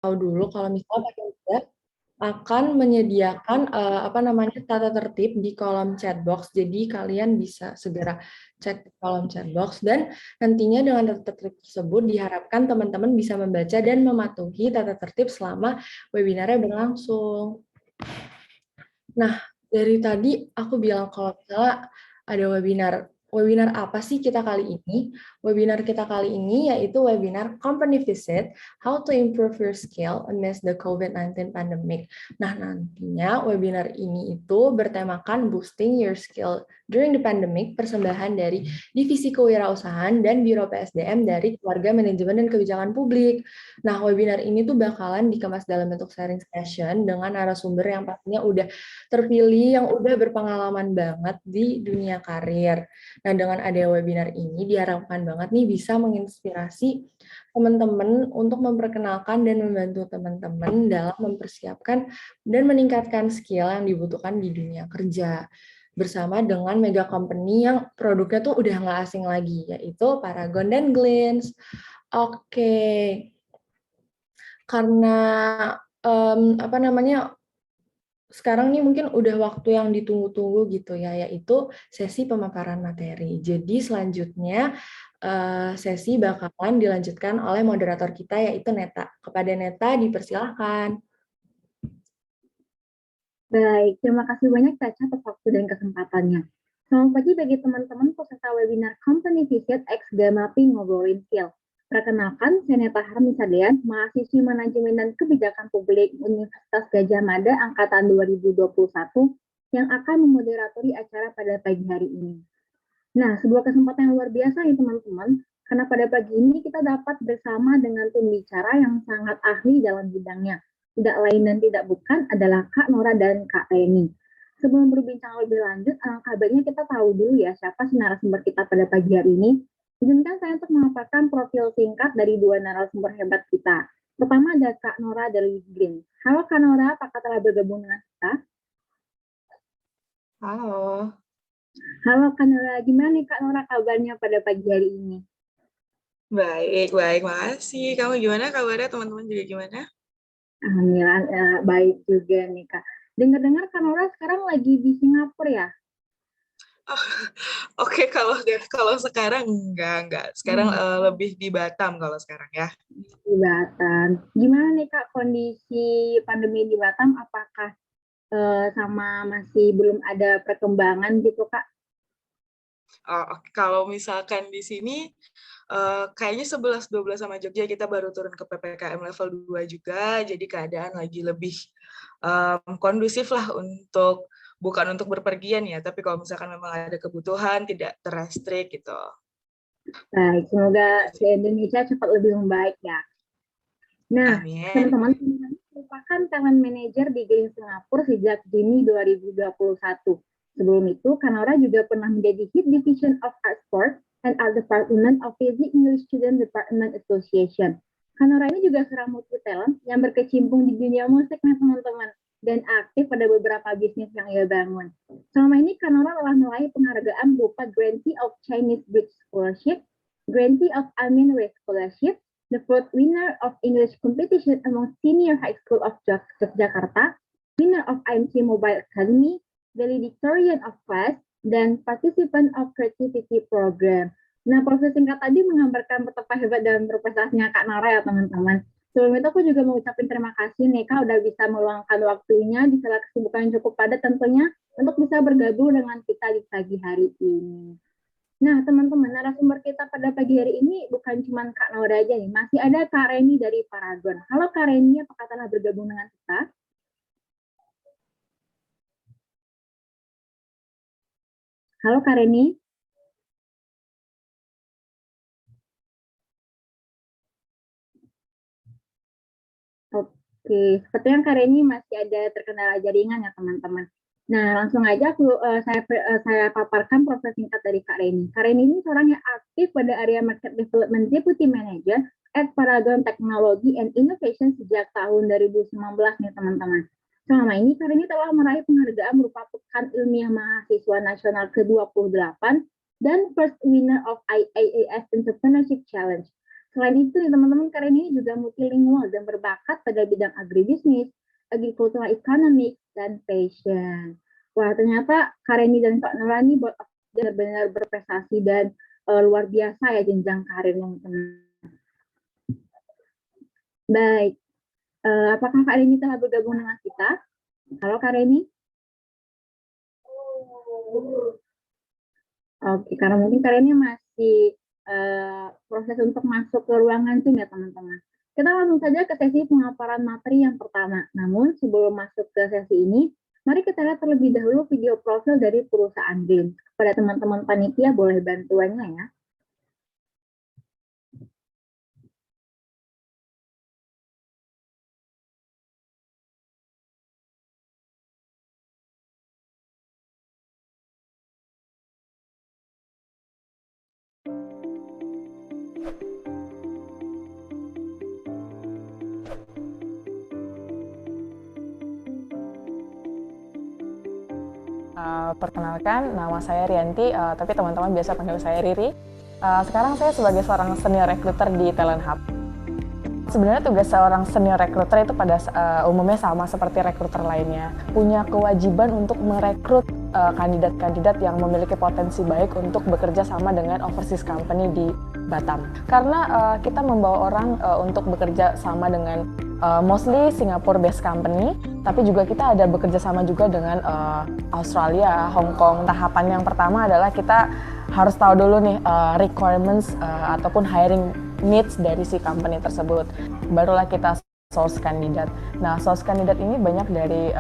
tahu dulu kalau misalnya Panitia akan menyediakan tata tertib di kolom chatbox. Jadi kalian bisa segera cek di kolom chatbox dan nantinya dengan tata tertib tersebut diharapkan teman-teman bisa membaca dan mematuhi tata tertib selama webinarnya berlangsung. Nah, dari tadi aku bilang kalau misalnya ada webinar. Webinar apa sih kita kali ini? Webinar kita kali ini yaitu webinar Company Visit, How to Improve Your Skill Amidst the COVID-19 Pandemic. Nah, nantinya webinar ini itu bertemakan Boosting Your Skill During the Pandemic, persembahan dari Divisi Kewirausahaan dan Biro PSDM dari Keluarga Manajemen dan Kebijakan Publik. Nah, webinar ini tuh bakalan dikemas dalam bentuk sharing session dengan narasumber yang pastinya udah terpilih, yang udah berpengalaman banget di dunia karir. Nah, dengan ada webinar ini diharapkan banget nih bisa menginspirasi teman-teman untuk memperkenalkan dan membantu teman-teman dalam mempersiapkan dan meningkatkan skill yang dibutuhkan di dunia kerja bersama dengan mega company yang produknya tuh udah nggak asing lagi, yaitu Paragon dan Glens. Oke, karena sekarang nih mungkin udah waktu yang ditunggu-tunggu gitu ya, yaitu sesi pemaparan materi. Jadi selanjutnya sesi bakalan dilanjutkan oleh moderator kita yaitu Neta. Kepada Neta dipersilahkan. Baik, terima kasih banyak Caca atas waktu dan kesempatannya. Selamat pagi bagi teman-teman peserta webinar Company Visit X Gamapi Ngobrolin Skill. Perkenalkan, saya Neta Harmi Sadean, mahasiswi Manajemen dan Kebijakan Publik Universitas Gadjah Mada Angkatan 2021 yang akan memoderatori acara pada pagi hari ini. Nah, sebuah kesempatan yang luar biasa nih teman-teman, karena pada pagi ini kita dapat bersama dengan pembicara yang sangat ahli dalam bidangnya. Tidak lain dan tidak bukan adalah Kak Nora dan Kak Reni. Sebelum berbincang lebih lanjut, kabarnya kita tahu dulu ya siapa sih narasumber kita pada pagi hari ini. Izinkan saya untuk memaparkan profil singkat dari dua narasumber hebat kita. Pertama ada Kak Nora dari Green. Halo Kak Nora, apakah telah bergabung dengan kita? Halo. Halo Kak Nora, gimana nih Kak Nora kabarnya pada pagi hari ini? Baik, makasih. Kamu gimana kabarnya, teman-teman juga gimana? Alhamdulillah baik juga nih Kak. Dengar-dengar Kak Nora sekarang lagi di Singapura ya? Oh, Oke, kalau sekarang enggak. Sekarang lebih di Batam kalau sekarang ya. Di Batam. Gimana nih Kak kondisi pandemi di Batam? Apakah sama masih belum ada perkembangan gitu Kak? Kalau misalkan di sini kayaknya 11-12 sama Jogja kita baru turun ke PPKM level 2 juga, jadi keadaan lagi lebih kondusif lah bukan untuk berpergian ya, tapi kalau misalkan memang ada kebutuhan tidak terrestrik gitu. Baik, semoga di Indonesia cepat lebih membaik ya. Nah, teman-teman merupakan talent manager di Green Singapura sejak Juni 2021. Sebelum itu, Kanora juga pernah menjadi Head Division of Art Sport and Art Department of Basic English Student Department Association. Kanora ini juga seorang multi talent yang berkecimpung di dunia musik nih teman-teman dan aktif pada beberapa bisnis yang ia bangun. Selama ini Kanora telah meraih penghargaan berupa Grantee of Chinese Bridge Scholarship, Grantee of Amin Way Scholarship, the fourth winner of English competition among Senior High School of Yogyakarta, winner of IMC Mobile Academy, valedictorian of class, dan participant of creativity program. Nah, proses singkat tadi menggambarkan betapa hebat dan berprestasinya Kak Nora ya teman-teman. Sebelum itu aku juga mau ucapin terima kasih nih Kak udah bisa meluangkan waktunya di sela kesibukan yang cukup padat tentunya untuk bisa bergabung dengan kita di pagi hari ini. Nah, teman-teman, narasumber kita pada pagi hari ini bukan cuma Kak Nora aja nih, masih ada Kak Reni dari Paragon. Halo Kak Reni, apakah telah bergabung dengan kita? Halo Kak Reni. Oke, sepertinya Kak Reni masih ada terkendala jaringan ya teman-teman. Nah, langsung aja saya paparkan proses singkat dari Kak Reni. Kak Reni ini seorang yang aktif pada area Market Development Deputy Manager at Paragon Technology and Innovation sejak tahun 2019 nih teman-teman. Selama ini Kak Reni telah meraih penghargaan berupa Pekan Ilmiah Mahasiswa Nasional ke-28 dan First Winner of IAAS Entrepreneurship Challenge. Selain itu, teman-teman, Karenny juga multilingual dan berbakat pada bidang agribisnis, agricultural economics, dan fashion. Wah, ternyata Karenny dan Kak Nora ini benar-benar berprestasi dan luar biasa ya jenjang karir yang tenang. Baik, apakah Kak Reni telah bergabung dengan kita? Halo Kak Reni? Oke, karena mungkin Kak Reni masih proses untuk masuk ke ruangan Zoom ya teman-teman. Kita langsung saja ke sesi pemaparan materi yang pertama. Namun sebelum masuk ke sesi ini, mari kita lihat terlebih dahulu video profil dari perusahaan Green. Kepada teman-teman panitia boleh bantuannya ya. Perkenalkan, nama saya Rianti, tapi teman-teman biasa panggil saya Riri. Sekarang saya sebagai seorang senior recruiter di Talent Hub. Sebenarnya tugas seorang senior recruiter itu pada umumnya sama seperti recruiter lainnya. Punya kewajiban untuk merekrut kandidat-kandidat yang memiliki potensi baik untuk bekerja sama dengan overseas company di Batam. Karena kita membawa orang untuk bekerja sama dengan mostly Singapore based company, tapi juga kita ada bekerja sama juga dengan Australia, Hong Kong. Tahapan yang pertama adalah kita harus tahu dulu nih requirements ataupun hiring needs dari si company tersebut. Barulah kita source kandidat. Nah, source kandidat ini banyak dari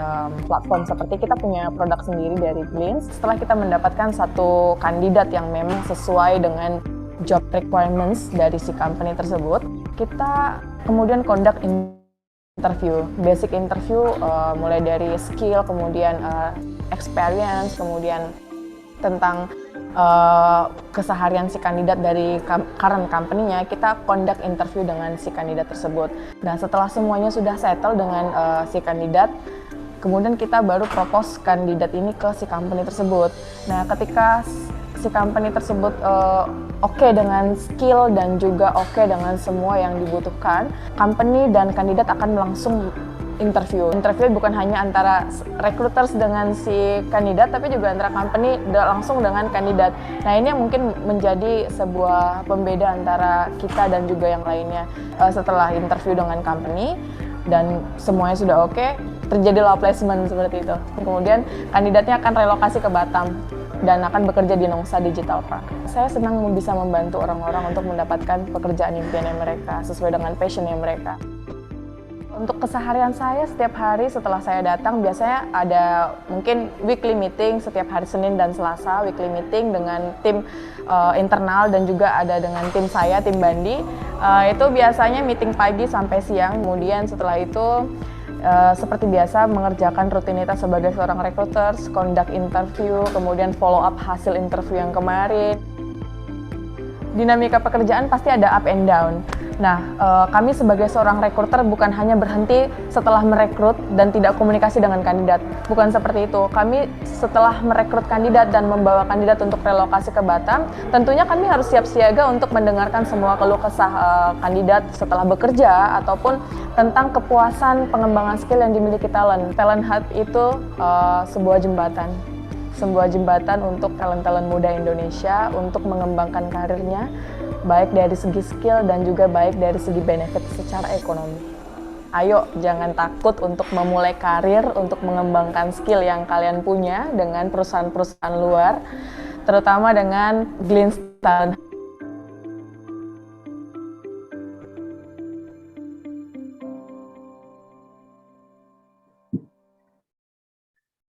platform seperti kita punya produk sendiri dari Gleans. Setelah kita mendapatkan satu kandidat yang memang sesuai dengan job requirements dari si company tersebut, kita kemudian conduct interview, basic interview mulai dari skill, kemudian experience, kemudian tentang keseharian si kandidat dari current company-nya, kita conduct interview dengan si kandidat tersebut. Dan setelah semuanya sudah settle dengan si kandidat, kemudian kita baru propose kandidat ini ke si company tersebut. Nah, ketika si company tersebut oke dengan skill dan juga oke dengan semua yang dibutuhkan, company dan kandidat akan langsung interview. Interview bukan hanya antara recruiters dengan si kandidat, tapi juga antara company langsung dengan kandidat. Nah, ini yang mungkin menjadi sebuah pembeda antara kita dan juga yang lainnya. Setelah interview dengan company dan semuanya sudah oke, terjadilah placement seperti itu. Kemudian kandidatnya akan relokasi ke Batam dan akan bekerja di Nongsa Digital Park. Saya senang bisa membantu orang-orang untuk mendapatkan pekerjaan impiannya mereka sesuai dengan passionnya mereka. Untuk keseharian saya setiap hari setelah saya datang biasanya ada mungkin weekly meeting setiap hari Senin dan Selasa, weekly meeting dengan tim internal dan juga ada dengan tim saya, tim Bandi. Itu biasanya meeting pagi sampai siang, kemudian setelah itu seperti biasa mengerjakan rutinitas sebagai seorang recruiter, conduct interview, kemudian follow up hasil interview yang kemarin. Dinamika pekerjaan pasti ada up and down. Nah, kami sebagai seorang recruiter bukan hanya berhenti setelah merekrut dan tidak komunikasi dengan kandidat. Bukan seperti itu. Kami setelah merekrut kandidat dan membawa kandidat untuk relokasi ke Batam, tentunya kami harus siap siaga untuk mendengarkan semua keluh kesah kandidat setelah bekerja ataupun tentang kepuasan pengembangan skill yang dimiliki talent. Talent Hub itu sebuah jembatan untuk talent-talent muda Indonesia untuk mengembangkan karirnya, baik dari segi skill dan juga baik dari segi benefit secara ekonomi. Ayo, jangan takut untuk memulai karir, untuk mengembangkan skill yang kalian punya dengan perusahaan-perusahaan luar, terutama dengan Gleans Talent.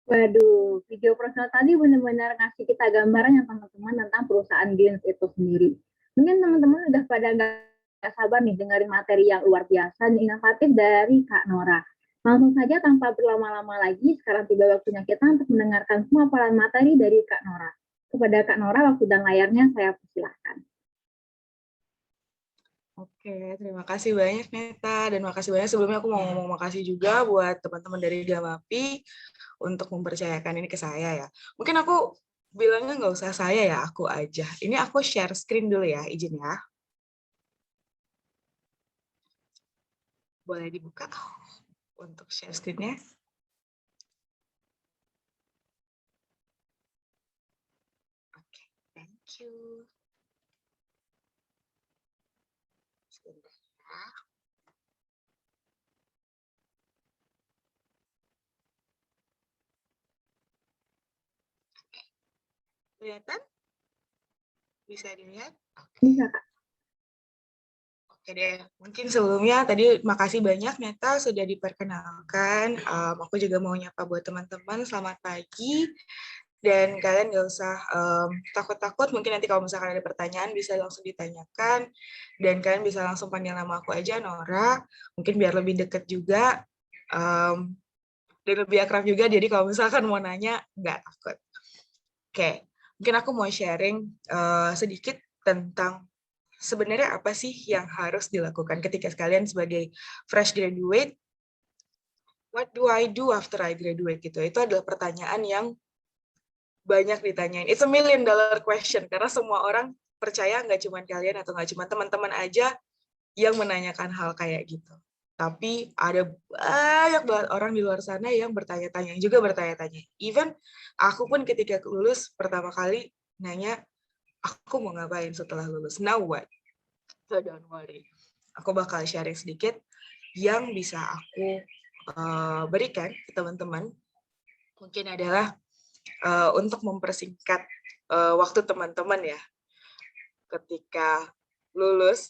Waduh, video profil tadi benar-benar ngasih kita gambaran yang teman-teman tentang perusahaan Gleans itu sendiri. Mungkin teman-teman udah pada nggak sabar nih dengerin materi yang luar biasa dan inovatif dari Kak Nora. Langsung saja tanpa berlama-lama lagi, sekarang tiba waktunya kita untuk mendengarkan pemaparan materi dari Kak Nora. Kepada Kak Nora, waktu dan layarnya saya persilahkan. Oke, terima kasih banyak Neta, dan makasih banyak sebelumnya aku mau ngomong makasih juga buat teman-teman dari Gamapi untuk mempercayakan ini ke saya ya. Mungkin aku bilangnya nggak usah saya ya, aku aja. Ini aku share screen dulu ya, izin ya. Boleh dibuka untuk share screen-nya. Oke, thank you. Sebentar ya. Kelihatan? Bisa dilihat? Bisa, Kak. Oke deh, mungkin sebelumnya tadi makasih banyak Neta sudah diperkenalkan. Aku juga mau nyapa buat teman-teman, selamat pagi. Dan kalian nggak usah takut-takut, mungkin nanti kalau misalkan ada pertanyaan bisa langsung ditanyakan. Dan kalian bisa langsung panggil nama aku aja, Nora. Mungkin biar lebih deket juga. Dan lebih akrab juga, jadi kalau misalkan mau nanya, nggak takut. Oke, mungkin aku mau sharing sedikit tentang sebenarnya apa sih yang harus dilakukan ketika kalian sebagai fresh graduate. What do I do after I graduate gitu? Itu adalah pertanyaan yang banyak ditanyain. It's a $1 million question karena semua orang percaya nggak cuma kalian atau nggak cuma teman-teman aja yang menanyakan hal kayak gitu. Tapi ada banyak banget orang di luar sana yang bertanya-tanya, juga bertanya-tanya. Even aku pun ketika lulus pertama kali nanya, aku mau ngapain setelah lulus? Now what? So don't worry. Aku bakal sharing sedikit yang bisa aku berikan ke teman-teman. Mungkin adalah untuk mempersingkat waktu teman-teman ya. Ketika lulus,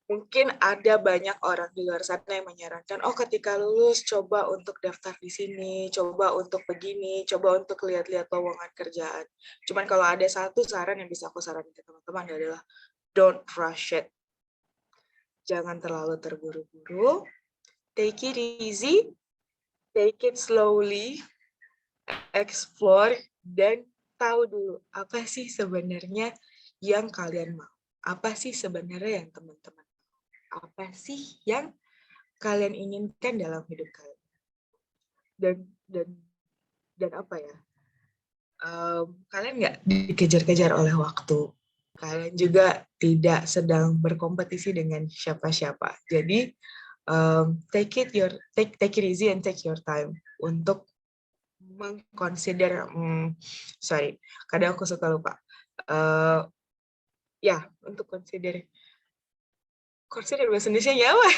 mungkin ada banyak orang di luar sana yang menyarankan, oh ketika lulus coba untuk daftar di sini, coba untuk begini, coba untuk lihat-lihat lowongan kerjaan. Cuman kalau ada satu saran yang bisa aku saranin ke teman-teman adalah don't rush it. Jangan terlalu terburu-buru. Take it easy, take it slowly, explore, dan tahu dulu apa sih sebenarnya yang kalian mau. Apa sih sebenarnya yang teman-teman mau. Apa sih yang kalian inginkan dalam hidup kalian. Dan apa ya, kalian nggak dikejar-kejar oleh waktu. Kalian juga tidak sedang berkompetisi dengan siapa-siapa. Jadi take it easy and take your time untuk mengconsider, kadang aku suka lupa. Untuk consider bahasa Indonesia ya apa?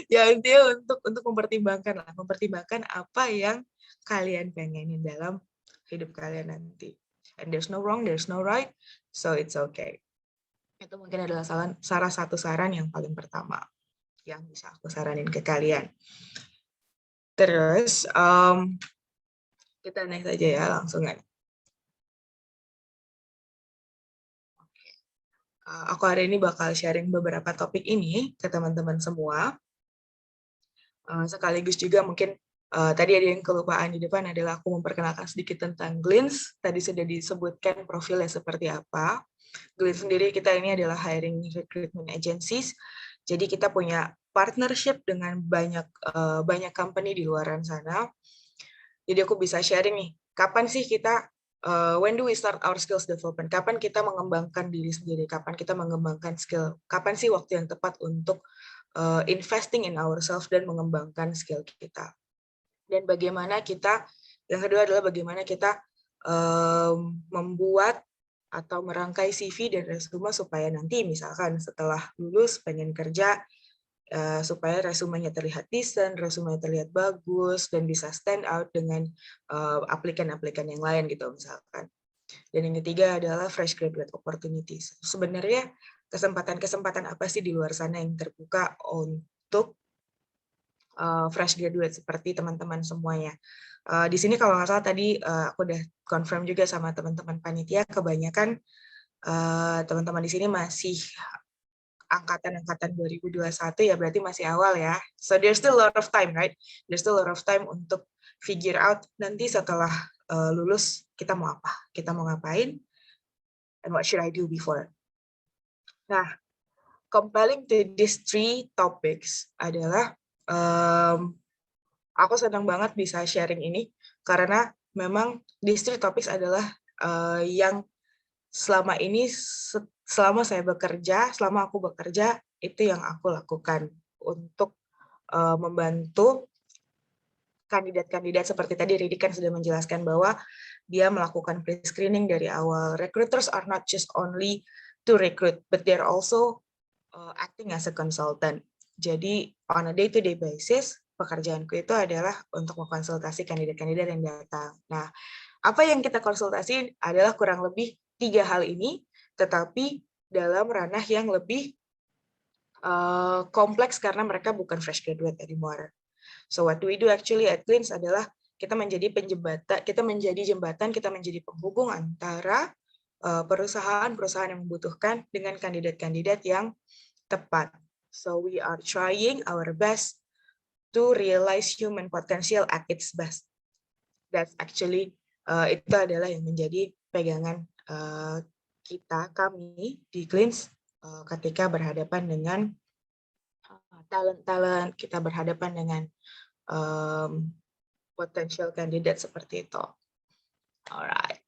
Ya intinya untuk mempertimbangkan apa yang kalian pengenin dalam hidup kalian nanti. And there's no wrong, there's no right, so it's okay. Itu mungkin adalah salah satu saran yang paling pertama yang bisa aku saranin ke kalian. Terus kita next aja ya langsungan. Aku hari ini bakal sharing beberapa topik ini ke teman-teman semua. Sekaligus juga mungkin tadi ada yang kelupaan di depan adalah aku memperkenalkan sedikit tentang Glints. Tadi sudah disebutkan profilnya seperti apa. Glints sendiri kita ini adalah hiring recruitment agencies. Jadi kita punya partnership dengan banyak company di luar sana. Jadi aku bisa sharing nih, kapan sih kita when do we start our skills development? Kapan kita mengembangkan diri sendiri? Kapan kita mengembangkan skill? Kapan sih waktu yang tepat untuk investing in ourselves dan mengembangkan skill kita? Dan bagaimana kita, yang kedua adalah bagaimana kita membuat atau merangkai CV dan resume supaya nanti misalkan setelah lulus pengen kerja, supaya resumenya terlihat decent, resumenya terlihat bagus, dan bisa stand out dengan aplikan-aplikan yang lain gitu misalkan. Dan yang ketiga adalah fresh graduate opportunities. Sebenarnya kesempatan-kesempatan apa sih di luar sana yang terbuka untuk fresh graduate seperti teman-teman semuanya. Di sini kalau nggak salah tadi aku udah confirm juga sama teman-teman panitia, kebanyakan teman-teman di sini masih angkatan 2021 ya, berarti masih awal ya. So there's still a lot of time, right? There's still a lot of time untuk figure out nanti setelah lulus kita mau apa, kita mau ngapain, and what should I do before. Nah, compelling to these 3 topics adalah aku senang banget bisa sharing ini karena memang these 3 topics adalah yang selama ini selama aku bekerja, itu yang aku lakukan untuk membantu kandidat-kandidat seperti tadi Ridi kan sudah menjelaskan bahwa dia melakukan pre-screening dari awal. Recruiters are not just only to recruit, but they're also acting as a consultant. Jadi on a day-to-day basis, pekerjaanku itu adalah untuk mengkonsultasi kandidat-kandidat yang datang. Nah, apa yang kita konsultasi adalah kurang lebih 3 hal ini, tetapi dalam ranah yang lebih kompleks karena mereka bukan fresh graduate anymore. So what do we do actually at Glints adalah kita menjadi jembatan, kita menjadi penghubung antara perusahaan-perusahaan yang membutuhkan dengan kandidat-kandidat yang tepat. So we are trying our best to realize human potential at its best. That's actually itu adalah yang menjadi pegangan kami di Glints ketika berhadapan dengan talent-talent, kita berhadapan dengan potential kandidat seperti itu. Alright.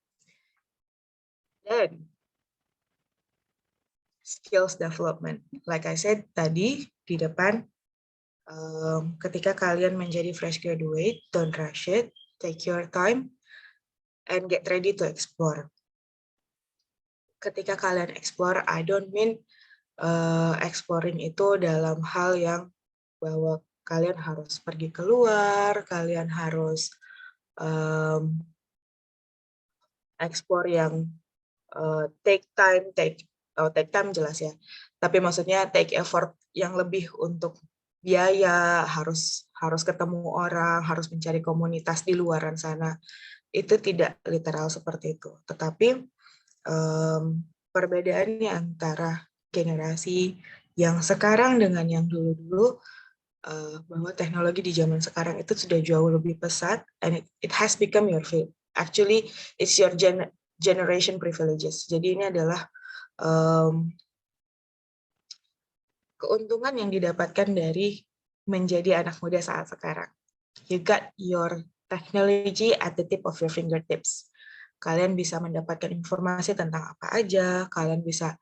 Then skills development. Like I said tadi di depan, ketika kalian menjadi fresh graduate, don't rush it, take your time, and get ready to explore. Ketika kalian explore, I don't mean exploring itu dalam hal yang bahwa kalian harus pergi keluar, kalian harus explore yang take time jelas ya. Tapi maksudnya take effort yang lebih untuk biaya, harus ketemu orang, harus mencari komunitas di luaran sana. Itu tidak literal seperti itu. Tetapi perbedaannya antara generasi yang sekarang dengan yang dulu-dulu, bahwa teknologi di zaman sekarang itu sudah jauh lebih pesat, and it has become your field. Actually, it's your generation privileges. Jadi ini adalah keuntungan yang didapatkan dari menjadi anak muda saat sekarang. You got your technology at the tip of your fingertips. Kalian bisa mendapatkan informasi tentang apa aja, kalian bisa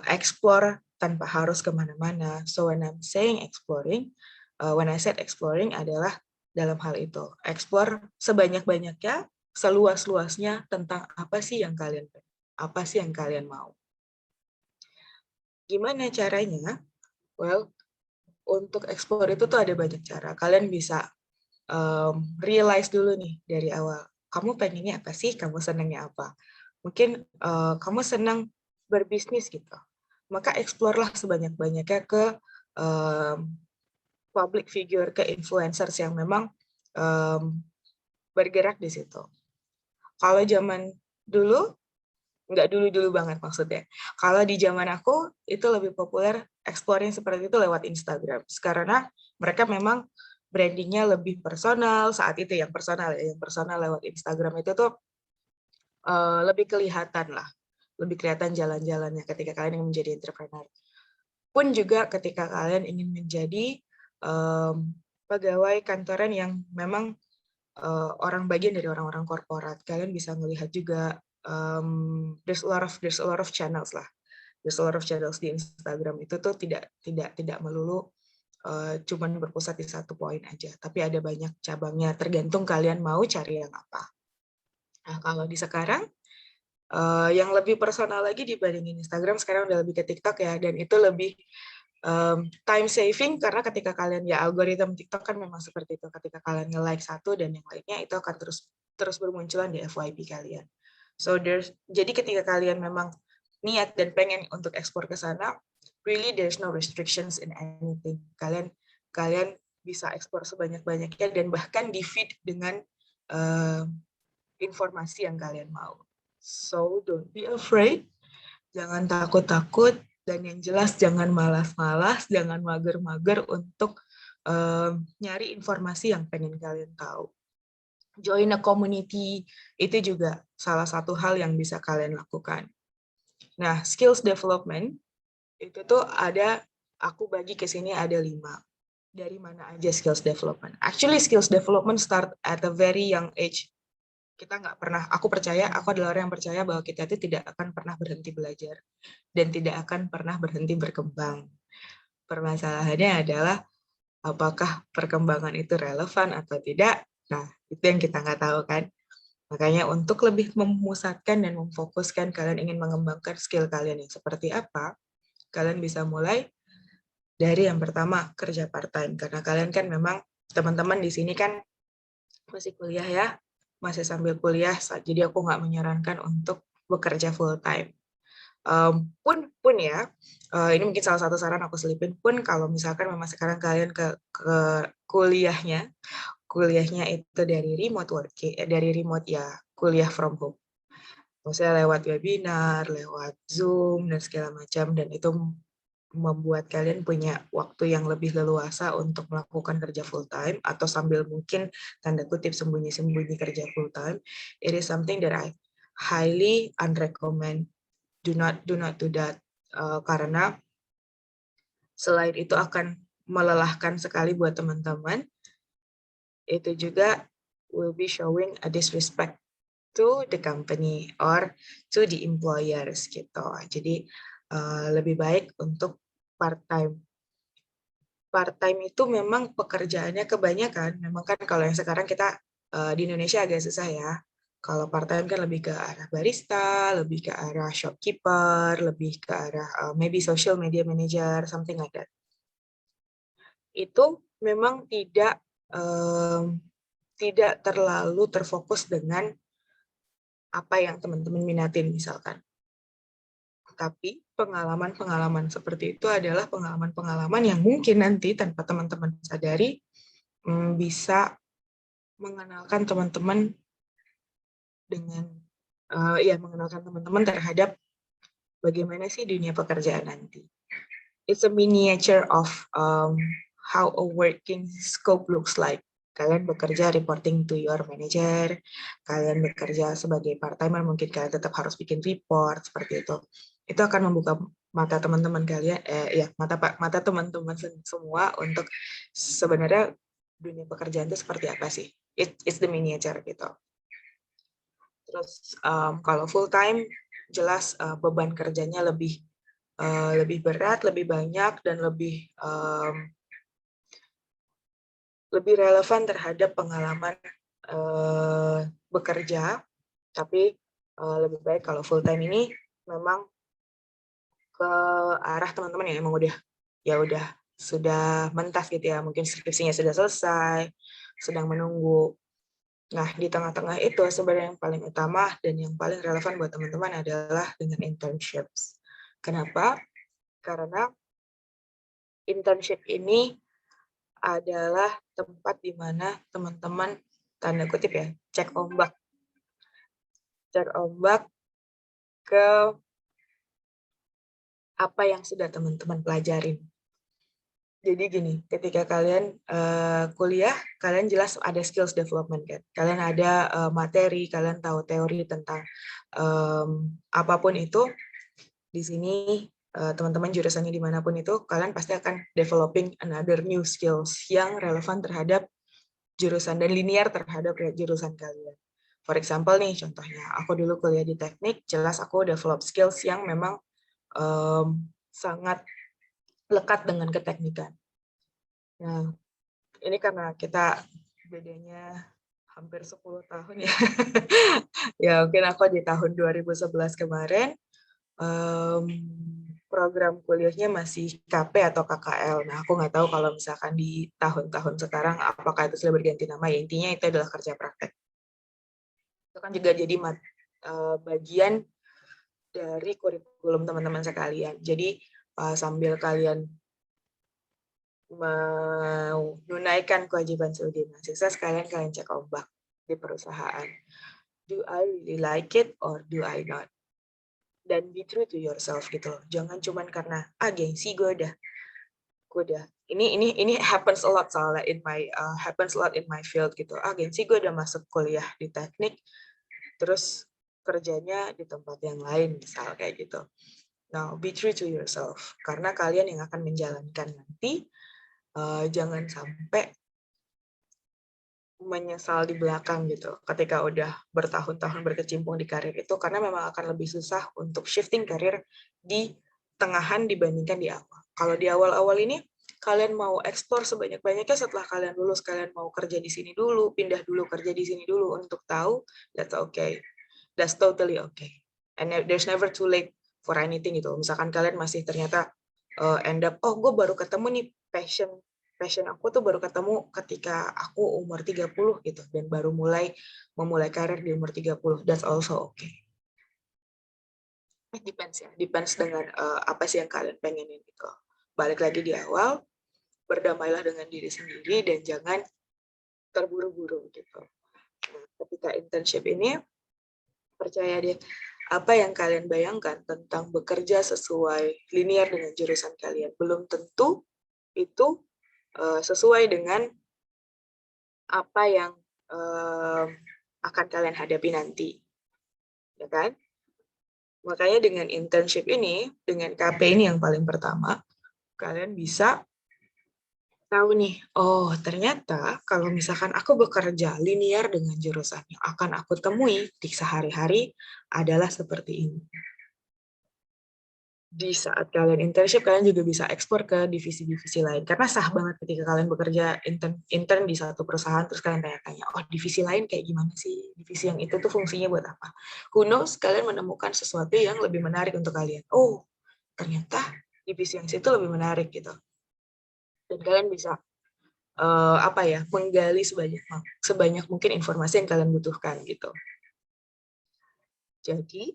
explore tanpa harus kemana-mana. So when I'm saying exploring, when I said exploring adalah dalam hal itu. Explore sebanyak-banyaknya, seluas-luasnya tentang apa sih yang kalian mau. Gimana caranya? Well, untuk explore itu tuh ada banyak cara. Kalian bisa realize dulu nih dari awal. Kamu pengennya apa sih? Kamu senangnya apa? Mungkin kamu senang berbisnis gitu. Maka explore-lah sebanyak-banyaknya ke public figure, ke influencers yang memang bergerak di situ. Kalau zaman dulu, nggak dulu-dulu banget maksudnya. Kalau di zaman aku, itu lebih populer exploring seperti itu lewat Instagram. Karena mereka memang brandingnya lebih personal, saat itu yang personal lewat Instagram itu tuh lebih kelihatan lah. Lebih kelihatan jalan-jalannya ketika kalian ingin menjadi entrepreneur. Pun juga ketika kalian ingin menjadi pegawai kantoran yang memang orang bagian dari orang-orang korporat, kalian bisa melihat juga there's a lot of channels lah. There's a lot of channels di Instagram itu tuh tidak melulu cuman berpusat di satu poin aja, tapi ada banyak cabangnya, tergantung kalian mau cari yang apa. Nah, kalau di sekarang yang lebih personal lagi dibandingin Instagram, sekarang udah lebih ke TikTok ya, dan itu lebih time saving karena ketika kalian algoritma TikTok kan memang seperti itu, ketika kalian nge-like satu dan yang lainnya itu akan terus bermunculan di FYP kalian. So jadi ketika kalian memang niat dan pengen untuk ekspor ke sana, really there's no restrictions in anything. Kalian bisa ekspor sebanyak-banyaknya dan bahkan di-feed dengan informasi yang kalian mau. So don't be afraid, jangan takut-takut, dan yang jelas jangan malas-malas, jangan mager-mager untuk nyari informasi yang pengen kalian tahu. Join a community, itu juga salah satu hal yang bisa kalian lakukan. Nah, skills development, itu tuh aku bagi ke sini ada 5. Dari mana aja skills development? Actually, skills development start at a very young age. aku adalah orang yang percaya bahwa kita itu tidak akan pernah berhenti belajar dan tidak akan pernah berhenti berkembang. Permasalahannya adalah apakah perkembangan itu relevan atau tidak. Nah, itu yang kita nggak tahu kan. Makanya untuk lebih memusatkan dan memfokuskan kalian ingin mengembangkan skill kalian yang seperti apa, kalian bisa mulai dari yang pertama, kerja part-time. Karena kalian kan memang, teman-teman di sini kan masih kuliah ya, masih sambil kuliah, jadi aku nggak menyarankan untuk bekerja full-time. Pun ya, ini mungkin salah satu saran aku selipin, pun kalau misalkan memang sekarang kalian ke kuliahnya itu dari remote ya, kuliah from home. Maksudnya lewat webinar, lewat Zoom, dan segala macam, dan itu membuat kalian punya waktu yang lebih leluasa untuk melakukan kerja full time, atau sambil mungkin tanda kutip sembunyi-sembunyi kerja full time. It is something that I highly unrecommend. Do not do that. Karena selain itu akan melelahkan sekali buat teman-teman, itu juga will be showing a disrespect to the company or to the employers gitu. Jadi lebih baik untuk part-time. Part-time itu memang pekerjaannya kebanyakan, memang kan kalau yang sekarang kita di Indonesia agak susah ya. Kalau part-time kan lebih ke arah barista, lebih ke arah shopkeeper, lebih ke arah maybe social media manager, something like that. Itu memang tidak terlalu terfokus dengan apa yang teman-teman minatin misalkan. Tapi pengalaman-pengalaman seperti itu adalah pengalaman-pengalaman yang mungkin nanti tanpa teman-teman sadari bisa mengenalkan teman-teman dengan mengenalkan teman-teman terhadap bagaimana sih dunia pekerjaan nanti. It's a miniature of how a working scope looks like. Kalian bekerja reporting to your manager, kalian bekerja sebagai part-timer, mungkin kalian tetap harus bikin report, seperti itu. Itu akan membuka mata teman-teman kalian, mata teman-teman semua untuk sebenarnya dunia pekerjaan itu seperti apa sih. It's the miniature gitu. Terus kalau full time, jelas beban kerjanya lebih berat, lebih banyak, dan lebih relevan terhadap pengalaman bekerja. Tapi lebih baik kalau full time ini memang ke arah teman-teman yang emang udah sudah mentas gitu ya, mungkin skripsinya sudah selesai, sedang menunggu. Nah, di tengah-tengah itu sebenarnya yang paling utama dan yang paling relevan buat teman-teman adalah dengan internships. Kenapa? Karena internship ini adalah tempat di mana teman-teman, tanda kutip ya, cek ombak ke apa yang sudah teman-teman pelajarin. Jadi gini, ketika kalian kuliah, kalian jelas ada skills development kan. Kalian ada materi, kalian tahu teori tentang apapun itu. Di sini teman-teman jurusannya dimanapun itu, kalian pasti akan developing another new skills yang relevan terhadap jurusan dan linear terhadap jurusan kalian. For example nih, contohnya, aku dulu kuliah di teknik, jelas aku develop skills yang memang sangat lekat dengan keteknikan. Nah, ini karena kita bedanya hampir 10 tahun ya. Ya, mungkin aku di tahun 2011 kemarin, program kuliahnya masih KP atau KKL. Nah, aku nggak tahu kalau misalkan di tahun-tahun sekarang apakah itu sudah berganti nama. Ya, intinya itu adalah kerja praktek. Itu kan juga jadi bagian dari kurikulum teman-teman sekalian. Jadi sambil kalian menunaikan kewajiban sebagai mahasiswa, sekalian kalian cek ombak di perusahaan. Do I really like it or do I not? Dan be true to yourself gitu. Jangan cuman karena gengsi gue udah ini happens a lot soalnya happens a lot in my field gitu. Gengsi gue udah masuk kuliah di teknik, terus kerjanya di tempat yang lain misal kayak gitu. Now be true to yourself karena kalian yang akan menjalankan nanti. Jangan sampai menyesal di belakang gitu ketika udah bertahun-tahun berkecimpung di karir itu, karena memang akan lebih susah untuk shifting karir di tengahan dibandingkan di awal. Kalau di awal-awal ini kalian mau eksplor sebanyak-banyaknya, setelah kalian lulus kalian mau kerja di sini dulu, pindah dulu kerja di sini dulu untuk tahu, that's okay. That's totally okay. And there's never too late for anything gitu. Misalkan kalian masih ternyata end up, oh gue baru ketemu nih passion aku tuh baru ketemu ketika aku umur 30 gitu, dan baru memulai karir di umur 30. That's also okay. Depends ya, depends dengan apa sih yang kalian pengenin gitu. Balik lagi di awal, berdamailah dengan diri sendiri dan jangan terburu-buru gitu. Nah, ketika internship ini, percaya deh, apa yang kalian bayangkan tentang bekerja sesuai linear dengan jurusan kalian belum tentu itu sesuai dengan apa yang akan kalian hadapi nanti, ya kan? Makanya dengan internship ini, dengan KP ini yang paling pertama, kalian bisa tahu nih, oh ternyata kalau misalkan aku bekerja linear dengan jurusan yang akan aku temui di sehari-hari adalah seperti ini. Di saat kalian internship, kalian juga bisa ekspor ke divisi-divisi lain. Karena sah banget ketika kalian bekerja intern di satu perusahaan, terus kalian tanya-tanya, oh divisi lain kayak gimana sih? Divisi yang itu tuh fungsinya buat apa? Who knows, kalian menemukan sesuatu yang lebih menarik untuk kalian. Oh, ternyata divisi yang situ lebih menarik gitu. Dan kalian bisa menggali sebanyak mungkin informasi yang kalian butuhkan gitu. Jadi,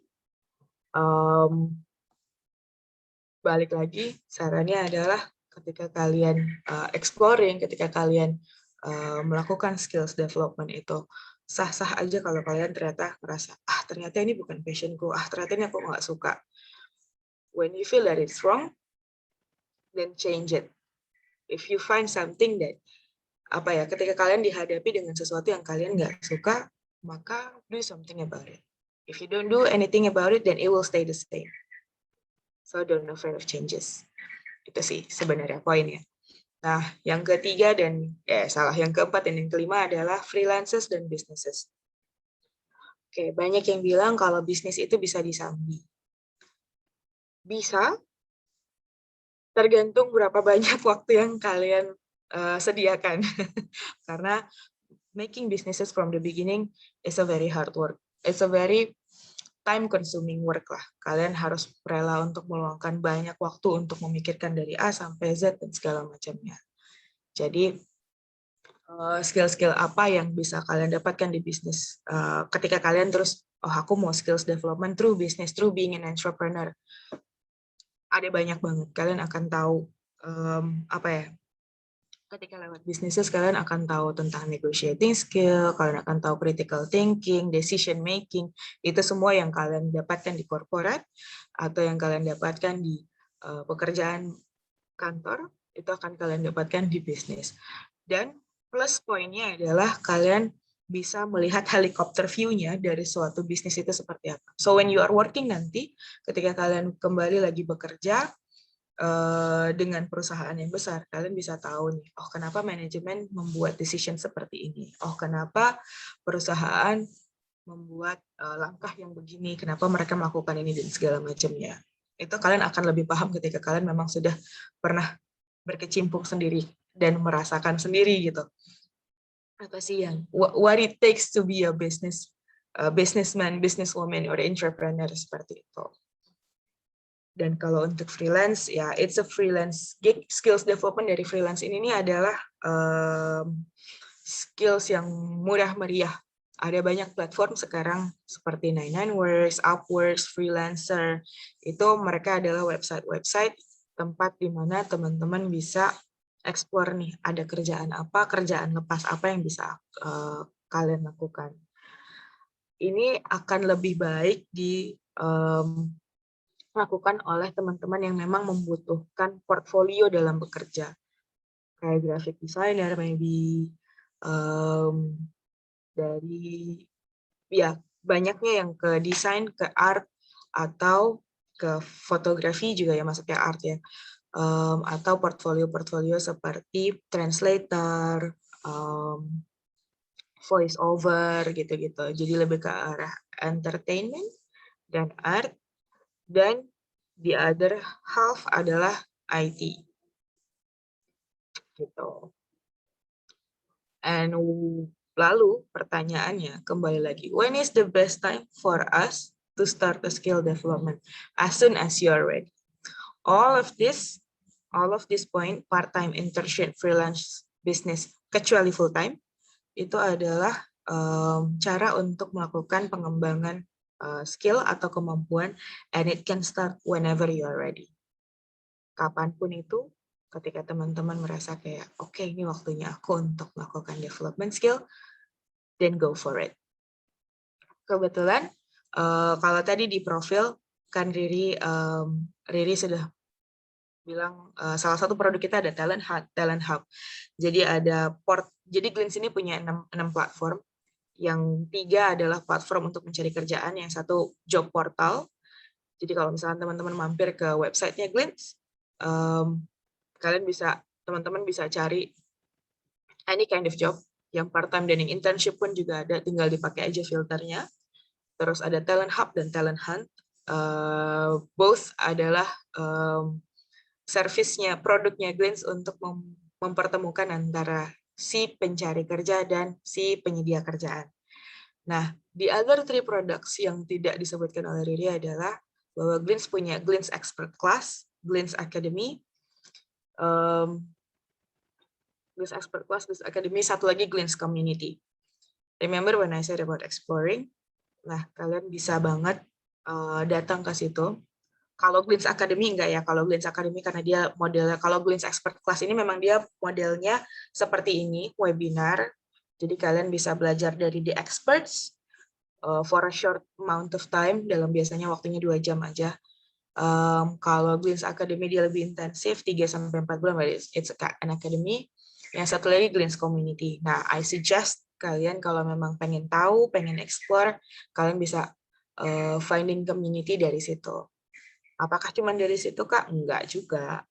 balik lagi, sarannya adalah ketika kalian exploring, ketika kalian melakukan skills development itu, sah-sah aja kalau kalian ternyata merasa, ternyata ini bukan passionku, ternyata ini aku nggak suka. When you feel that it's wrong, then change it. If you find something that, ketika kalian dihadapi dengan sesuatu yang kalian nggak suka, maka do something about it. If you don't do anything about it, then it will stay the same. So don't afraid of changes. Itu sih sebenarnya poinnya. Nah, yang ketiga yang keempat dan yang kelima adalah freelancers dan businesses. Oke, banyak yang bilang kalau bisnis itu bisa disambi. Bisa, tergantung berapa banyak waktu yang kalian sediakan. Karena making businesses from the beginning is a very hard work. It's a very time-consuming work lah. Kalian harus rela untuk meluangkan banyak waktu untuk memikirkan dari A sampai Z dan segala macamnya. Jadi, skill-skill apa yang bisa kalian dapatkan di bisnis? Ketika kalian terus, aku mau skills development through business, through being an entrepreneur. Ada banyak banget. Kalian akan tahu, ketika lewat bisnisnya, kalian akan tahu tentang negotiating skill, kalian akan tahu critical thinking, decision making, itu semua yang kalian dapatkan di corporate atau yang kalian dapatkan di pekerjaan kantor, itu akan kalian dapatkan di bisnis. Dan plus poinnya adalah kalian bisa melihat helikopter view-nya dari suatu bisnis itu seperti apa. So when you are working nanti, ketika kalian kembali lagi bekerja, dengan perusahaan yang besar, kalian bisa tahu nih, kenapa manajemen membuat decision seperti ini, kenapa perusahaan membuat langkah yang begini, kenapa mereka melakukan ini dan segala macamnya. Itu kalian akan lebih paham ketika kalian memang sudah pernah berkecimpung sendiri dan merasakan sendiri gitu. Apa sih yang what it takes to be a businessman, businesswoman, or entrepreneur seperti itu. Dan kalau untuk freelance, ya it's a freelance gig. Skills development dari freelance ini adalah skills yang murah meriah. Ada banyak platform sekarang seperti 99works, Upworks, Freelancer. Itu mereka adalah website-website tempat di mana teman-teman bisa explore nih, ada kerjaan apa, kerjaan lepas apa yang bisa kalian lakukan. Ini akan lebih baik dilakukan oleh teman-teman yang memang membutuhkan portfolio dalam bekerja. Kayak graphic designer, maybe dari banyaknya yang ke desain, ke art, atau ke fotografi juga ya, masuknya art ya. Atau portfolio-portfolio seperti translator, voice over gitu-gitu. Jadi lebih ke arah entertainment dan art, dan the other half adalah IT gitu. And lalu pertanyaannya kembali lagi, when is the best time for us to start a skill development? As soon as you are ready. All of this point, part-time, internship, freelance, business, kecuali full-time, itu adalah cara untuk melakukan pengembangan skill atau kemampuan, and it can start whenever you are ready. Kapanpun itu, ketika teman-teman merasa kayak, oke, ini waktunya aku untuk melakukan development skill, then go for it. Kebetulan, kalau tadi di profil, kan Riri sudah bilang salah satu produk kita ada Talent Hub. Jadi ada jadi Glints ini punya 6 platform. Yang 3 adalah platform untuk mencari kerjaan, yang 1 job portal. Jadi kalau misalnya teman-teman mampir ke websitenya Glints, teman-teman bisa cari any kind of job, yang part-time dan yang internship pun juga ada, tinggal dipakai aja filternya. Terus ada Talent Hub dan Talent Hunt. Both adalah service-nya, produknya Glints untuk mempertemukan antara si pencari kerja dan si penyedia kerjaan. Nah, the other 3 products yang tidak disebutkan oleh Riri adalah bahwa Glints punya Glints Expert Class, Glints Academy, Glints Expert Class, Glints Academy, satu lagi Glints Community. Remember when I said about exploring? Nah, kalian bisa banget datang ke situ. Kalau Glints Academy enggak ya, kalau Glints Academy karena dia modelnya, kalau Glints Expert Class ini memang dia modelnya seperti ini, webinar. Jadi kalian bisa belajar dari the experts for a short amount of time, dalam biasanya waktunya 2 jam aja. Kalau Glints Academy dia lebih intensif, 3-4 bulan, it's an academy. Yang satu lagi Glints Community. Nah, I suggest kalian kalau memang pengen tahu, pengen explore, kalian bisa finding community dari situ. Apakah cuma dari situ, Kak? Enggak juga.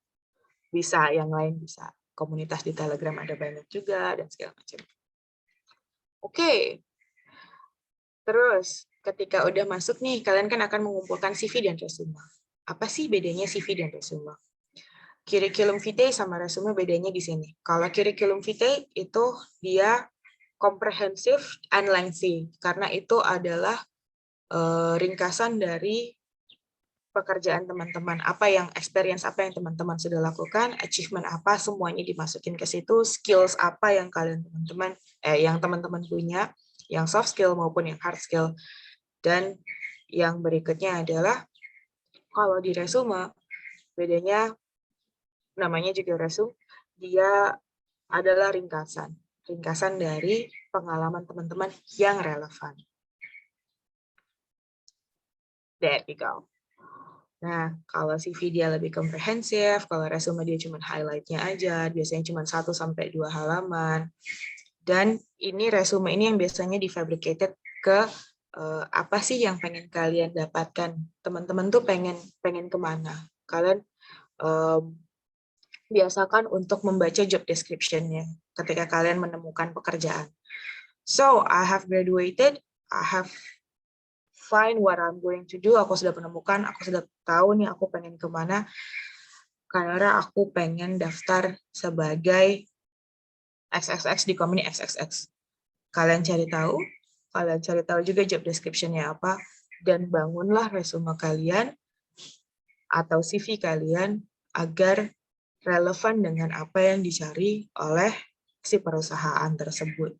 Bisa, yang lain bisa. Komunitas di Telegram ada banyak juga, dan segala macam. Oke. Terus, ketika udah masuk nih, kalian kan akan mengumpulkan CV dan resume. Apa sih bedanya CV dan resume? Curriculum vitae sama resume bedanya di sini. Kalau curriculum vitae itu dia comprehensive and lengthy, karena itu adalah ringkasan dari pekerjaan teman-teman, experience apa yang teman-teman sudah lakukan, achievement apa, semuanya dimasukin ke situ, skills apa yang teman-teman punya, yang soft skill maupun yang hard skill. Dan yang berikutnya adalah kalau di resume, bedanya namanya juga resume, dia adalah ringkasan dari pengalaman teman-teman yang relevan. There we go. Nah, kalau CV dia lebih komprehensif, kalau resume dia cuma highlight-nya aja, biasanya cuma 1-2 halaman. Dan ini resume ini yang biasanya difabricated ke apa sih yang pengen kalian dapatkan. Teman-teman tuh pengen kemana. Kalian biasakan untuk membaca job description-nya ketika kalian menemukan pekerjaan. So, I have graduated, I have find what I'm going to do, aku sudah menemukan, aku sudah tahu nih aku pengen kemana, karena aku pengen daftar sebagai XXX di company XXX. Kalian cari tahu juga job description-nya apa, dan bangunlah resume kalian atau CV kalian agar relevan dengan apa yang dicari oleh si perusahaan tersebut.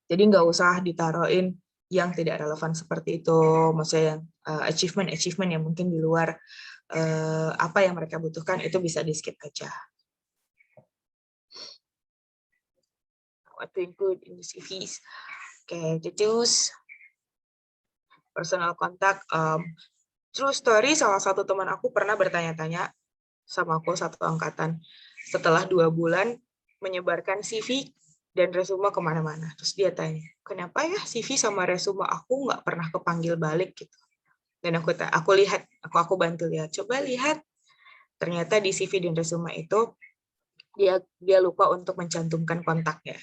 Jadi nggak usah ditaruhin yang tidak relevan seperti itu, maksudnya yang achievement yang mungkin di luar apa yang mereka butuhkan, itu bisa di skip aja. What to include in the CVs? Okay, details, personal contact. True story, salah satu teman aku pernah bertanya-tanya sama aku, satu angkatan, setelah 2 bulan menyebarkan CV dan resume kemana-mana. Terus dia tanya, kenapa ya CV sama resume aku nggak pernah kepanggil balik gitu. Dan aku bantu lihat, coba lihat. Ternyata di CV dan resume itu dia lupa untuk mencantumkan kontaknya.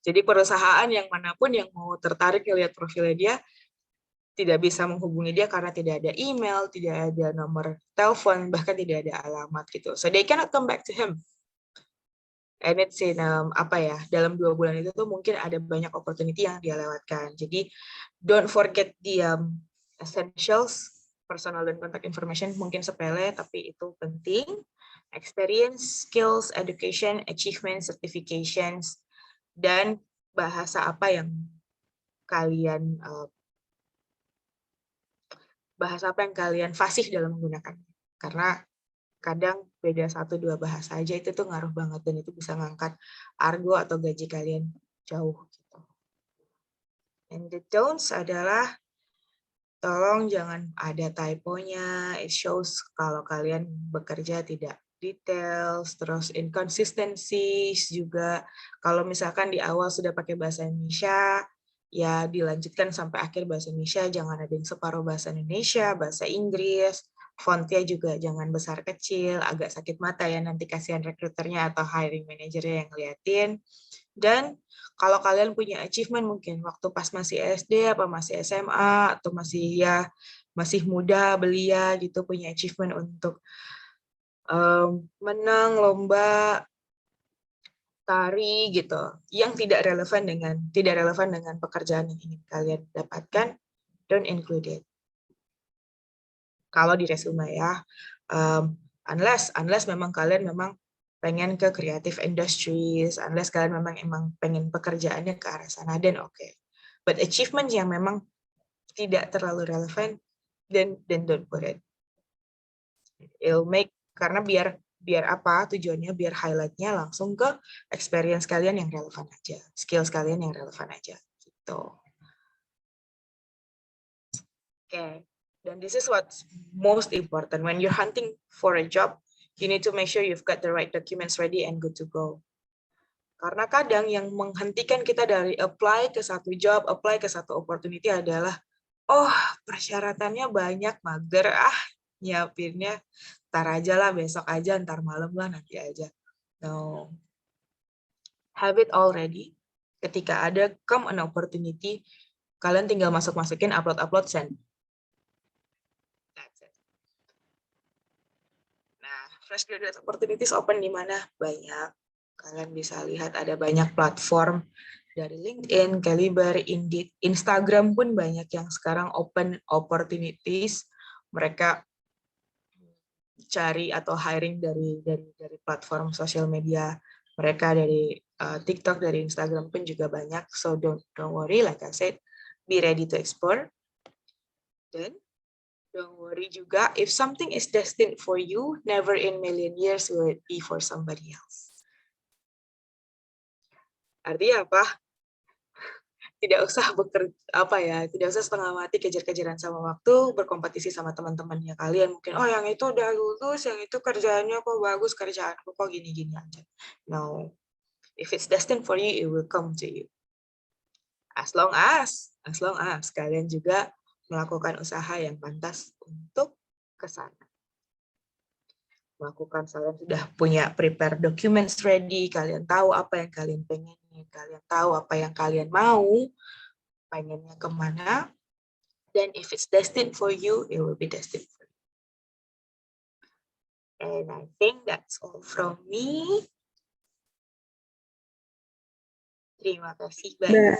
Jadi perusahaan yang manapun yang mau tertarik ngelihat profilnya dia, tidak bisa menghubungi dia karena tidak ada email, tidak ada nomor telepon, bahkan tidak ada alamat gitu. So they cannot come back to him. And it's in, dalam 2 bulan itu tuh mungkin ada banyak opportunity yang dia lewatkan. Jadi don't forget the essentials, personal dan contact information mungkin sepele, tapi itu penting. Experience, skills, education, achievement, certifications, dan bahasa apa yang kalian fasih dalam menggunakan. Karena kadang beda 1-2 bahasa aja itu tuh ngaruh banget dan itu bisa ngangkat argo atau gaji kalian jauh gitu. And the don'ts adalah tolong jangan ada typonya, it shows kalau kalian bekerja tidak details, terus inconsistencies juga. Kalau misalkan di awal sudah pakai bahasa Indonesia, ya dilanjutkan sampai akhir bahasa Indonesia, jangan ada yang separuh bahasa Indonesia, bahasa Inggris, fontnya juga jangan besar kecil, agak sakit mata ya, nanti kasihan rekruternya atau hiring manajernya yang ngeliatin. Dan kalau kalian punya achievement mungkin waktu pas masih SD apa masih SMA atau masih muda belia gitu, punya achievement untuk menang lomba tari gitu yang tidak relevan dengan pekerjaan yang ingin kalian dapatkan, don't include it kalau di resume ya, unless memang kalian pengen ke creative industries, unless kalian memang pengen pekerjaannya ke arah sana, dan oke. But achievement yang memang tidak terlalu relevan, then don't put it. It'll make, karena biar apa tujuannya, biar highlight-nya langsung ke experience kalian yang relevan aja, skills kalian yang relevan aja gitu. Okay. Dan this is what's most important when you're hunting for a job, you need to make sure you've got the right documents ready and good to go. Karena kadang yang menghentikan kita dari apply ke satu job, apply ke satu opportunity adalah, oh persyaratannya banyak, mager, nyiapinnya ntar aja lah, besok aja, ntar malam lah, nanti aja. No. Have it all ready. Ketika ada come an opportunity, kalian tinggal masukin, upload, send. That's it. Nah, fresh graduate opportunities open di mana? Banyak. Kalian bisa lihat ada banyak platform dari LinkedIn, Caliber, Indeed, Instagram pun banyak yang sekarang open opportunities. Mereka cari atau hiring dari platform sosial media mereka, dari TikTok, dari Instagram pun juga banyak. So don't worry, like I said, be ready to explore. Then don't worry juga if something is destined for you, never in million years will it be for somebody else. Artinya apa? Tidak usah tidak usah setengah mati kejar-kejaran sama waktu, berkompetisi sama teman-temannya kalian. Mungkin, oh yang itu udah lulus, yang itu kerjaannya kok bagus, kerjaanku kok gini-gini aja. No. If it's destined for you, it will come to you. As long as kalian juga melakukan usaha yang pantas untuk ke sana. Kalian sudah punya prepare documents ready, kalian tahu apa yang kalian pengen, kalian tahu apa yang kalian mau, pengennya kemana, then if it's destined for you, it will be destined for you. And I think that's all from me. Terima kasih banyak.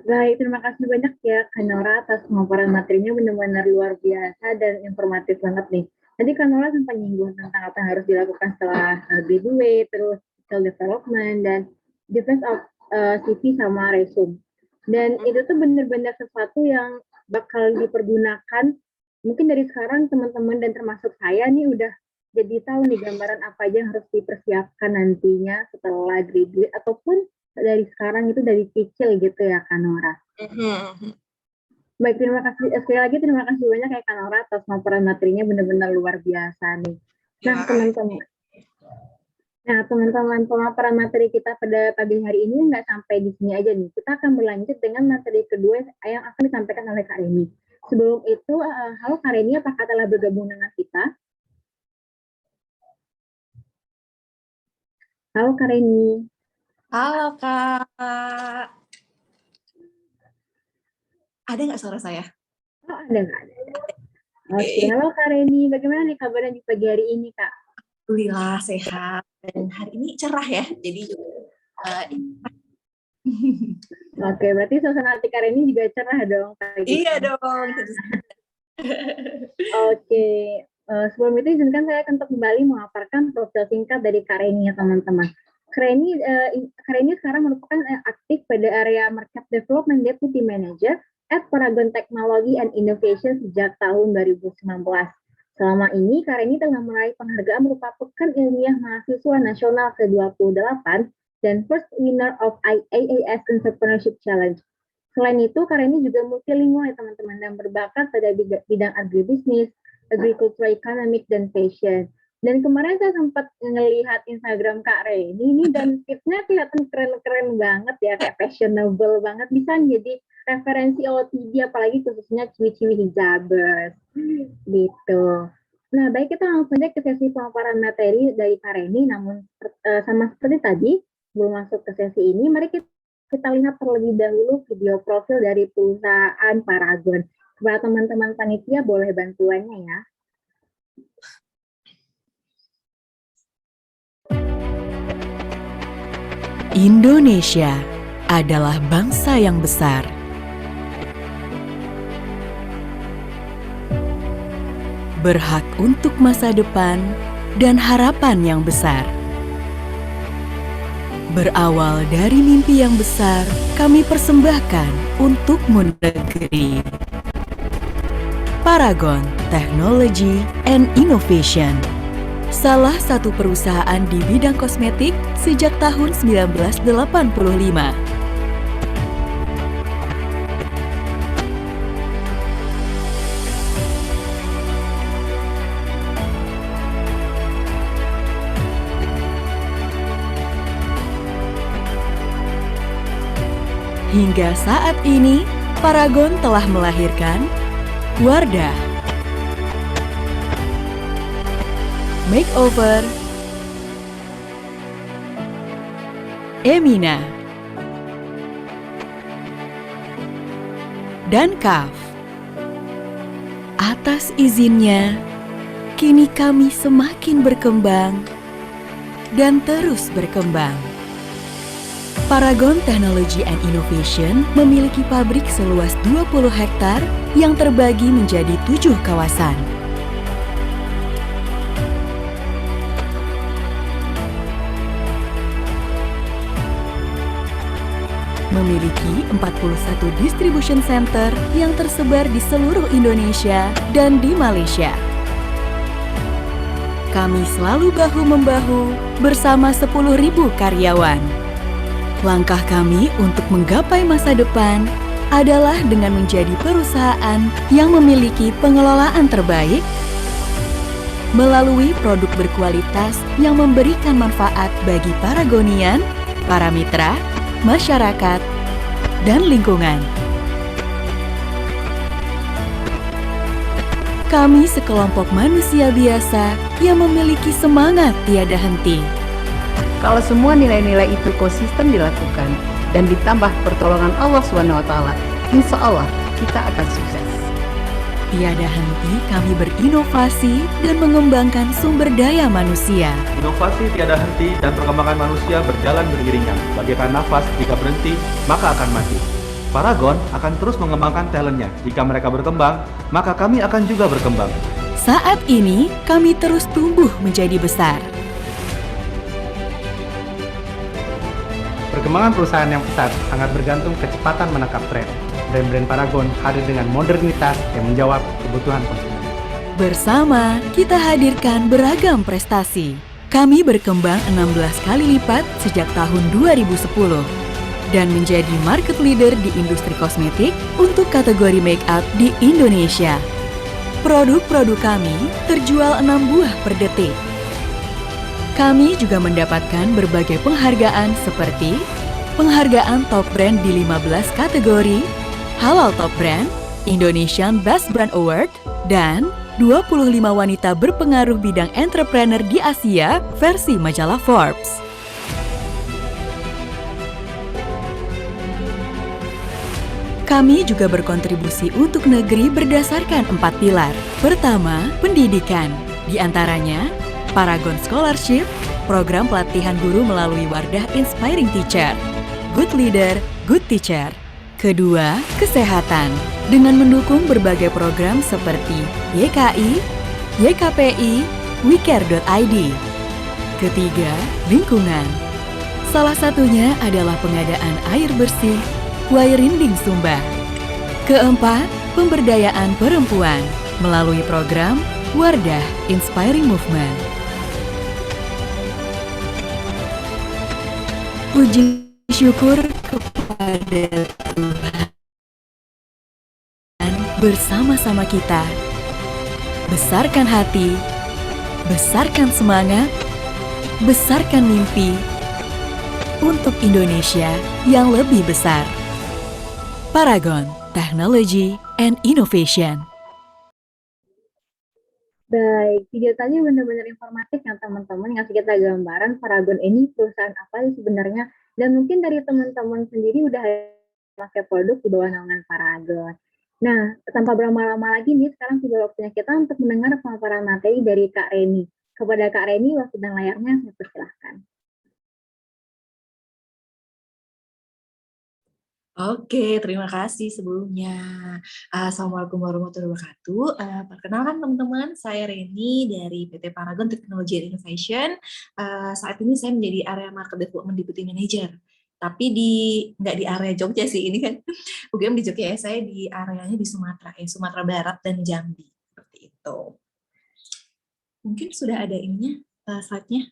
Baik, terima kasih banyak ya Kak Nora atas pemaparan materinya, benar-benar luar biasa dan informatif banget nih. Tadi Kak Nora sempat nyinggung tentang apa yang harus dilakukan setelah graduate, terus skill development, dan difference of CV sama resume. Dan itu tuh benar-benar sesuatu yang bakal dipergunakan. Mungkin dari sekarang teman-teman dan termasuk saya nih udah jadi tahu nih gambaran apa aja yang harus dipersiapkan nantinya setelah graduate, ataupun dari sekarang itu dari kecil gitu ya Kak Nora. Baik, terima kasih sekali lagi, terima kasih banyak ya Kak Nora atas pemaparan materinya, benar-benar luar biasa nih. Nah teman-teman, pemaparan materi kita pada pagi hari ini nggak sampai di sini aja nih. Kita akan berlanjut dengan materi kedua yang akan disampaikan oleh Kak Reni. Sebelum itu, halo Kak Reni, apakah telah bergabung dengan kita? Halo Kak Reni. Halo Kak. Ada nggak suara saya? Oh, ada nggak? Oke, halo Kak Reni. Bagaimana nih kabarnya di pagi hari ini, Kak? Alhamdulillah sehat. Dan hari ini cerah ya. Jadi Oke, berarti suasana hati Kak Reni juga cerah dong pagi. Iya dong. Oke, sebelum itu izinkan saya untuk kembali memaparkan profil singkat dari Kak Reni ya teman-teman. Kak Reni sekarang merupakan aktif pada area Market Development Deputy Manager at Paragon Technology and Innovation sejak tahun 2019. Selama ini, Kak Reni telah meraih penghargaan berupa Pekan Ilmiah Mahasiswa Nasional ke-28 dan First Winner of IAAS Entrepreneurship Challenge. Selain itu, Kak Reni juga multilingual ya teman-teman dan berbakat pada bidang agribisnis, agriculture economic, dan fashion. Dan kemarin saya sempat ngelihat Instagram Kak Reni ini dan tipsnya kelihatan keren-keren banget ya, kayak fashionable banget, bisa jadi referensi OOTD apalagi khususnya ciwi-ciwi hijabers gitu. Nah, baik, kita langsung saja ke sesi pemaparan materi dari Kak Reni, namun sama seperti tadi, sebelum masuk ke sesi ini, mari kita lihat terlebih dahulu video profil dari perusahaan Paragon. Kepada teman-teman panitia boleh bantuannya ya. Indonesia adalah bangsa yang besar. Berhak untuk masa depan dan harapan yang besar. Berawal dari mimpi yang besar, kami persembahkan untukmu negeri. Paragon Technology and Innovation, salah satu perusahaan di bidang kosmetik sejak tahun 1985. Hingga saat ini, Paragon telah melahirkan Wardah, Makeover, Emina, dan Kaf. Atas izinnya, kini kami semakin berkembang dan terus berkembang. Paragon Technology and Innovation memiliki pabrik seluas 20 hektar yang terbagi menjadi 7 kawasan. Memiliki 41 distribution center yang tersebar di seluruh Indonesia dan di Malaysia. Kami selalu bahu-membahu bersama 10.000 karyawan. Langkah kami untuk menggapai masa depan adalah dengan menjadi perusahaan yang memiliki pengelolaan terbaik melalui produk berkualitas yang memberikan manfaat bagi Paragonian, para mitra, masyarakat, dan lingkungan. Kami sekelompok manusia biasa yang memiliki semangat tiada henti. Kalau semua nilai-nilai itu konsisten dilakukan dan ditambah pertolongan Allah SWT, insya Allah kita akan sukses. Tiada henti kami berinovasi dan mengembangkan sumber daya manusia. Inovasi tiada henti dan perkembangan manusia berjalan beriringan. Bagaikan nafas, jika berhenti, maka akan mati. Paragon akan terus mengembangkan talentnya. Jika mereka berkembang, maka kami akan juga berkembang. Saat ini, kami terus tumbuh menjadi besar. Perkembangan perusahaan yang pesat sangat bergantung kecepatan menangkap tren. Brand-brand Paragon hadir dengan modernitas yang menjawab kebutuhan konsumen. Bersama, kita hadirkan beragam prestasi. Kami berkembang 16 kali lipat sejak tahun 2010 dan menjadi market leader di industri kosmetik untuk kategori make up di Indonesia. Produk-produk kami terjual 6 buah per detik. Kami juga mendapatkan berbagai penghargaan seperti penghargaan top brand di 15 kategori, Halal Top Brand, Indonesian Best Brand Award, dan 25 wanita berpengaruh bidang entrepreneur di Asia versi majalah Forbes. Kami juga berkontribusi untuk negeri berdasarkan 4 pilar. Pertama, pendidikan. Di antaranya, Paragon Scholarship, program pelatihan guru melalui Wardah Inspiring Teacher, Good Leader, Good Teacher. Kedua, kesehatan. Dengan mendukung berbagai program seperti YKI, YKPI, WeCare.id. Ketiga, lingkungan. Salah satunya adalah pengadaan air bersih Wairinding Sumba. Keempat, pemberdayaan perempuan melalui program Wardah Inspiring Movement. Puji syukur kepada Tuhan bersama-sama kita. Besarkan hati, besarkan semangat, besarkan mimpi untuk Indonesia yang lebih besar. Paragon Technology and Innovation. Baik, video tadi benar-benar informatif yang teman-teman ngasih kita gambaran Paragon ini perusahaan apa sih sebenarnya, dan mungkin dari teman-teman sendiri udah pakai produk di bawah naungan Paragon. Nah, tanpa berlama-lama lagi nih, sekarang sudah waktunya kita untuk mendengar pemaparan materi dari Kak Reni. Kepada Kak Reni, waktu dan layarnya saya persilahkan. Oke, terima kasih sebelumnya. Assalamualaikum warahmatullahi wabarakatuh. Perkenalkan teman-teman, saya Reni dari PT Paragon Technology and Innovation. Saat ini saya menjadi Area Market Development Deputy Manager. Tapi nggak di area Jogja sih, ini kan UGM di Jogja ya, saya di areanya di Sumatera Barat dan Jambi. Seperti itu. Mungkin sudah ada ininya, slide-nya.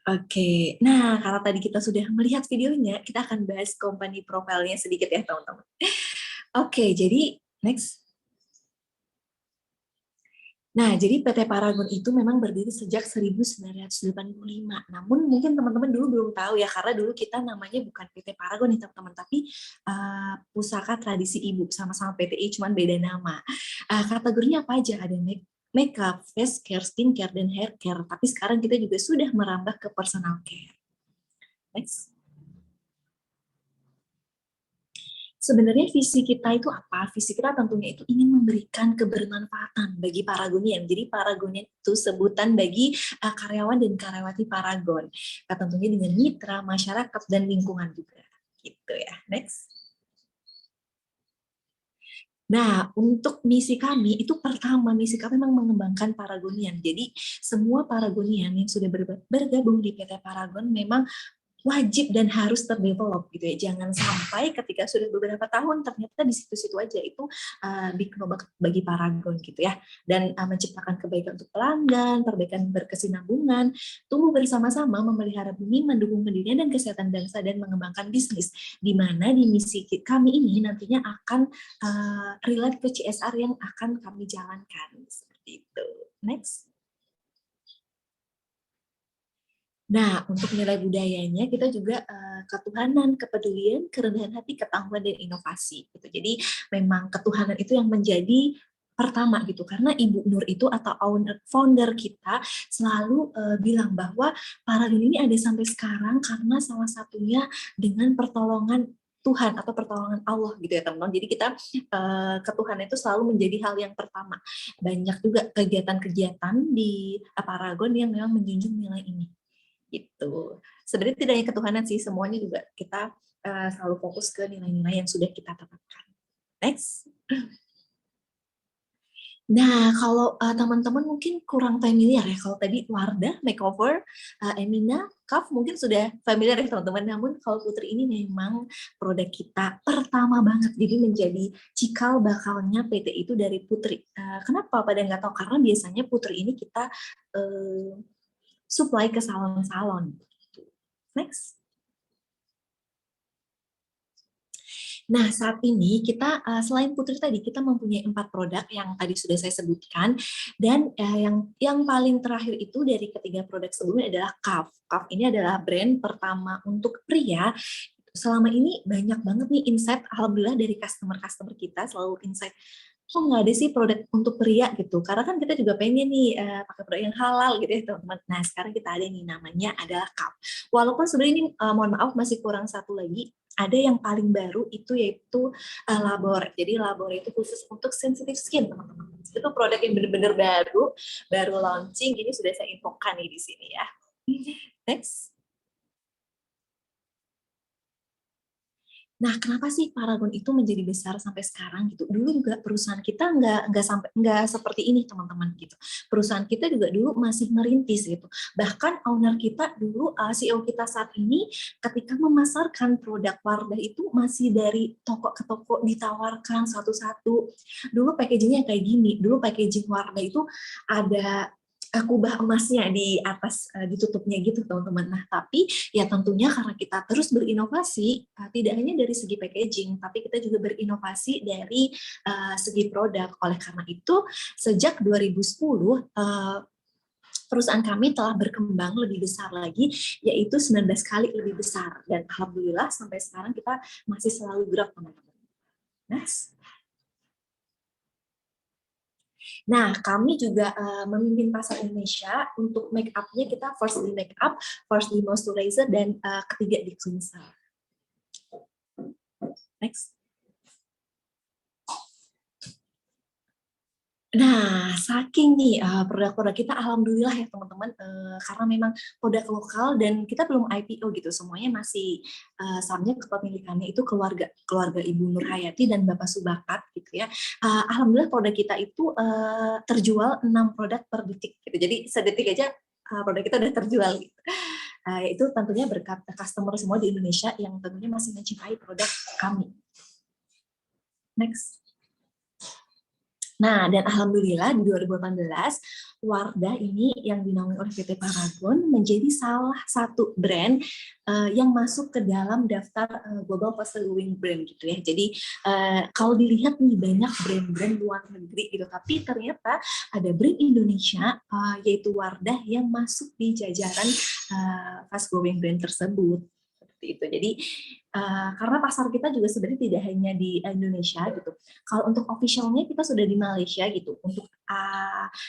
Oke, nah kalau tadi kita sudah melihat videonya, kita akan bahas company profile-nya sedikit ya teman-teman. Oke, jadi next. Nah, jadi PT Paragon itu memang berdiri sejak 1985. Namun mungkin teman-teman dulu belum tahu ya, karena dulu kita namanya bukan PT Paragon nih teman-teman, tapi Pusaka Tradisi Ibu, sama-sama PTI, cuman beda nama. Kategorinya apa aja? Ada makeup, face care, skincare, dan hair care. Tapi sekarang kita juga sudah merambah ke personal care. Next. Sebenarnya visi kita itu apa? Visi kita tentunya itu ingin memberikan kebermanfaatan bagi Paragonian. Jadi Paragonian itu sebutan bagi karyawan dan karyawati Paragon. Tentunya dengan mitra, masyarakat, dan lingkungan juga. Gitu ya. Next. Nah, untuk misi kami, itu pertama, misi kami memang mengembangkan Paragonian. Jadi, semua Paragonian yang sudah bergabung di PT Paragon memang wajib dan harus terdevelop gitu ya. Jangan sampai ketika sudah beberapa tahun ternyata di situ-situ aja itu big no bagi Paragon gitu ya. Dan menciptakan kebaikan untuk pelanggan, perbaikan berkesinambungan, tumbuh bersama-sama, memelihara bumi, mendukung pendidikan dan kesehatan bangsa, dan mengembangkan bisnis. Di mana di misi kami ini nantinya akan relate ke CSR yang akan kami jalankan. Seperti itu. Next. Nah, untuk nilai budayanya kita juga ketuhanan, kepedulian, kerendahan hati, ketahuan, dan inovasi. Gitu. Jadi memang ketuhanan itu yang menjadi pertama gitu, karena Ibu Nur itu atau founder kita selalu bilang bahwa Paragon ini ada sampai sekarang karena salah satunya dengan pertolongan Tuhan atau pertolongan Allah gitu ya teman-teman. Jadi kita ketuhanan itu selalu menjadi hal yang pertama. Banyak juga kegiatan-kegiatan di Paragon yang memang menjunjung nilai ini. Gitu. Sebenarnya tidak hanya ketuhanan sih, semuanya juga kita selalu fokus ke nilai-nilai yang sudah kita tetapkan. Next. Nah, kalau teman-teman mungkin kurang familiar ya, kalau tadi Wardah, Makeover, Emina, Kaf mungkin sudah familiar ya teman-teman, namun kalau Putri ini memang produk kita pertama banget, jadi menjadi cikal bakalnya PT itu dari Putri. Kenapa pada nggak tahu? Karena biasanya Putri ini kita supply ke salon-salon. Next. Nah, saat ini kita selain Putri tadi, kita mempunyai 4 produk yang tadi sudah saya sebutkan, dan yang paling terakhir itu dari ketiga produk sebelumnya adalah Kaf. Kaf ini adalah brand pertama untuk pria. Selama ini banyak banget nih insight, alhamdulillah dari customer-customer kita selalu insight, kok nggak ada sih produk untuk pria gitu, karena kan kita juga pengen nih pakai produk yang halal gitu ya teman-teman. Nah sekarang kita ada nih namanya adalah cup. Walaupun sebenarnya ini mohon maaf masih kurang satu lagi, ada yang paling baru itu yaitu Labor. Jadi Labor itu khusus untuk sensitive skin teman-teman. Itu produk yang benar-benar baru launching. Ini sudah saya infokan nih di sini ya. Next. Nah, kenapa sih Paragon itu menjadi besar sampai sekarang gitu? Dulu juga perusahaan kita nggak seperti ini teman-teman gitu. Perusahaan kita juga dulu masih merintis gitu. Bahkan owner kita dulu, CEO kita saat ini, ketika memasarkan produk Wardah itu masih dari toko ke toko ditawarkan satu-satu. Dulu packagingnya kayak gini. Dulu packaging Wardah itu ada kubah emasnya di atas ditutupnya gitu teman-teman. Nah tapi ya tentunya karena kita terus berinovasi tidak hanya dari segi packaging tapi kita juga berinovasi dari segi produk. Oleh karena itu sejak 2010 perusahaan kami telah berkembang lebih besar lagi, yaitu 19 kali lebih besar, dan alhamdulillah sampai sekarang kita masih selalu gerak teman-teman. Next. Nah, kami juga memimpin pasar Indonesia. Untuk make up-nya kita first di make up, first di moisturizer, dan ketiga di cleanser. Next. Nah, saking nih produk-produk kita, alhamdulillah ya teman-teman, karena memang produk lokal dan kita belum IPO gitu, semuanya masih sahamnya kepemilikannya itu keluarga Ibu Nur Hayati dan Bapak Subakat gitu ya. Alhamdulillah produk kita itu terjual 6 produk per detik gitu. Jadi sedetik aja produk kita udah terjual gitu. Itu tentunya berkat customer semua di Indonesia yang tentunya masih mencintai produk kami. Next. Nah, dan alhamdulillah di 2018 Wardah ini yang dinaungi oleh PT Paragon menjadi salah satu brand yang masuk ke dalam daftar Global Fast Growing Brand gitu ya. Jadi kalau dilihat nih banyak brand-brand luar negeri gitu, tapi ternyata ada brand Indonesia yaitu Wardah yang masuk di jajaran Fast Growing Brand tersebut. Seperti itu. Jadi karena pasar kita juga sebenarnya tidak hanya di Indonesia gitu. Kalau untuk officialnya kita sudah di Malaysia gitu. Untuk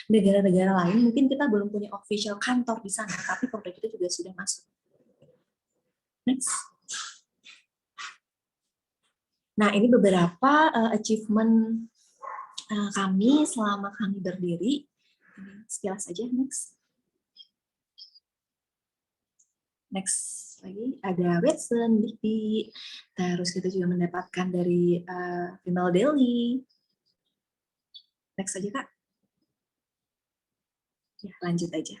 negara-negara lain mungkin kita belum punya official kantor di sana, tapi produk kita juga sudah masuk. Next. Nah ini beberapa achievement kami selama kami berdiri. Ini sekilas saja. Next lagi ada Redson, Lipi, terus kita juga mendapatkan dari Female Daily. Next aja Kak. Ya lanjut aja.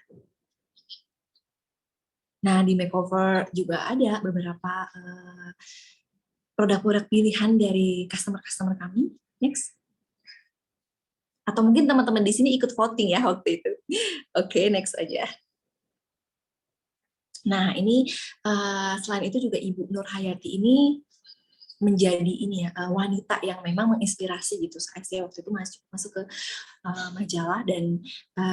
Nah di Makeover juga ada beberapa produk-produk pilihan dari customer-customer kami. Next. Atau mungkin teman-teman di sini ikut voting ya waktu itu. Oke, next aja. Nah, ini selain itu juga Ibu Nur Hayati ini menjadi ini ya wanita yang memang menginspirasi gitu. Saya waktu itu masuk ke majalah dan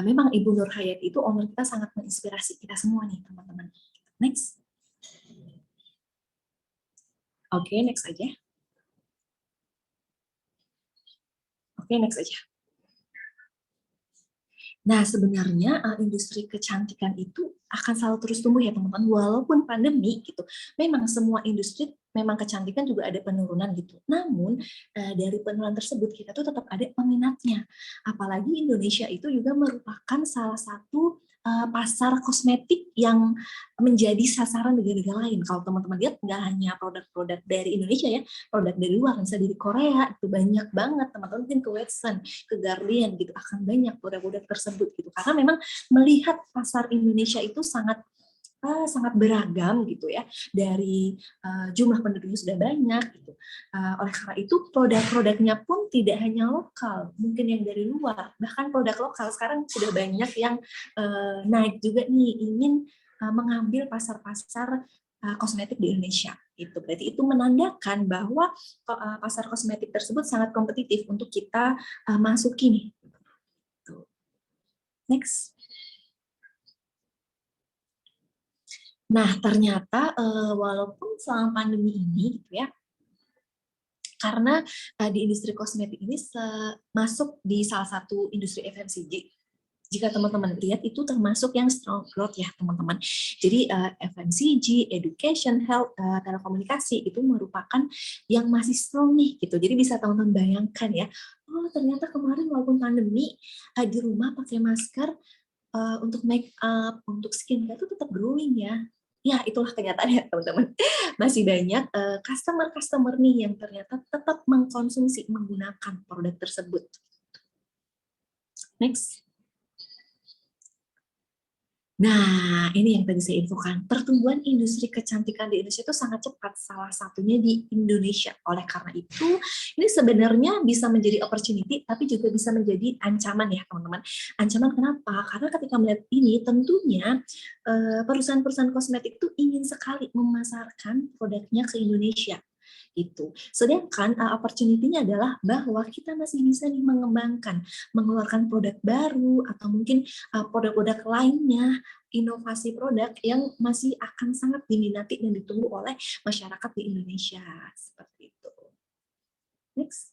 memang Ibu Nur Hayati itu owner kita sangat menginspirasi kita semua nih teman-teman. Next. Oke, next aja. Oke, next aja. Nah, sebenarnya industri kecantikan itu akan selalu terus tumbuh ya teman-teman, walaupun pandemi gitu. Memang semua industri, memang kecantikan juga ada penurunan gitu. Namun dari penurunan tersebut kita tuh tetap ada peminatnya. Apalagi Indonesia itu juga merupakan salah satu pasar kosmetik yang menjadi sasaran negara-negara lain. Kalau teman-teman lihat nggak hanya produk-produk dari Indonesia ya, produk dari luar, misalnya dari Korea itu banyak banget teman-teman, mungkin ke Watson, ke Guardian gitu akan banyak produk-produk tersebut gitu. Karena memang melihat pasar Indonesia itu sangat beragam gitu ya, dari jumlah penduduknya sudah banyak gitu. Oleh karena itu produk-produknya pun tidak hanya lokal, mungkin yang dari luar, bahkan produk lokal sekarang sudah banyak yang naik juga nih, ingin mengambil pasar-pasar kosmetik di Indonesia. Itu berarti itu menandakan bahwa pasar kosmetik tersebut sangat kompetitif untuk kita masuki nih. Next. Nah, ternyata walaupun selama pandemi ini gitu ya, Karena di industri kosmetik ini masuk di salah satu industri FMCG. Jika teman-teman lihat itu termasuk yang strong growth ya teman-teman. Jadi FMCG, education, health, telekomunikasi itu merupakan yang masih strong nih gitu. Jadi bisa teman-teman bayangkan ya, oh ternyata kemarin walaupun pandemi di rumah pakai masker untuk make up, untuk skincare itu tetap growing ya. Ya itulah kenyataannya teman-teman. Masih banyak customer-customer nih yang ternyata tetap mengkonsumsi, menggunakan produk tersebut. Next. Nah, ini yang tadi saya infokan. Pertumbuhan industri kecantikan di Indonesia itu sangat cepat, salah satunya di Indonesia. Oleh karena itu, ini sebenarnya bisa menjadi opportunity, tapi juga bisa menjadi ancaman ya, teman-teman. Ancaman kenapa? Karena ketika melihat ini, tentunya perusahaan-perusahaan kosmetik itu ingin sekali memasarkan produknya ke Indonesia. Itu. Sedangkan opportunity-nya adalah bahwa kita masih bisa nih mengembangkan, mengeluarkan produk baru atau mungkin produk-produk lainnya, inovasi produk yang masih akan sangat diminati dan ditunggu oleh masyarakat di Indonesia. Seperti itu. Next.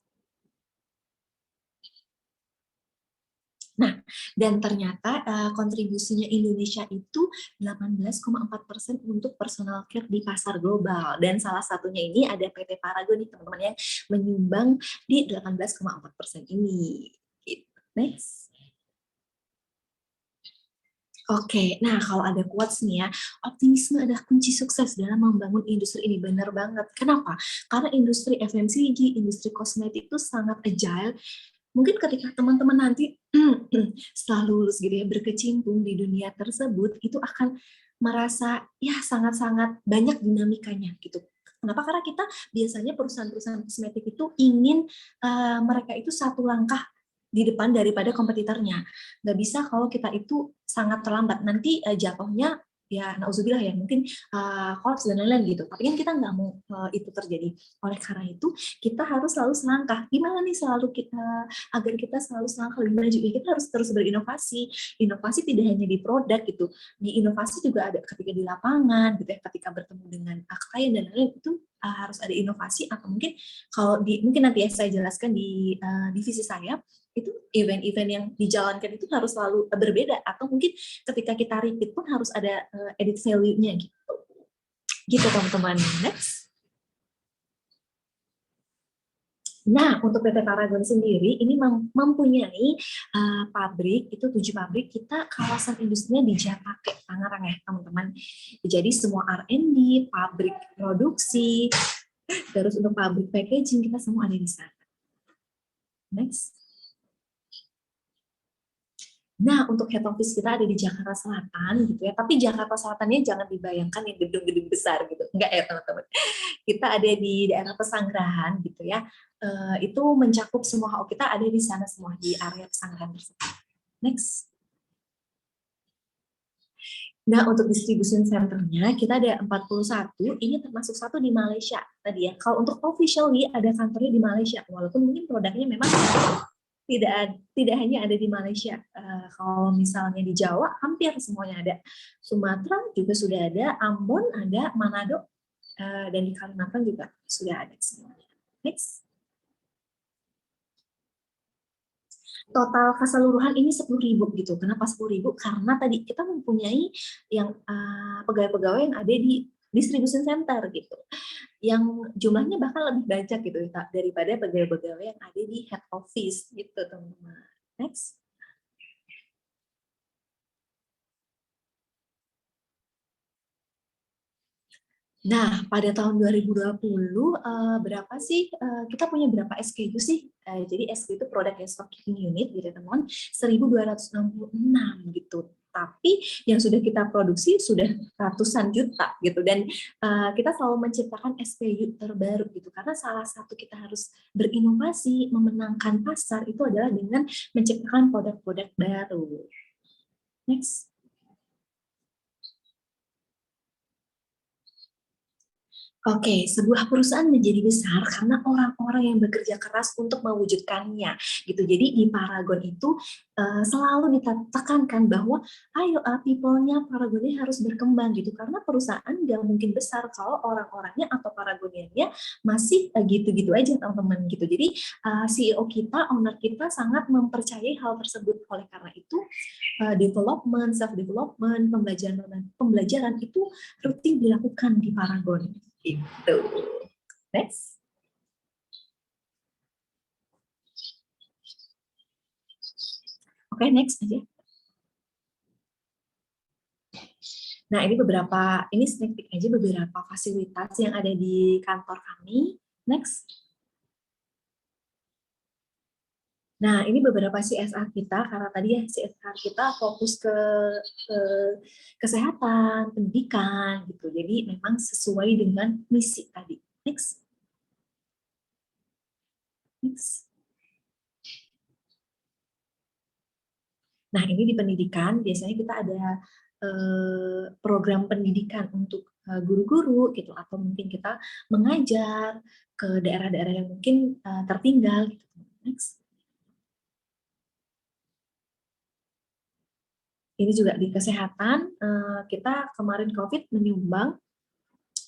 Nah, dan ternyata kontribusinya Indonesia itu 18,4% untuk personal care di pasar global. Dan salah satunya ini ada PT Paragon nih teman-teman yang menyumbang di 18,4% ini. Next. Oke, nah kalau ada quotes nih ya, optimisme adalah kunci sukses dalam membangun industri ini. Benar banget. Kenapa? Karena industri FMCG, industri kosmetik itu sangat agile. Mungkin ketika teman-teman nanti setelah lulus gitu ya, berkecimpung di dunia tersebut, itu akan merasa ya sangat-sangat banyak dinamikanya gitu. Kenapa? Karena kita biasanya perusahaan-perusahaan kosmetik itu ingin mereka itu satu langkah di depan daripada kompetitornya. Nggak bisa kalau kita itu sangat terlambat. Nanti jatuhnya ya nauzubillah ya, mungkin kolaps dan lain-lain gitu. Tapi kan kita nggak mau itu terjadi. Oleh karena itu, kita harus selalu selangkah. Gimana nih selalu agar kita selalu selangkah lebih maju? Ya, kita harus terus berinovasi. Inovasi tidak hanya di produk gitu. Di inovasi juga ada ketika di lapangan gitu ya, ketika bertemu dengan klien dan lain-lain itu harus ada inovasi. Atau mungkin kalau mungkin nanti ya saya jelaskan di divisi saya, itu event-event yang dijalankan itu harus selalu berbeda, atau mungkin ketika kita repeat pun harus ada edit value-nya gitu. Gitu teman-teman. Next. Nah, untuk PT Paragon sendiri ini mempunyai pabrik, itu 7 pabrik. Kita kawasan industrinya di Japake, Tangerang ya teman-teman. Jadi semua R&D, pabrik produksi, terus untuk pabrik packaging kita semua ada di sana. Next. Nah, untuk head office kita ada di Jakarta Selatan gitu ya. Tapi Jakarta Selatannya jangan dibayangkan yang gedung-gedung besar gitu. Enggak ya, teman-teman. Kita ada di daerah Pesanggerahan gitu ya. Itu mencakup semua HO kita ada di sana semua di area Pesanggerahan tersebut. Next. Nah, untuk distribution center-nya kita ada 41, ini termasuk 1 di Malaysia tadi ya. Kalau untuk officially ada kantornya di Malaysia, walaupun mungkin produknya memang tidak hanya ada di Malaysia. Kalau misalnya di Jawa hampir semuanya ada. Sumatera juga sudah ada, Ambon ada, Manado, dan di Kalimantan juga sudah ada semuanya. Next. Total keseluruhan ini 10.000 gitu. Kenapa 10.000? Karena tadi kita mempunyai yang pegawai-pegawai yang ada di distribution center gitu, yang jumlahnya bahkan lebih banyak gitu daripada pegawai-pegawai yang ada di head office gitu teman-teman. Next. Nah, pada tahun 2020 berapa sih kita punya berapa SKU sih? Jadi SKU itu product stocking unit gitu teman-teman, 1.266 gitu. Tapi yang sudah kita produksi sudah ratusan juta gitu, dan kita selalu menciptakan SKU terbaru gitu, karena salah satu kita harus berinovasi, memenangkan pasar itu adalah dengan menciptakan produk-produk baru. Next. Oke, sebuah perusahaan menjadi besar karena orang-orang yang bekerja keras untuk mewujudkannya, gitu. Jadi di Paragon itu selalu ditekankan bahwa ayo people-nya Paragon-nya harus berkembang gitu, karena perusahaan nggak mungkin besar kalau orang-orangnya atau Paragoniannya masih gitu-gitu aja teman-teman gitu. Jadi CEO kita, owner kita sangat mempercayai hal tersebut. Oleh karena itu development, self-development, pembelajaran itu rutin dilakukan di Paragon. Gitu. Next. Oke, next aja. Nah, ini sneak peek aja beberapa fasilitas yang ada di kantor kami. Next. Nah, ini beberapa CSR kita, karena tadi ya CSR kita fokus ke kesehatan, pendidikan, gitu. Jadi memang sesuai dengan misi tadi. Next. Next. Nah, ini di pendidikan, biasanya kita ada program pendidikan untuk guru-guru, gitu, atau mungkin kita mengajar ke daerah-daerah yang mungkin tertinggal, gitu. Next. Ini juga di kesehatan, kita kemarin COVID menyumbang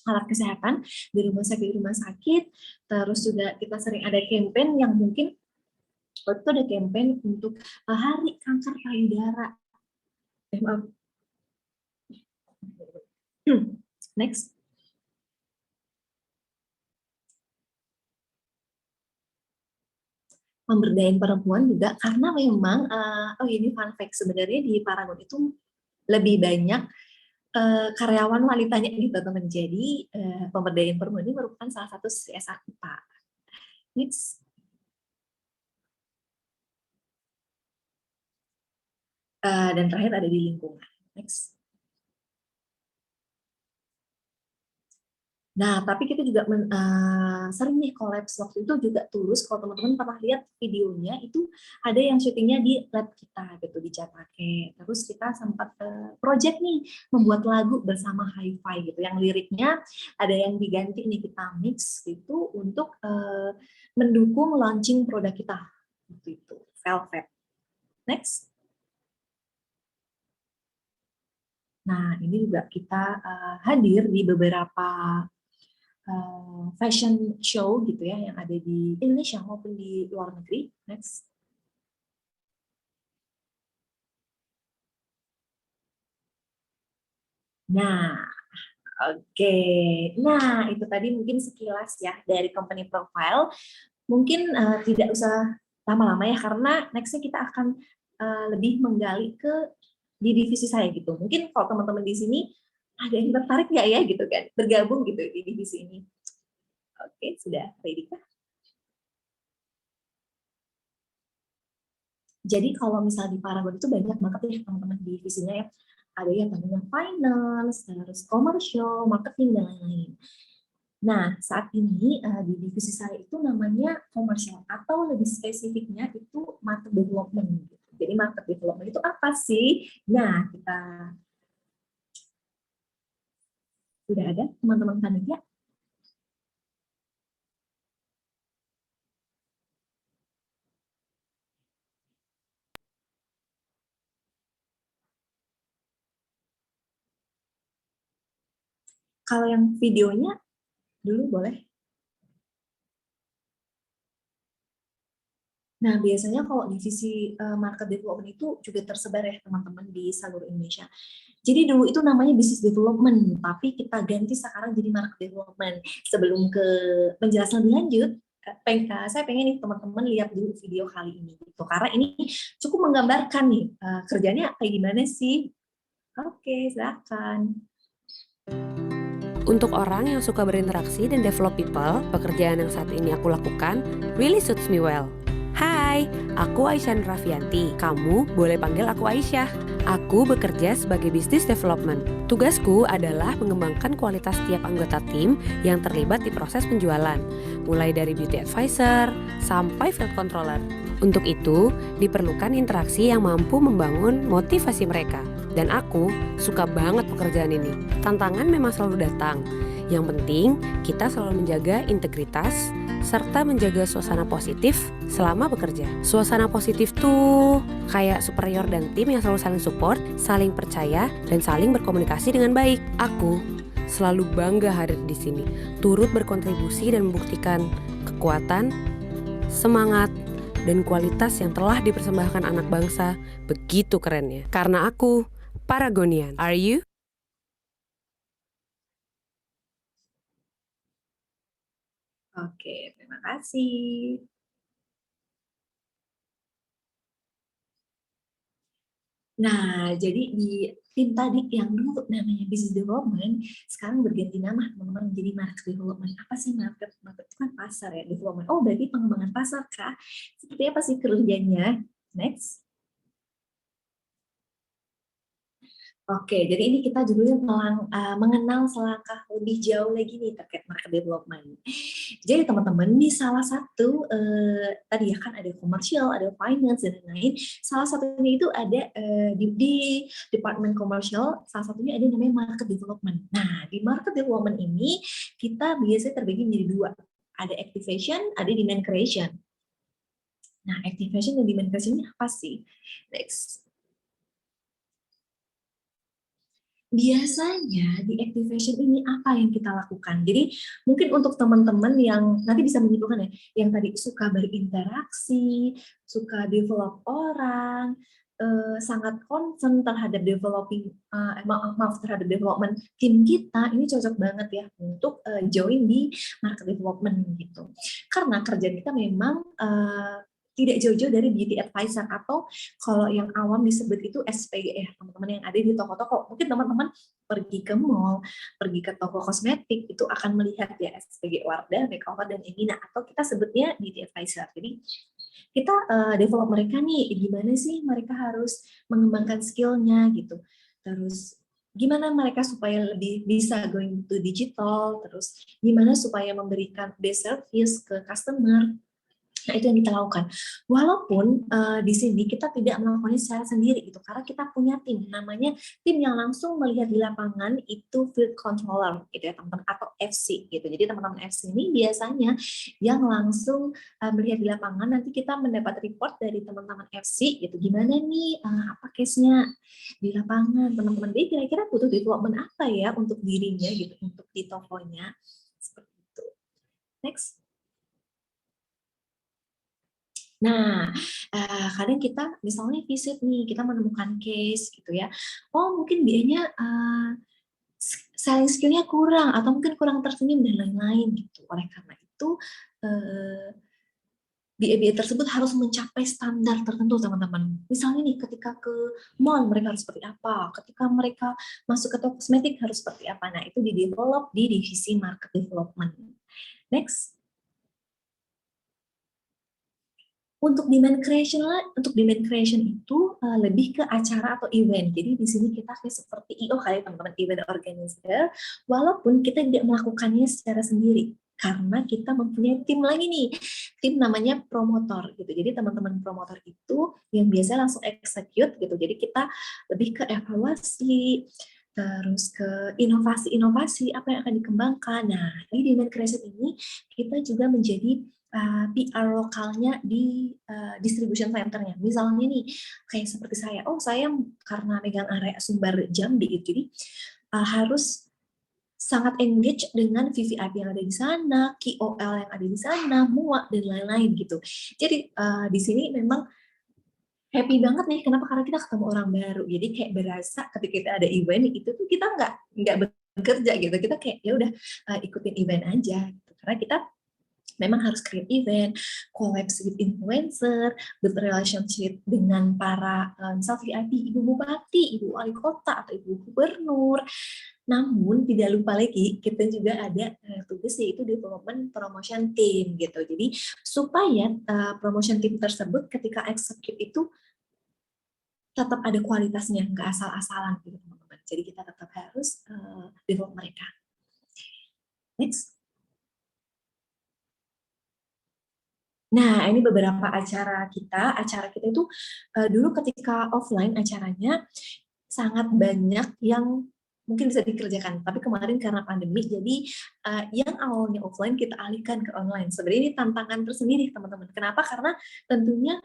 alat kesehatan di rumah sakit, terus juga kita sering ada campaign yang mungkin waktu itu ada campaign untuk Hari Kanker Payudara. Maaf. Next. Pemberdayaan perempuan juga karena memang ini fun fact, sebenarnya di Paragon itu lebih banyak karyawan wanitanya nih teman-teman. Jadi pemberdayaan perempuan ini merupakan salah satu CSR kita. Next. Dan terakhir ada di lingkungan. Next. Nah, tapi kita juga sering nih kolaps. Waktu itu juga Tulus, kalau teman-teman pernah lihat videonya, itu ada yang syutingnya di lab kita, gitu, di Japake. Terus kita sempat project nih, membuat lagu bersama Hi-Fi, gitu. Yang liriknya ada yang diganti nih, kita mix, gitu, untuk mendukung launching produk kita. Gitu, Velvet. Next. Nah, ini juga kita hadir di beberapa fashion show gitu ya, yang ada di Indonesia maupun di luar negeri. Next. Nah, oke. Nah, itu tadi mungkin sekilas ya dari company profile. Mungkin tidak usah lama-lama ya, karena nextnya kita akan lebih menggali ke di divisi saya gitu. Mungkin kalau teman-teman di sini ada yang tertarik nggak ya gitu kan, bergabung gitu di divisi ini. Oke, sudah ready kah? Jadi kalau misalnya di Paragon itu banyak banget ya teman-teman di divisinya ya. Ada yang namanya finance, terus commercial, marketing, dan lain-lain. Nah, saat ini di divisi saya itu namanya commercial, atau lebih spesifiknya itu market development. Jadi market development itu apa sih? Nah, kita sudah ada teman-teman panitia. Kalau yang videonya dulu boleh. Nah, biasanya kalau divisi market development itu juga tersebar ya teman-teman di seluruh Indonesia. Jadi dulu itu namanya business development, tapi kita ganti sekarang jadi market development. Sebelum ke penjelasan lebih lanjut, saya pengen nih teman-teman lihat dulu video kali ini, gitu. Karena ini cukup menggambarkan nih kerjanya kayak gimana sih. Oke, silakan. Untuk orang yang suka berinteraksi dan develop people, pekerjaan yang saat ini aku lakukan really suits me well. Hai, aku Aisyah Rafianti. Kamu boleh panggil aku Aisyah. Aku bekerja sebagai business development. Tugasku adalah mengembangkan kualitas setiap anggota tim yang terlibat di proses penjualan, mulai dari beauty advisor sampai field controller. Untuk itu, diperlukan interaksi yang mampu membangun motivasi mereka. Dan aku suka banget pekerjaan ini. Tantangan memang selalu datang. Yang penting, kita selalu menjaga integritas serta menjaga suasana positif selama bekerja. Suasana positif tuh kayak superior dan tim yang selalu saling support, saling percaya, dan saling berkomunikasi dengan baik. Aku selalu bangga hadir di sini, turut berkontribusi dan membuktikan kekuatan, semangat, dan kualitas yang telah dipersembahkan anak bangsa begitu kerennya. Karena aku Paragonian. Are you? Oke, terima kasih. Nah, jadi di tim tadi yang dulu namanya business development, sekarang berganti nama teman-teman menjadi market development. Apa sih market? Market itu kan pasar ya, development. Oh, berarti pengembangan pasar kah? Seperti apa sih kerjanya? Next. Oke, jadi ini kita juga mengenal selangkah lebih jauh lagi nih terkait market development. Jadi teman-teman, di salah satu tadi ya kan ada komersial, ada finance dan lain-lain. Salah satunya itu ada di departemen komersial, salah satunya ada namanya market development. Nah, di market development ini kita biasanya terbagi menjadi dua. Ada activation, ada demand creation. Nah, activation dan demand creation ini apa sih? Next. Biasanya di activation ini apa yang kita lakukan? Jadi mungkin untuk teman-teman yang nanti bisa menyimpulkan ya, yang tadi suka berinteraksi, suka develop orang, sangat concern terhadap terhadap development tim kita, ini cocok banget ya untuk join di market development gitu. Karena kerja kita memang tidak jauh-jauh dari beauty advisor atau kalau yang awam disebut itu SPG, teman-teman yang ada di toko-toko. Mungkin teman-teman pergi ke mall, pergi ke toko kosmetik, itu akan melihat ya SPG Wardah, Makeover, dan Emina, atau kita sebutnya beauty advisor. Jadi kita develop mereka nih, gimana sih mereka harus mengembangkan skill-nya gitu. Terus gimana mereka supaya lebih bisa going to digital, terus gimana supaya memberikan best service ke customer. Nah, itu yang kita lakukan. Walaupun di sini kita tidak melakukannya secara sendiri gitu, karena kita punya tim, namanya tim yang langsung melihat di lapangan itu field controller gitu ya teman-teman, atau FC gitu. Jadi teman-teman FC ini biasanya yang langsung melihat di lapangan. Nanti kita mendapat report dari teman-teman FC gitu, gimana nih apa case-nya di lapangan teman-teman. Jadi kira-kira butuh development apa ya untuk dirinya gitu, untuk di tokonya seperti itu. Next. Nah, kadang kita misalnya visit nih, kita menemukan case gitu ya. Oh, mungkin biayanya selling skill-nya kurang, atau mungkin kurang tersenyum dan lain-lain gitu. Oleh karena itu, biaya tersebut harus mencapai standar tertentu, teman-teman. Misalnya nih, ketika ke mall mereka harus seperti apa, ketika mereka masuk ke toko kosmetik harus seperti apa. Nah, itu di-develop di divisi market development. Next. Untuk demand creation itu lebih ke acara atau event. Jadi di sini kita seperti IO kayak teman-teman, event organizer, walaupun kita tidak melakukannya secara sendiri karena kita mempunyai tim lagi nih, tim namanya promotor gitu. Jadi teman-teman promotor itu yang biasa langsung execute gitu. Jadi kita lebih ke evaluasi, terus ke inovasi-inovasi apa yang akan dikembangkan. Nah, di demand creation ini kita juga menjadi PR lokalnya di distribution center-nya. Misalnya nih, kayak seperti saya, saya karena megang area Sumbar Jambi, jadi harus sangat engage dengan VVIP yang ada di sana, KOL yang ada di sana, MUA, dan lain-lain gitu. Jadi di sini memang happy banget nih, kenapa? Karena kita ketemu orang baru. Jadi kayak berasa ketika kita ada event, itu tuh kita nggak bekerja gitu, kita kayak ya udah ikutin event aja, gitu. Karena kita memang harus create event, collab with influencer, build relationship dengan para misal VIP, ibu bupati, ibu wali kota, atau ibu gubernur. Namun tidak lupa lagi kita juga ada tugas yaitu development promotion team gitu. Jadi supaya promotion team tersebut ketika execute itu tetap ada kualitasnya, nggak asal-asalan gitu teman-teman. Jadi kita tetap harus develop mereka. Next. Nah, ini beberapa acara kita. Acara kita itu dulu ketika offline acaranya sangat banyak yang mungkin bisa dikerjakan. Tapi kemarin karena pandemi, jadi yang awalnya offline kita alihkan ke online. Sebenarnya ini tantangan tersendiri, teman-teman. Kenapa? Karena tentunya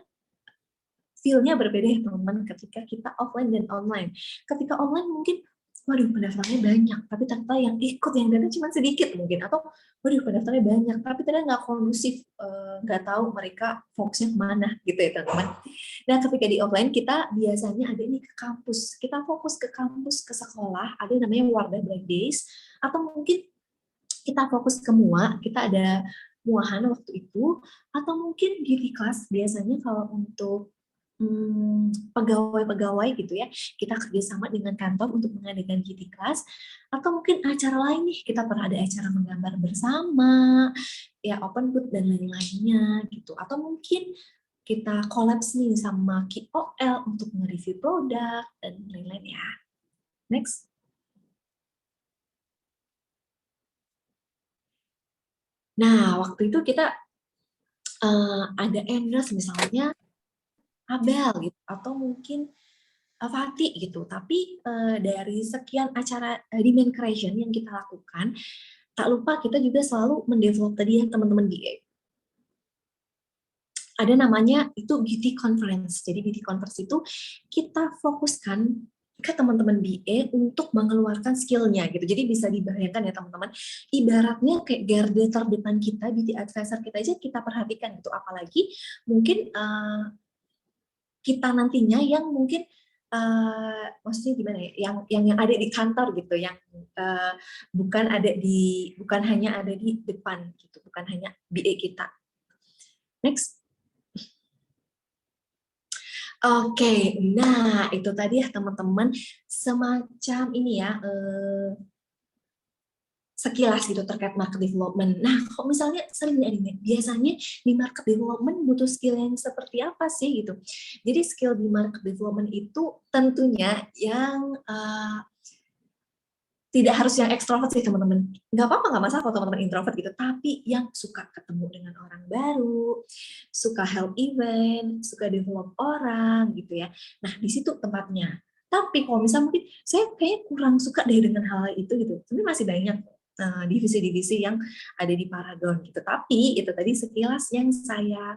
feel-nya berbeda ya, teman-teman, ketika kita offline dan online. Ketika online mungkin, waduh, pendaftarnya banyak, tapi ternyata yang ikut, yang datang cuma sedikit mungkin. Atau, waduh, pendaftarnya banyak, tapi ternyata nggak kondusif, nggak tahu mereka fokusnya kemana, gitu ya, teman-teman. Nah, ketika di offline, kita biasanya ada ini ke kampus. Kita fokus ke kampus, ke sekolah, ada yang namanya Wardah Black Days, atau mungkin kita fokus ke MUA, kita ada muahan waktu itu, atau mungkin beauty class, biasanya kalau untuk pegawai-pegawai gitu ya, kita kerjasama dengan kantor untuk mengadakan beauty class, atau mungkin acara lain nih, kita pernah ada acara menggambar bersama, ya open booth dan lain-lainnya gitu, atau mungkin kita collabs nih sama KOL untuk nge-review produk dan lain-lain ya. Next. Nah, waktu itu kita ada endorse misalnya Abel gitu, atau mungkin Fatih gitu. Tapi dari sekian acara demand creation yang kita lakukan, tak lupa kita juga selalu mendevelop tadi ya teman-teman BA. Ada namanya itu beauty conference. Jadi beauty conference itu kita fokuskan ke teman-teman BA untuk mengeluarkan skill-nya gitu. Jadi bisa dibayangkan ya teman-teman, ibaratnya kayak garda terdepan kita, beauty advisor kita aja kita perhatikan gitu. Apalagi mungkin kita nantinya yang mungkin maksudnya gimana ya, yang ada di kantor gitu, yang bukan hanya ada di depan gitu, bukan hanya BA kita. Next. Oke, nah itu tadi ya teman-teman, semacam ini ya, sekilas gitu terkait market development. Nah, kok misalnya sering biasanya di market development butuh skill yang seperti apa sih gitu. Jadi skill di market development itu tentunya yang tidak harus yang ekstrovert sih teman-teman. Nggak apa-apa, nggak masalah kalau teman-teman introvert gitu, tapi yang suka ketemu dengan orang baru, suka help event, suka develop orang gitu ya. Nah, di situ tempatnya. Tapi kalau misalnya mungkin saya kayak kurang suka deh dengan hal itu gitu. Sebenarnya masih banyak divisi-divisi yang ada di Paragon gitu. Tapi itu tadi sekilas yang saya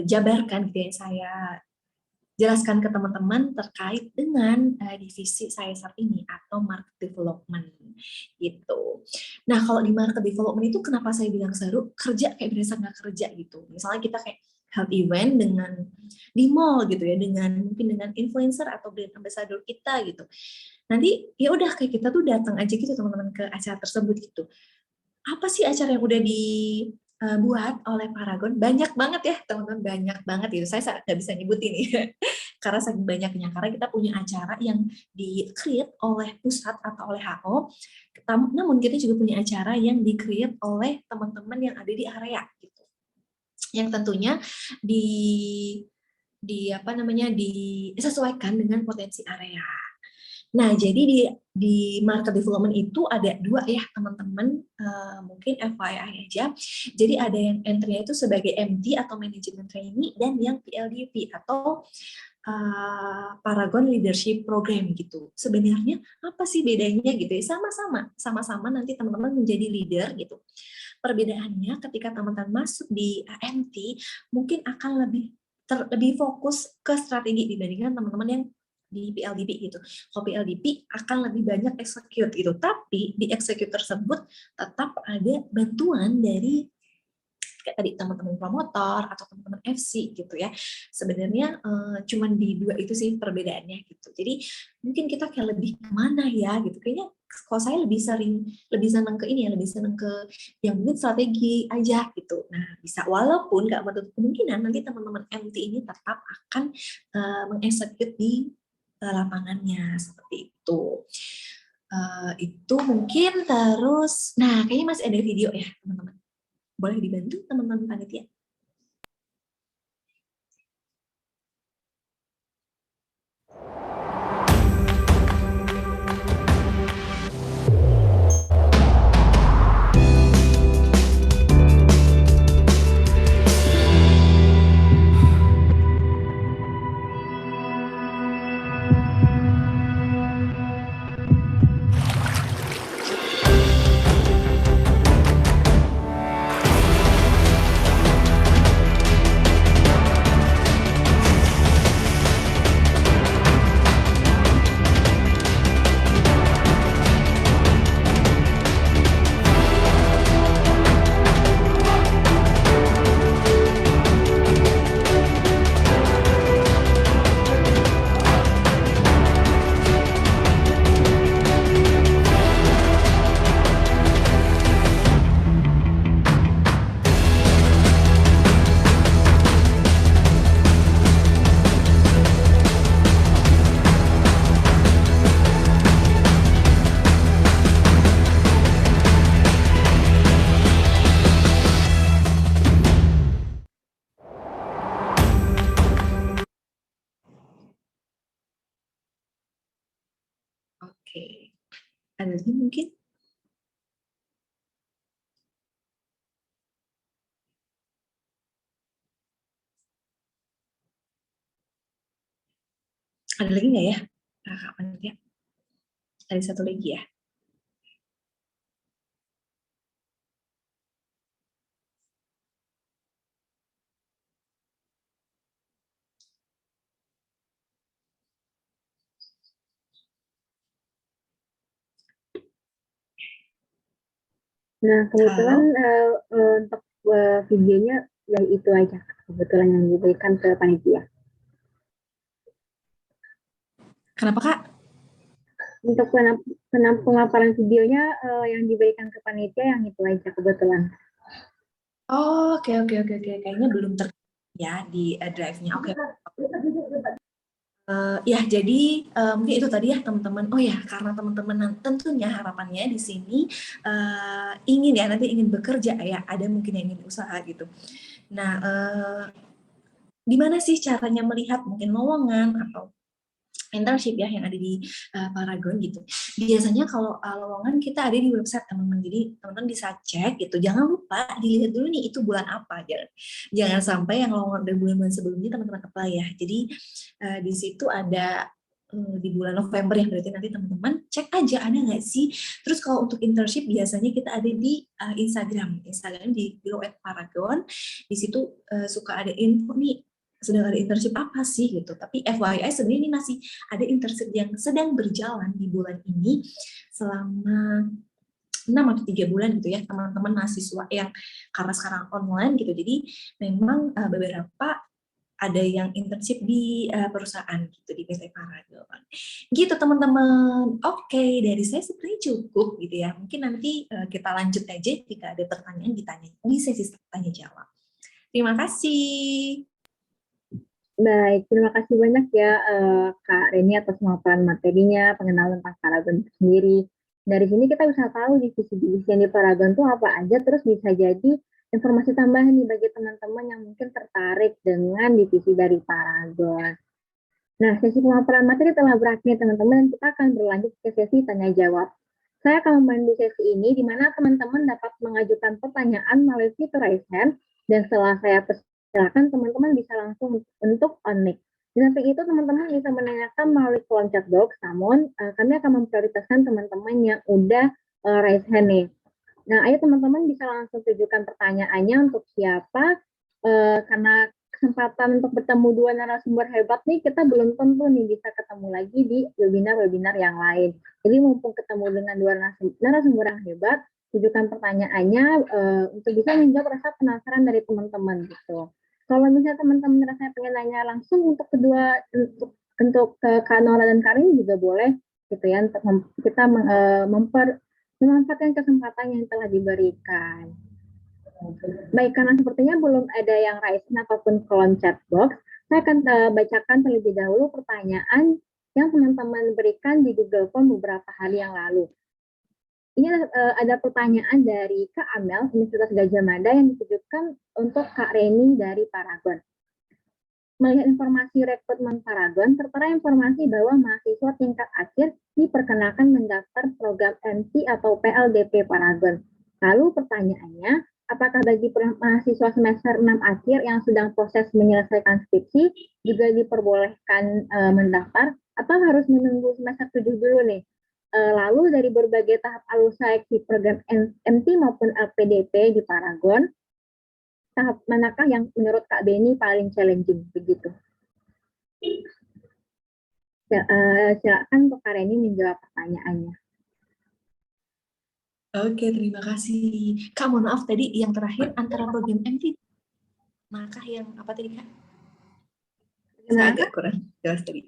jabarkan gitu, yang saya jelaskan ke teman-teman terkait dengan divisi saya saat ini atau market development gitu. Nah, kalau di market development itu kenapa saya bilang seru? Kerja kayak berasa nggak kerja gitu. Misalnya kita kayak health event dengan di mall gitu ya, mungkin dengan influencer atau brand ambassador kita gitu. Nanti ya udah kayak kita tuh datang aja gitu teman-teman ke acara tersebut gitu. Apa sih acara yang udah dibuat oleh Paragon? Banyak banget ya teman-teman, banyak banget gitu. Saya nggak bisa nyebutin nih karena saking banyaknya. Karena kita punya acara yang di-create oleh pusat atau oleh HO. Namun kita juga punya acara yang di-create oleh teman-teman yang ada di area gitu. Yang tentunya disesuaikan dengan potensi area. Nah, jadi di market development itu ada dua ya teman-teman, mungkin FYI aja. Jadi ada yang entry-nya itu sebagai MT atau Management Trainee, dan yang PLDP atau Paragon Leadership Program gitu. Sebenarnya apa sih bedanya gitu ya? Sama-sama nanti teman-teman menjadi leader gitu. Perbedaannya ketika teman-teman masuk di MT mungkin akan lebih fokus ke strategi dibandingkan teman-teman yang di PLDP gitu. Kalau PLDP akan lebih banyak execute gitu, tapi di execute tersebut tetap ada bantuan dari kayak tadi teman-teman promotor atau teman-teman FC gitu ya. Sebenarnya cuman di dua itu sih perbedaannya gitu. Jadi mungkin kita kayak lebih kemana ya gitu. Kayaknya kalau saya lebih senang ke ini ya, lebih senang ke yang mungkin strategi aja gitu. Nah, bisa walaupun nggak menutup kemungkinan nanti teman-teman MT ini tetap akan mengexecute di lapangannya seperti itu. Itu mungkin terus. Nah, kayaknya masih ada video ya teman-teman. Boleh dibantu teman-teman panitia? Oke. Ada lagi mungkin? Ada lagi nggak ya? Kak Panitia? Ada satu lagi ya? Nah, kebetulan untuk videonya yang itu aja, kebetulan yang diberikan ke panitia. Kenapa, Kak? Untuk pemaparan videonya yang diberikan ke panitia yang itu aja kebetulan. Oh, oke. Kayaknya belum ya di drive-nya. Oke. Ya, jadi mungkin itu tadi ya teman-teman. Oh ya, karena teman-teman tentunya harapannya di sini ingin ya nanti ingin bekerja ya, ada mungkin yang ingin usaha gitu. Nah, gimana sih caranya melihat mungkin lowongan atau internship ya yang ada di Paragon gitu. Biasanya kalau lowongan kita ada di website teman-teman, jadi teman-teman bisa cek gitu. Jangan lupa dilihat dulu nih itu bulan apa, jangan sampai yang lowongan dari bulan-bulan sebelumnya teman-teman apply ya. Jadi di situ ada di bulan November ya, berarti nanti teman-teman cek aja ada nggak sih. Terus kalau untuk internship biasanya kita ada di Instagram di @paragon. Di situ suka ada info nih sedang ada internship apa sih gitu. Tapi FYI sebenarnya ini masih ada internship yang sedang berjalan di bulan ini selama 6 atau 3 bulan gitu ya teman-teman mahasiswa yang karena sekarang online gitu. Jadi memang beberapa ada yang internship di perusahaan gitu di PT Paragon. Gitu teman-teman. Oke, dari saya sebenarnya cukup gitu ya. Mungkin nanti kita lanjut aja jika ada pertanyaan ditanya di sesi tanya jawab. Terima kasih. Baik, terima kasih banyak ya Kak Reni atas pemaparan materinya, pengenalan tentang Paragon itu sendiri. Dari sini kita bisa tahu divisi-divisi yang di Paragon itu apa aja, terus bisa jadi informasi tambahan nih bagi teman-teman yang mungkin tertarik dengan divisi dari Paragon. Nah, sesi pemaparan materi telah berakhir teman-teman, dan kita akan berlanjut ke sesi tanya jawab. Saya akan memandu sesi ini di mana teman-teman dapat mengajukan pertanyaan melalui fitur raise hand, dan setelah saya silakan teman-teman bisa langsung untuk on-mic. Di samping itu teman-teman bisa menanyakan melalui kolom chat box, namun kami akan memprioritaskan teman-teman yang udah raise hand nih. Nah, ayo teman-teman bisa langsung tujukan pertanyaannya untuk siapa, karena kesempatan untuk bertemu dua narasumber hebat nih, kita belum tentu nih bisa ketemu lagi di webinar-webinar yang lain. Jadi mumpung ketemu dengan dua narasumber yang hebat, tujukan pertanyaannya untuk bisa menjawab rasa penasaran dari teman-teman gitu. Kalau misalnya teman-teman rasanya pengen nanya langsung untuk kedua untuk ke Kak Nora dan Karin juga boleh gitu ya, untuk kita memanfaatkan kesempatan yang telah diberikan. Baik, karena sepertinya belum ada yang raise ataupun kolom chat box, saya akan bacakan terlebih dahulu pertanyaan yang teman-teman berikan di Google Form beberapa hari yang lalu. Ini ada pertanyaan dari Kak Amel, Universitas Gadjah Mada, yang ditujukan untuk Kak Reni dari Paragon. Melihat informasi rekrutmen Paragon, tertera informasi bahwa mahasiswa tingkat akhir diperkenakan mendaftar program MC atau PLDP Paragon. Lalu pertanyaannya, apakah bagi mahasiswa semester 6 akhir yang sedang proses menyelesaikan skripsi juga diperbolehkan mendaftar, atau harus menunggu semester 7 dulu nih? Lalu dari berbagai tahap alur seleksi program MT maupun LPDP di Paragon, tahap manakah yang menurut Kak Beni paling challenging begitu? Silakan untuk Kak Reni menjawab pertanyaannya. Oke, terima kasih. Kak, mohon maaf tadi yang terakhir antara program MT, manakah yang apa tadi Kak? Saya agak kurang jelas tadi.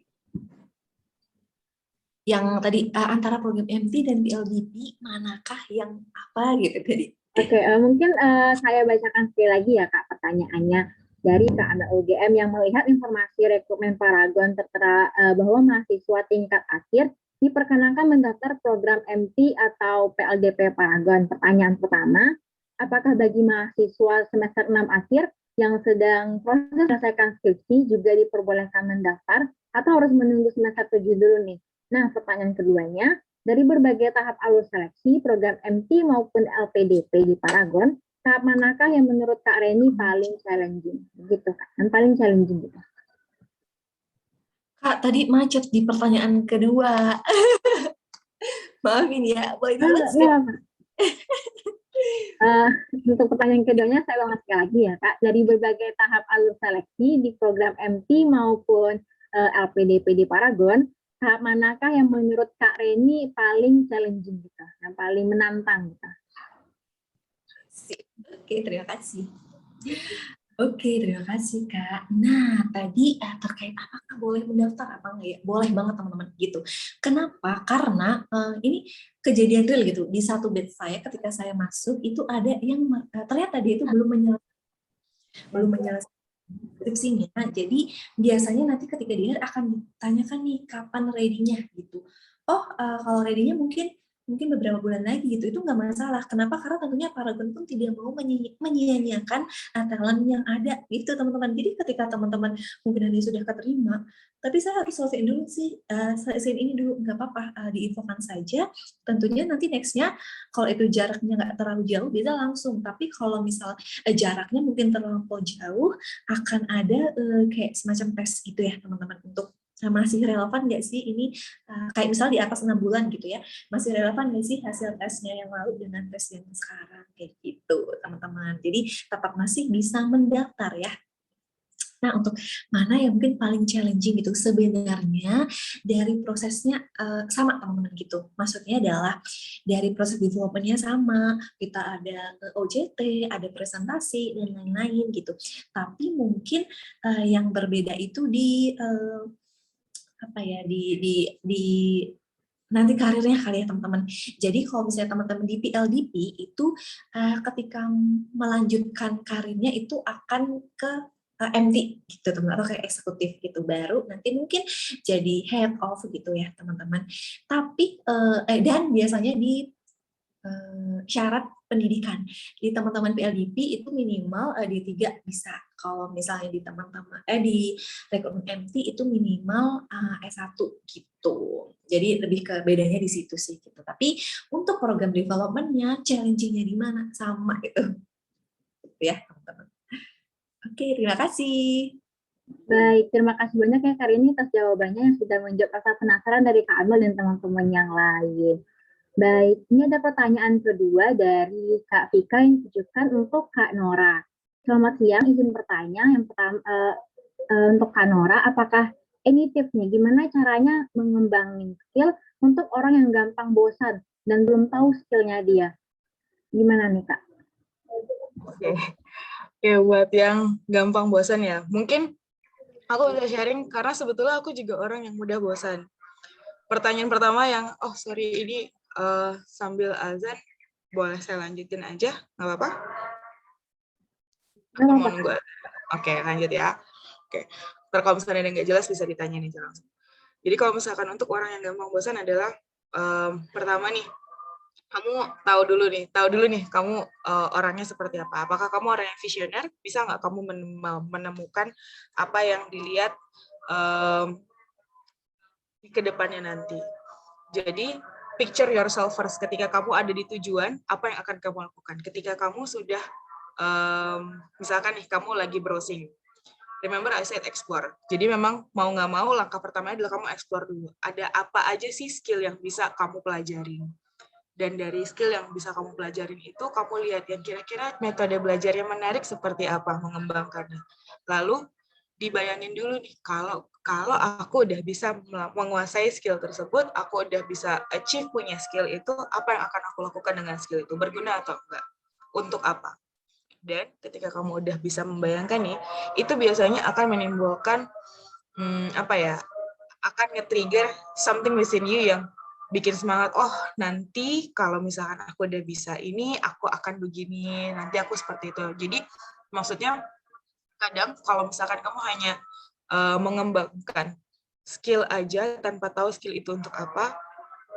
Yang tadi antara program MT dan PLDP, manakah yang apa gitu tadi? Oke, mungkin saya bacakan sekali lagi ya Kak pertanyaannya dari Kak Amel UGM yang melihat informasi rekrutmen Paragon tertera bahwa mahasiswa tingkat akhir diperkenankan mendaftar program MT atau PLDP Paragon. Pertanyaan pertama, apakah bagi mahasiswa semester 6 akhir yang sedang proses menyelesaikan skripsi juga diperbolehkan mendaftar atau harus menunggu semester 7 dulu nih? Nah, pertanyaan keduanya, Dari berbagai tahap alur seleksi, program MT maupun LPDP di Paragon, tahap manakah yang menurut Kak Reni paling challenging? Gitu, Kak. Yang paling challenging gitu. Kak, tadi macet di pertanyaan kedua. Maafin ya, boleh dijelaskan? Untuk pertanyaan keduanya saya ulang sekali lagi ya, Kak. Dari berbagai tahap alur seleksi di program MT maupun LPDP di Paragon, tahap manakah yang menurut Kak Reni paling challenging gitu, yang paling menantang gitu? Oke, terima kasih. Oke, terima kasih Kak. Nah, tadi terkait apakah boleh mendaftar apa enggak ya? Boleh banget teman-teman gitu. Kenapa? Karena ini kejadian real gitu. Di satu batch saya ketika saya masuk itu ada yang ternyata dia itu belum menyelesaikan skripsinya. Jadi biasanya nanti ketika dia akan ditanyakan nih kapan ready-nya gitu. Oh, kalau ready-nya mungkin beberapa bulan lagi gitu, itu nggak masalah. Kenapa? Karena tentunya Paragon pun tidak mau menyia-nyiakan talent yang ada gitu teman-teman. Jadi ketika teman-teman mungkin nanti sudah keterima, tapi saya harus selesaiin dulu sih, selesaiin ini dulu, nggak apa-apa, diinfokan saja. Tentunya nanti next-nya, kalau itu jaraknya nggak terlalu jauh, bisa langsung. Tapi kalau misal jaraknya mungkin terlalu jauh, akan ada kayak semacam tes gitu ya teman-teman, untuk masih relevan nggak sih ini, kayak misal di atas 6 bulan gitu ya, masih relevan nggak sih hasil tesnya yang lalu dengan tes yang sekarang, kayak gitu teman-teman. Jadi tetap masih bisa mendaftar ya. Nah, untuk mana yang mungkin paling challenging gitu, sebenarnya dari prosesnya sama teman-teman gitu. Maksudnya adalah dari proses development-nya sama, kita ada OJT, ada presentasi, dan lain-lain gitu. Tapi mungkin yang berbeda itu di nanti karirnya kali ya teman-teman. Jadi kalau misalnya teman-teman di PLDP itu ketika melanjutkan karirnya itu akan ke MT gitu teman-teman, atau kayak eksekutif gitu, baru nanti mungkin jadi head of gitu ya teman-teman. Tapi dan biasanya di syarat pendidikan di teman-teman PLDP itu minimal D3 bisa. Kalau misalnya di teman-teman di rekrutmen MT itu minimal S1 gitu. Jadi lebih ke bedanya di situ sih gitu. Tapi untuk program development-nya challenging-nya di mana? Sama gitu. Ya, teman-teman. Oke, terima kasih. Baik, terima kasih banyak ya Kak Rini atas jawabannya yang sudah menjawab rasa penasaran dari Kak Amel dan teman-teman yang lain. Baik, ini ada pertanyaan kedua dari Kak Vika yang ditujukan untuk Kak Nora. Selamat siang, izin bertanya. Yang pertama untuk Kak Nora, apakah ini tips nih, gimana caranya mengembangin skill untuk orang yang gampang bosan dan belum tahu skillnya dia? Gimana nih Kak? Oke. Ya, buat yang gampang bosan ya, mungkin aku udah sharing karena sebetulnya aku juga orang yang mudah bosan. Pertanyaan pertama yang, ini sambil azan, boleh saya lanjutin aja, nggak apa-apa? Aku mau nunggu. Oke, lanjut ya. Oke, kalau misalnya ada nggak jelas bisa ditanyain aja langsung. Jadi kalau misalkan untuk orang yang gampang bosan adalah, pertama nih, kamu tahu dulu nih kamu orangnya seperti apa. Apakah kamu orang yang visioner? Bisa nggak kamu menemukan apa yang dilihat di kedepannya nanti. Jadi picture yourself first. Ketika kamu ada di tujuan, apa yang akan kamu lakukan? Ketika kamu sudah misalkan nih kamu lagi browsing. Remember I said explore. Jadi memang mau nggak mau langkah pertamanya adalah kamu explore dulu. Ada apa aja sih skill yang bisa kamu pelajarin. Dan dari skill yang bisa kamu pelajarin itu, kamu lihat yang kira-kira metode belajar yang menarik seperti apa mengembangkannya. Lalu dibayangin dulu nih, kalau aku udah bisa menguasai skill tersebut, aku udah bisa achieve punya skill itu, apa yang akan aku lakukan dengan skill itu? Berguna atau enggak? Untuk apa? Dan ketika kamu udah bisa membayangkan nih, itu biasanya akan menimbulkan akan nge-trigger something within you yang bikin semangat, nanti kalau misalkan aku udah bisa ini, aku akan begini, nanti aku seperti itu. Jadi maksudnya kadang kalau misalkan kamu hanya mengembangkan skill aja tanpa tahu skill itu untuk apa,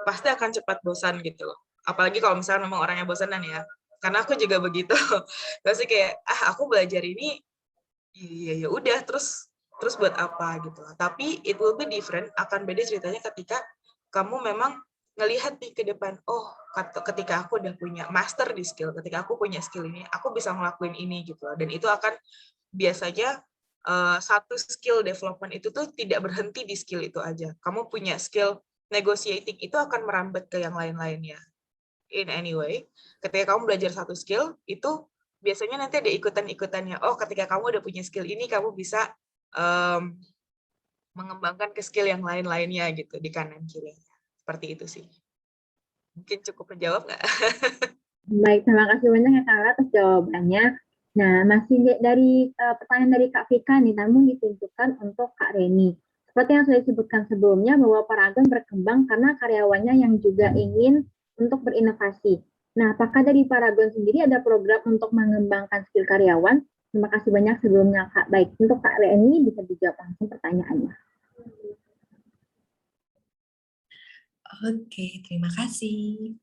pasti akan cepat bosan gitu loh. Apalagi kalau misalkan memang orangnya bosanan ya. Karena aku juga begitu. Pasti kayak, aku belajar ini, ya udah, terus buat apa gitu. Tapi it will be different, akan beda ceritanya ketika kamu memang ngelihat nih ke depan, oh ketika aku udah punya master di skill, ketika aku punya skill ini, aku bisa ngelakuin ini gitu. Dan itu akan biasanya satu skill development itu tuh tidak berhenti di skill itu aja. Kamu punya skill negotiating itu akan merambat ke yang lain-lainnya. In any way, ketika kamu belajar satu skill, itu biasanya nanti ada ikutan-ikutannya. Oh, ketika kamu udah punya skill ini, kamu bisa mengembangkan ke skill yang lain-lainnya gitu di kanan kiri. Seperti itu sih. Mungkin cukup menjawab nggak? Baik, terima kasih banyak ya Kak atas jawabannya. Nah, masih dari pertanyaan dari Kak Vika nih, namun ditunjukkan untuk Kak Reni. Seperti yang saya sebutkan sebelumnya, bahwa Paragon berkembang karena karyawannya yang juga ingin untuk berinovasi. Nah, apakah dari Paragon sendiri ada program untuk mengembangkan skill karyawan? Terima kasih banyak sebelumnya Kak. Baik, untuk Kak Reni bisa dijawab langsung pertanyaannya. Oke, terima kasih.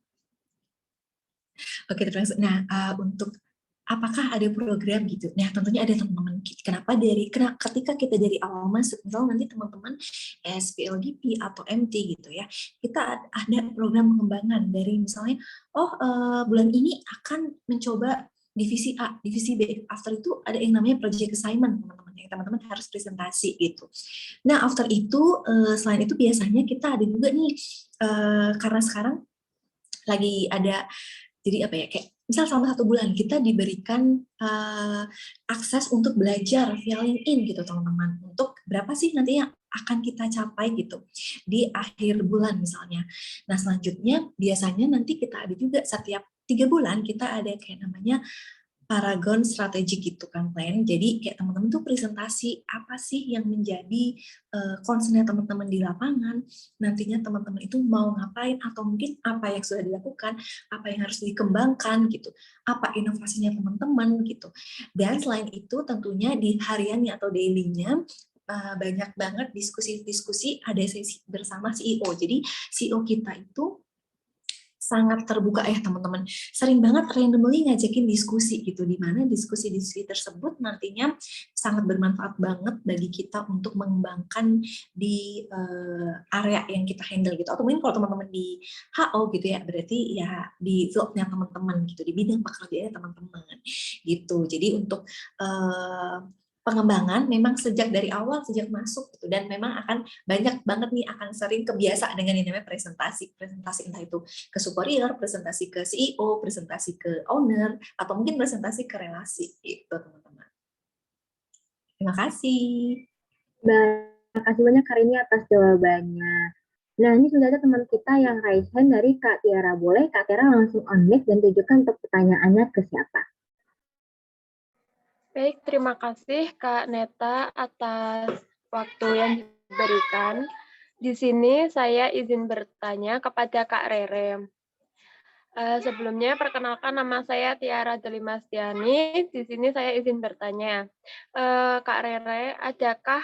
Oke, terima kasih. Nah, untuk apakah ada program gitu? Nah, tentunya ada teman-teman. Kenapa ketika kita dari awal masuk, misalnya nanti teman-teman SPLDP atau MT gitu ya, kita ada program pengembangan dari misalnya, bulan ini akan mencoba divisi A, divisi B. After itu ada yang namanya project assignment, teman-teman. Teman-teman harus presentasi gitu. Nah, after itu, selain itu biasanya kita ada juga nih, karena sekarang lagi ada, jadi apa ya, kayak misal selama 1 bulan kita diberikan akses untuk belajar via LinkedIn gitu teman-teman, untuk berapa sih nanti yang akan kita capai gitu di akhir bulan misalnya. Nah, selanjutnya biasanya nanti kita ada juga setiap 3 bulan kita ada kayak namanya Paragon Strategic gitu kan plan. Jadi kayak teman-teman tuh presentasi apa sih yang menjadi concern-nya teman-teman di lapangan, nantinya teman-teman itu mau ngapain, atau mungkin apa yang sudah dilakukan, apa yang harus dikembangkan gitu, apa inovasinya teman-teman gitu. Dan selain itu tentunya di hariannya atau daily-nya banyak banget diskusi-diskusi, ada sesi bersama CEO. Jadi CEO kita itu sangat terbuka ya teman-teman, sering banget randomly ngajakin diskusi gitu, di mana diskusi-diskusi tersebut nantinya sangat bermanfaat banget bagi kita untuk mengembangkan di area yang kita handle gitu, atau mungkin kalau teman-teman di HO gitu ya, berarti ya di fieldnya teman-teman gitu, di bidang pekerjaannya teman-teman gitu. Jadi untuk pengembangan memang sejak dari awal, sejak masuk gitu, dan memang akan banyak banget nih, akan sering kebiasa dengan yang namanya presentasi entah itu ke superior, presentasi ke CEO, presentasi ke owner, atau mungkin presentasi ke relasi gitu teman-teman. Terima kasih. Terima kasih banyak Kak Rini atas jawabannya. Nah, ini sudah ada teman kita yang raise hand dari Kak Tiara. Boleh Kak Tiara langsung on mic dan tunjukkan untuk pertanyaannya ke siapa. Baik, terima kasih Kak Neta atas waktu yang diberikan. Di sini saya izin bertanya kepada Kak Rere. Sebelumnya perkenalkan, nama saya Tiara Delimastiani. Di sini saya izin bertanya, Kak Rere, adakah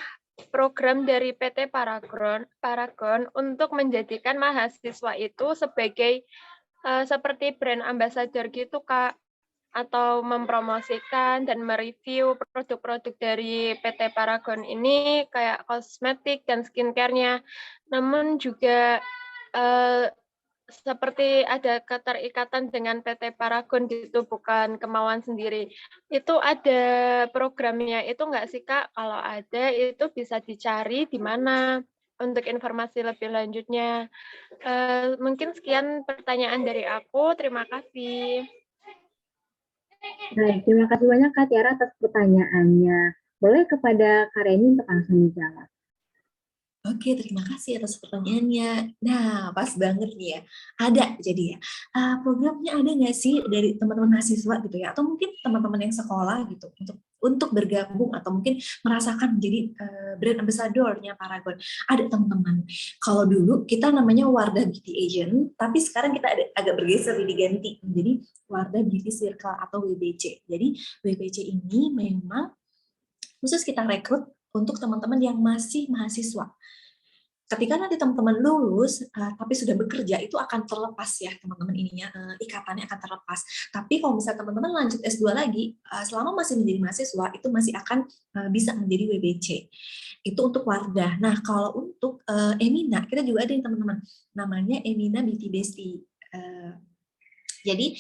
program dari PT Paragon untuk menjadikan mahasiswa itu sebagai seperti brand ambassador gitu, Kak? Atau mempromosikan dan mereview produk-produk dari PT Paragon ini kayak kosmetik dan skincare-nya. Namun juga seperti ada keterikatan dengan PT Paragon gitu, bukan kemauan sendiri. Itu ada programnya itu nggak sih Kak? Kalau ada itu bisa dicari di mana untuk informasi lebih lanjutnya. Mungkin sekian pertanyaan dari aku. Terima kasih. Baik, terima kasih banyak Kak Tiara atas pertanyaannya. Boleh kepada Kak Reni untuk langsung dijawab. Oke, terima kasih atas pertanyaannya. Nah, pas banget nih ya. Ada jadi ya. Programnya ada nggak sih dari teman-teman mahasiswa gitu ya? Atau mungkin teman-teman yang sekolah gitu untuk bergabung atau mungkin merasakan menjadi brand ambassador-nya Paragon. Ada teman-teman. Kalau dulu kita namanya Wardah Beauty Agent, tapi sekarang kita agak bergeser diganti menjadi Wardah Beauty Circle atau WBC. Jadi WBC ini memang khusus kita rekrut untuk teman-teman yang masih mahasiswa. ketika nanti teman-teman lulus tapi sudah bekerja, itu akan terlepas ya teman-teman ininya, ikatannya akan terlepas. Tapi kalau misalnya teman-teman lanjut S2 lagi, selama masih menjadi mahasiswa itu masih akan bisa menjadi WBC. Itu untuk Wardah. Nah, kalau untuk Emina, kita juga ada nih teman-teman, namanya Emina BT Besti. Jadi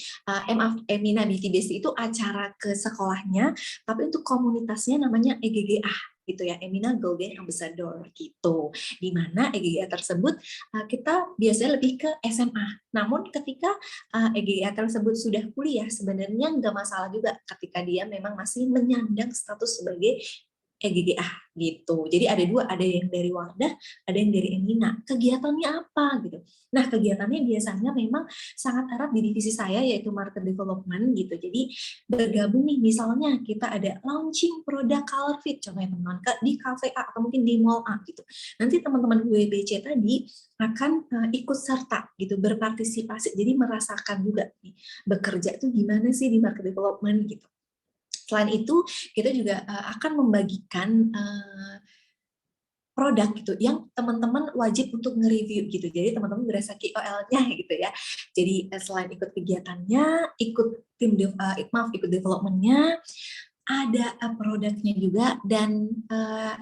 Emina BT Besti itu acara ke sekolahnya, tapi untuk komunitasnya namanya EGGA gitu ya, Emina Golden Ambassador gitu. Di mana EGGA tersebut kita biasanya lebih ke SMA. Namun ketika EGGA tersebut sudah kuliah, sebenarnya nggak masalah juga ketika dia memang masih menyandang status sebagai EGGA gitu. Jadi ada dua, ada yang dari Wardah, ada yang dari Emina. Kegiatannya apa gitu? Nah, kegiatannya biasanya memang sangat erat di divisi saya, yaitu market development gitu. Jadi bergabung nih, misalnya kita ada launching produk color fit, contohnya teman-teman di cafe A atau mungkin di mall A gitu. Nanti teman-teman WBC tadi akan ikut serta gitu, berpartisipasi. Jadi merasakan juga nih, bekerja itu gimana sih di market development gitu. Selain itu, kita juga akan membagikan produk gitu yang teman-teman wajib untuk nge-review gitu. Jadi teman-teman berasa KOL-nya gitu ya. Jadi selain ikut kegiatannya, ikut ikut development-nya, ada produknya juga, dan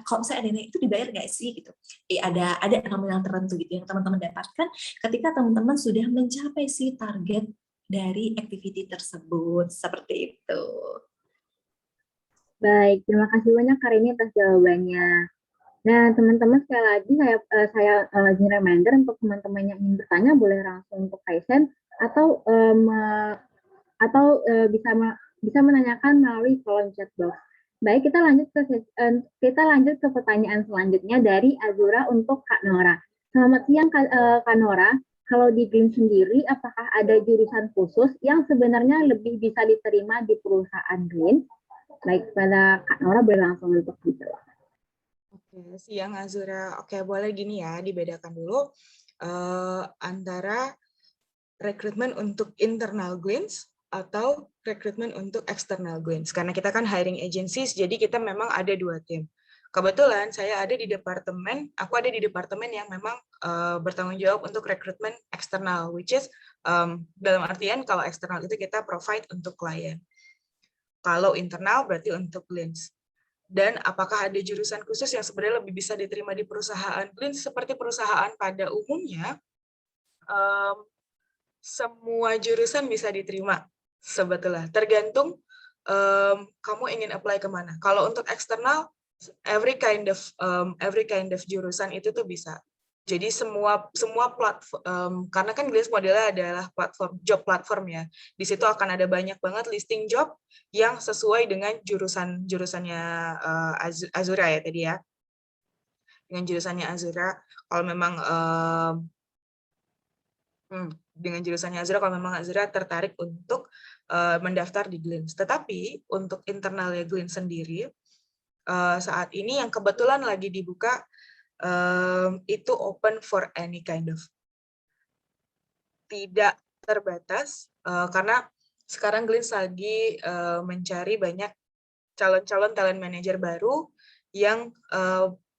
kalau misalnya ada itu dibayar nggak sih gitu. Ada nominal tertentu gitu yang teman-teman dapatkan ketika teman-teman sudah mencapai si target dari activity tersebut, seperti itu. Baik, terima kasih banyak Kak Rini atas jawabannya. Nah, teman-teman sekali lagi saya lagi reminder untuk teman-teman yang ingin bertanya boleh langsung untuk Kaisen atau bisa menanyakan melalui kolom chat box. Baik, kita lanjut ke pertanyaan selanjutnya dari Azura untuk Kak Nora. Selamat siang Kak Nora. Kalau di GLIN sendiri, apakah ada jurusan khusus yang sebenarnya lebih bisa diterima di perusahaan GLIN? Baik, pada Kak Nora boleh langsung untuk dijawab. Oke, siang Azura. Oke, boleh gini ya, dibedakan dulu antara rekrutmen untuk internal GLINs atau rekrutmen untuk external GLINs. Karena kita kan hiring agencies, jadi kita memang ada dua tim. Kebetulan saya ada di departemen, aku ada di departemen yang memang bertanggung jawab untuk rekrutmen eksternal, which is dalam artian kalau eksternal itu kita provide untuk klien. Kalau internal berarti untuk GLINs. Dan apakah ada jurusan khusus yang sebenarnya lebih bisa diterima di perusahaan GLINs? Seperti perusahaan pada umumnya, semua jurusan bisa diterima sebetulnya. Tergantung kamu ingin apply kemana. Kalau untuk eksternal, every kind of jurusan itu tuh bisa. Jadi semua platform, karena kan GLINs modelnya adalah job platform ya. Di situ akan ada banyak banget listing job yang sesuai dengan jurusannya Azura ya tadi ya. Dengan jurusannya Azura, kalau memang dengan jurusannya Azura, kalau memang Azura tertarik untuk mendaftar di GLINs. Tetapi untuk internalnya GLINs sendiri, saat ini yang kebetulan lagi dibuka, itu open for any kind of, tidak terbatas, karena sekarang GLINs lagi mencari banyak calon-calon talent manager baru yang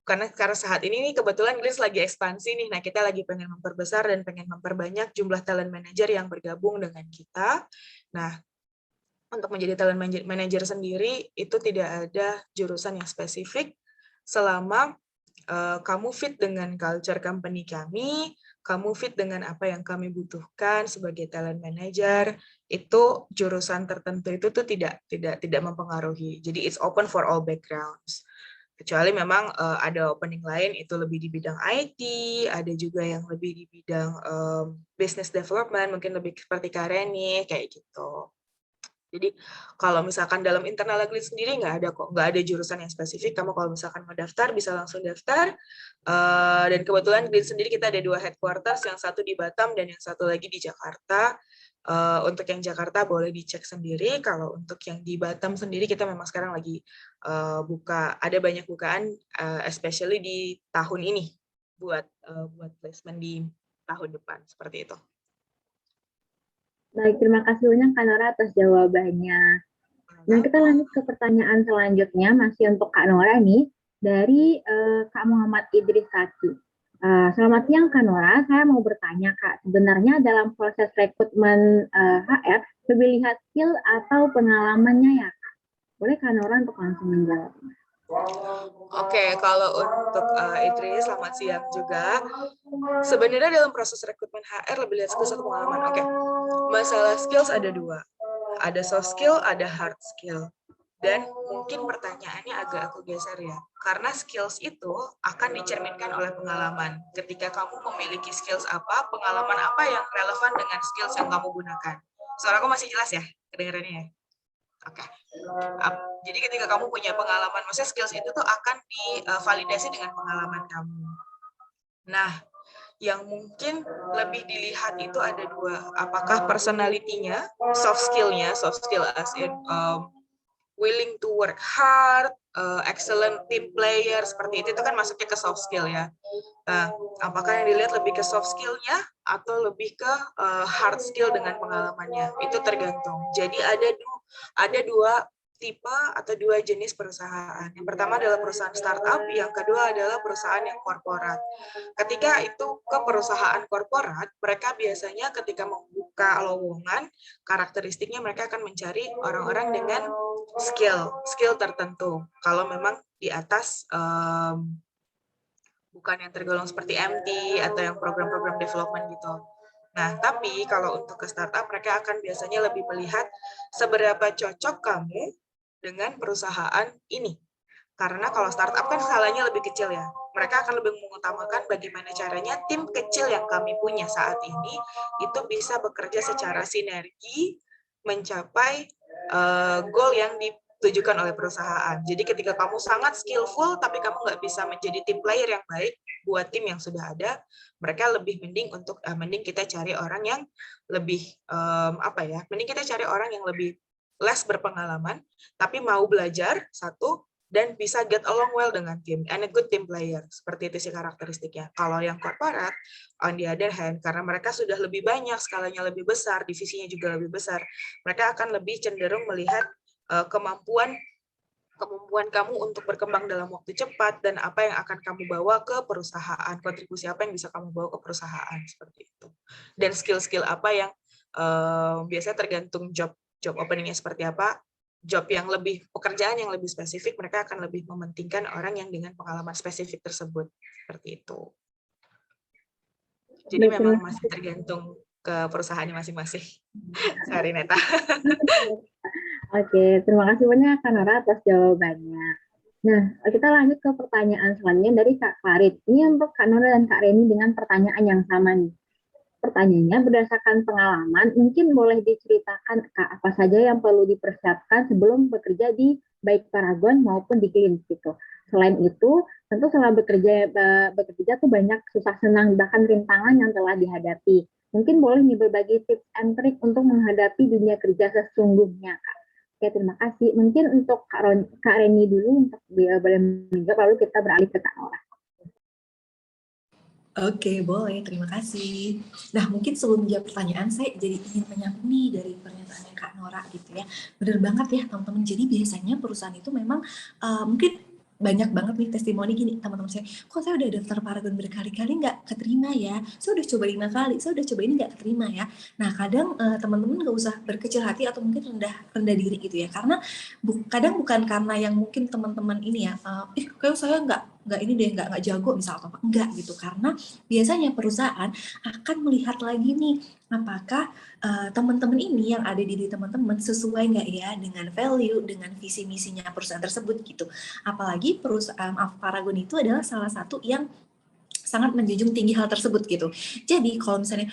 karena saat ini nih kebetulan GLINs lagi ekspansi nih, nah kita lagi pengen memperbesar dan pengen memperbanyak jumlah talent manager yang bergabung dengan kita. Nah, untuk menjadi talent manager sendiri itu tidak ada jurusan yang spesifik selama kamu fit dengan culture company kami, kamu fit dengan apa yang kami butuhkan sebagai talent manager, itu jurusan tertentu itu tuh tidak mempengaruhi. Jadi it's open for all backgrounds. Kecuali memang ada opening lain itu lebih di bidang IT, ada juga yang lebih di bidang business development, mungkin lebih seperti Kareni kayak gitu. Jadi kalau misalkan dalam internal GLINs sendiri nggak ada jurusan yang spesifik. Kamu kalau misalkan mau daftar bisa langsung daftar. Dan kebetulan GLINs sendiri kita ada 2 headquarters, yang satu di Batam dan yang satu lagi di Jakarta. Untuk yang Jakarta boleh dicek sendiri. Kalau untuk yang di Batam sendiri kita memang sekarang lagi ada banyak bukaan, especially di tahun ini buat placement di tahun depan seperti itu. Baik, terima kasih banyak Kak Nora atas jawabannya. Nah, kita lanjut ke pertanyaan selanjutnya, masih untuk Kak Nora nih, dari Kak Muhammad Idris Saki. Selamat siang Kak Nora, saya mau bertanya Kak, sebenarnya dalam proses rekrutmen HR, lebih lihat skill atau pengalamannya ya Kak? Boleh Kak Nora untuk langsung menjawab? Oke, kalau untuk Itri, selamat siang juga. Sebenarnya dalam proses rekrutmen HR lebih lihat skill atau pengalaman. Oke, masalah skills ada dua. Ada soft skill, ada hard skill. Dan mungkin pertanyaannya agak aku geser ya. Karena skills itu akan dicerminkan oleh pengalaman. Ketika kamu memiliki skills apa, pengalaman apa yang relevan dengan skills yang kamu gunakan. Suara aku masih jelas ya? Kedengarannya ya? Oke. Jadi ketika kamu punya pengalaman, maksudnya skills itu tuh akan divalidasi dengan pengalaman kamu. Nah, yang mungkin lebih dilihat itu ada dua. Apakah personality-nya, soft skill as in willing to work hard, excellent team player, seperti itu kan masuknya ke soft skill ya. Nah, apakah yang dilihat lebih ke soft skill-nya atau lebih ke hard skill dengan pengalamannya? Itu tergantung. Jadi ada dua tipe atau dua jenis perusahaan. Yang pertama adalah perusahaan startup, yang kedua adalah perusahaan yang korporat. Ketika itu ke perusahaan korporat, mereka biasanya ketika membuka lowongan, karakteristiknya mereka akan mencari orang-orang dengan skill tertentu. Kalau memang di atas bukan yang tergolong seperti MT atau yang program-program development gitu. Nah, tapi kalau untuk ke startup, mereka akan biasanya lebih melihat seberapa cocok kamu dengan perusahaan ini. Karena kalau startup kan skalanya lebih kecil ya. Mereka akan lebih mengutamakan bagaimana caranya tim kecil yang kami punya saat ini itu bisa bekerja secara sinergi mencapai goal yang ditujukan oleh perusahaan. Jadi ketika kamu sangat skillful tapi kamu nggak bisa menjadi tim player yang baik buat tim yang sudah ada, mereka lebih mending kita cari orang yang lebih mending kita cari orang yang lebih less berpengalaman tapi mau belajar satu dan bisa get along well dengan tim and a good team player. Seperti itu sih karakteristiknya. Kalau yang korporat, on the other hand, karena mereka sudah lebih banyak, skalanya lebih besar, divisinya juga lebih besar, mereka akan lebih cenderung melihat kemampuan kamu untuk berkembang dalam waktu cepat dan apa yang akan kamu bawa ke perusahaan, kontribusi apa yang bisa kamu bawa ke perusahaan, seperti itu. Dan skill-skill apa yang biasanya tergantung job openingnya seperti apa, pekerjaan yang lebih spesifik, mereka akan lebih mementingkan orang yang dengan pengalaman spesifik tersebut, seperti itu. Jadi memang masih tergantung ke perusahaannya masing-masing. Sorry, Neta. Oke, terima kasih banyak Kak Nora atas jawabannya. Nah, kita lanjut ke pertanyaan selanjutnya dari Kak Farid. Ini untuk Kak Nora dan Kak Reni dengan pertanyaan yang sama nih. Pertanyaannya, berdasarkan pengalaman, mungkin boleh diceritakan Kak, apa saja yang perlu dipersiapkan sebelum bekerja di baik Paragon maupun di Glint gitu. Selain itu, tentu setelah bekerja tuh banyak susah senang bahkan rintangan yang telah dihadapi. Mungkin boleh nih berbagi tips and trik untuk menghadapi dunia kerja sesungguhnya Kak. Oke, terima kasih. Mungkin untuk Kak Reni dulu untuk boleh menjawab, lalu kita beralih ke Kak Nora. Oke, boleh. Terima kasih. Nah, mungkin sebelum menjawab pertanyaan, saya jadi ingin menyambung nih dari pernyataannya Kak Nora gitu ya. Benar banget ya, teman-teman. Jadi biasanya perusahaan itu memang mungkin banyak banget nih testimoni gini, teman-teman saya, kok saya udah daftar Paragon berkali-kali nggak keterima ya, saya udah coba 5 kali, saya udah coba ini nggak keterima ya. Nah, kadang teman-teman nggak usah berkecil hati atau mungkin rendah diri gitu ya, karena kadang bukan karena yang mungkin teman-teman ini ya, kayak saya nggak ini deh, nggak jago misal atau apa, enggak gitu, karena biasanya perusahaan akan melihat lagi nih, apakah teman-teman ini yang ada di diri teman-teman sesuai nggak ya dengan value, dengan visi misinya perusahaan tersebut gitu. Apalagi perusahaan Paragon itu adalah salah satu yang sangat menjunjung tinggi hal tersebut gitu. Jadi kalau misalnya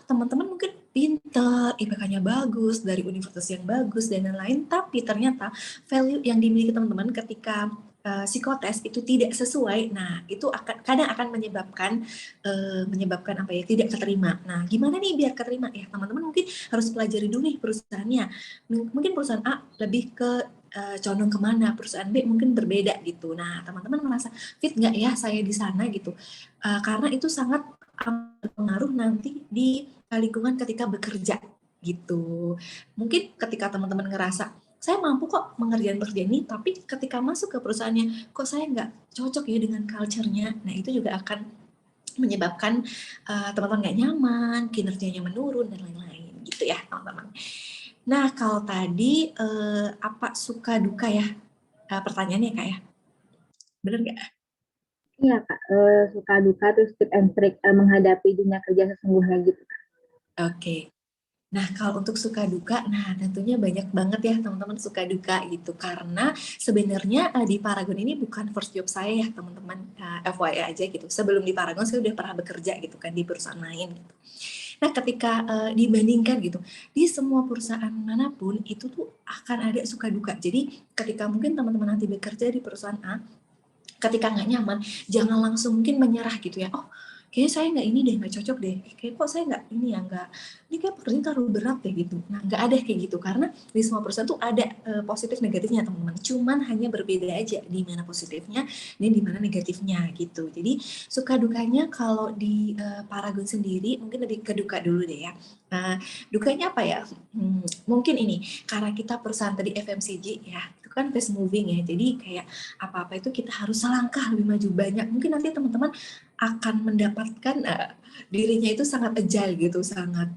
teman-teman mungkin pintar, IPK-nya bagus, dari universitas yang bagus dan lain-lain, tapi ternyata value yang dimiliki teman-teman ketika psikotes itu tidak sesuai, nah itu kadang akan menyebabkan apa ya, tidak keterima. Nah, gimana nih biar keterima ya, teman-teman mungkin harus pelajari dulu nih perusahaannya. Mungkin perusahaan A lebih ke condong kemana, perusahaan B mungkin berbeda gitu. Nah, teman-teman merasa fit nggak ya saya di sana gitu, karena itu sangat berpengaruh nanti di lingkungan ketika bekerja gitu. Mungkin ketika teman-teman ngerasa saya mampu kok mengerjakan pekerjaan ini, tapi ketika masuk ke perusahaannya, kok saya nggak cocok ya dengan culture-nya. Nah, itu juga akan menyebabkan teman-teman nggak nyaman, kinerjanya menurun, dan lain-lain gitu ya teman-teman. Nah kalau tadi apa suka duka ya pertanyaannya Kak ya? Bener nggak? Iya Kak, suka duka terus tip and trick menghadapi dunia kerja sesungguhnya gitu Kak. Oke. Nah, kalau untuk suka duka, nah tentunya banyak banget ya teman-teman suka duka gitu. Karena sebenarnya di Paragon ini bukan first job saya ya teman-teman, FYI aja gitu. Sebelum di Paragon saya udah pernah bekerja gitu kan di perusahaan lain gitu. Nah, ketika dibandingkan gitu, di semua perusahaan manapun itu tuh akan ada suka duka. Jadi ketika mungkin teman-teman nanti bekerja di perusahaan A, ketika nggak nyaman, jangan langsung mungkin menyerah gitu ya. Oh, kayaknya saya nggak ini deh, nggak cocok deh. Kayak kok saya nggak ini ya, ini kayak pekerjaan terlalu berat deh gitu. Nah, nggak ada kayak gitu karena di semua perusahaan tuh ada positif negatifnya teman-teman. Cuman hanya berbeda aja di mana positifnya dan di mana negatifnya gitu. Jadi suka dukanya kalau di Paragon sendiri mungkin lebih ke duka dulu deh ya. Dukanya apa ya? Mungkin ini karena kita perusahaan tadi FMCG ya, itu kan fast moving ya. Jadi kayak apa-apa itu kita harus selangkah lebih maju banyak. Mungkin nanti teman-teman akan mendapatkan dirinya itu sangat agile gitu, sangat